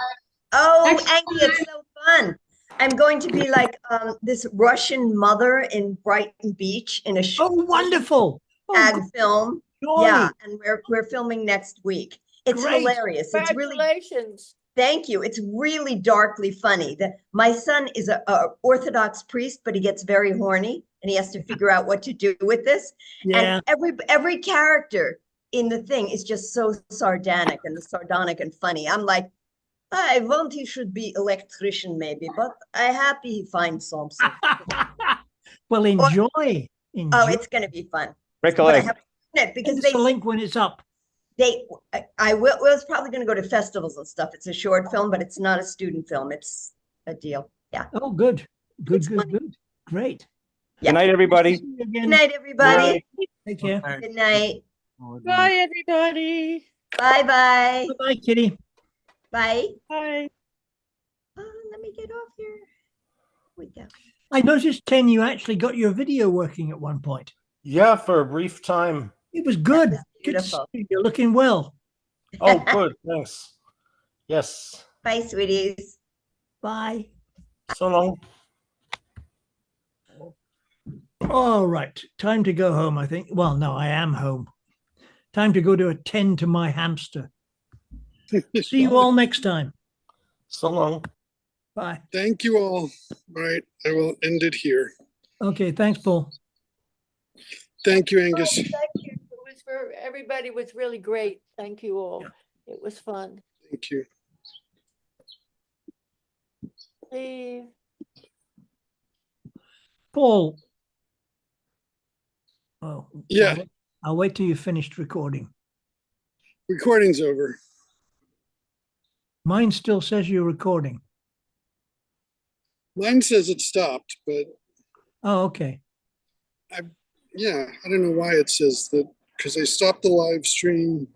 Oh, Next Angie, it's so fun. I'm going to be like this Russian mother in Brighton Beach in a Oh, wonderful. ag Oh, film. joy. Yeah, and we're filming next week. It's Great. hilarious. It's really, Congratulations. thank you. It's really darkly funny. My son is a Orthodox priest, but he gets very horny and he has to figure out what to do with this. Yeah. And every character in the thing is just so sardonic and funny. I'm like, I want he should be electrician maybe, but I happy he finds something. Well, enjoy. Oh, it's gonna be fun. But I Recollect. have it because Send us the link when it's up. I was probably gonna go to festivals and stuff. It's a short film, but it's not a student film. It's a deal. Yeah. Oh, good. It's Good, funny. good. Great. Good night, everybody. See you Good again. night, everybody. Take care. Okay. Good night. Bye, everybody. Bye-bye. Bye, Kitty. Bye. Bye. Let me get off here. We go. I noticed, Ken, you actually got your video working at one point. Yeah, for a brief time. It was good. was Good to see beautiful. you. You're looking well. Oh, good. Thanks. Yes. Bye, sweeties. Bye. So long. All right. Time to go home, I think. Well, no, I am home. Time to go to attend to my hamster. See you all next time. So long. Bye. Thank you all. All right, I will end it here. Okay. Thanks, Paul. Thank you, Angus. Thank you. Everybody was really great. Thank you all. It was fun. Thank you. Steve. Paul. Oh, Yeah. I'll wait till you finished recording. Recording's over. Mine still says you're recording. Mine says it stopped, but Oh, okay. yeah, I don't know why it says that, because I stopped the live stream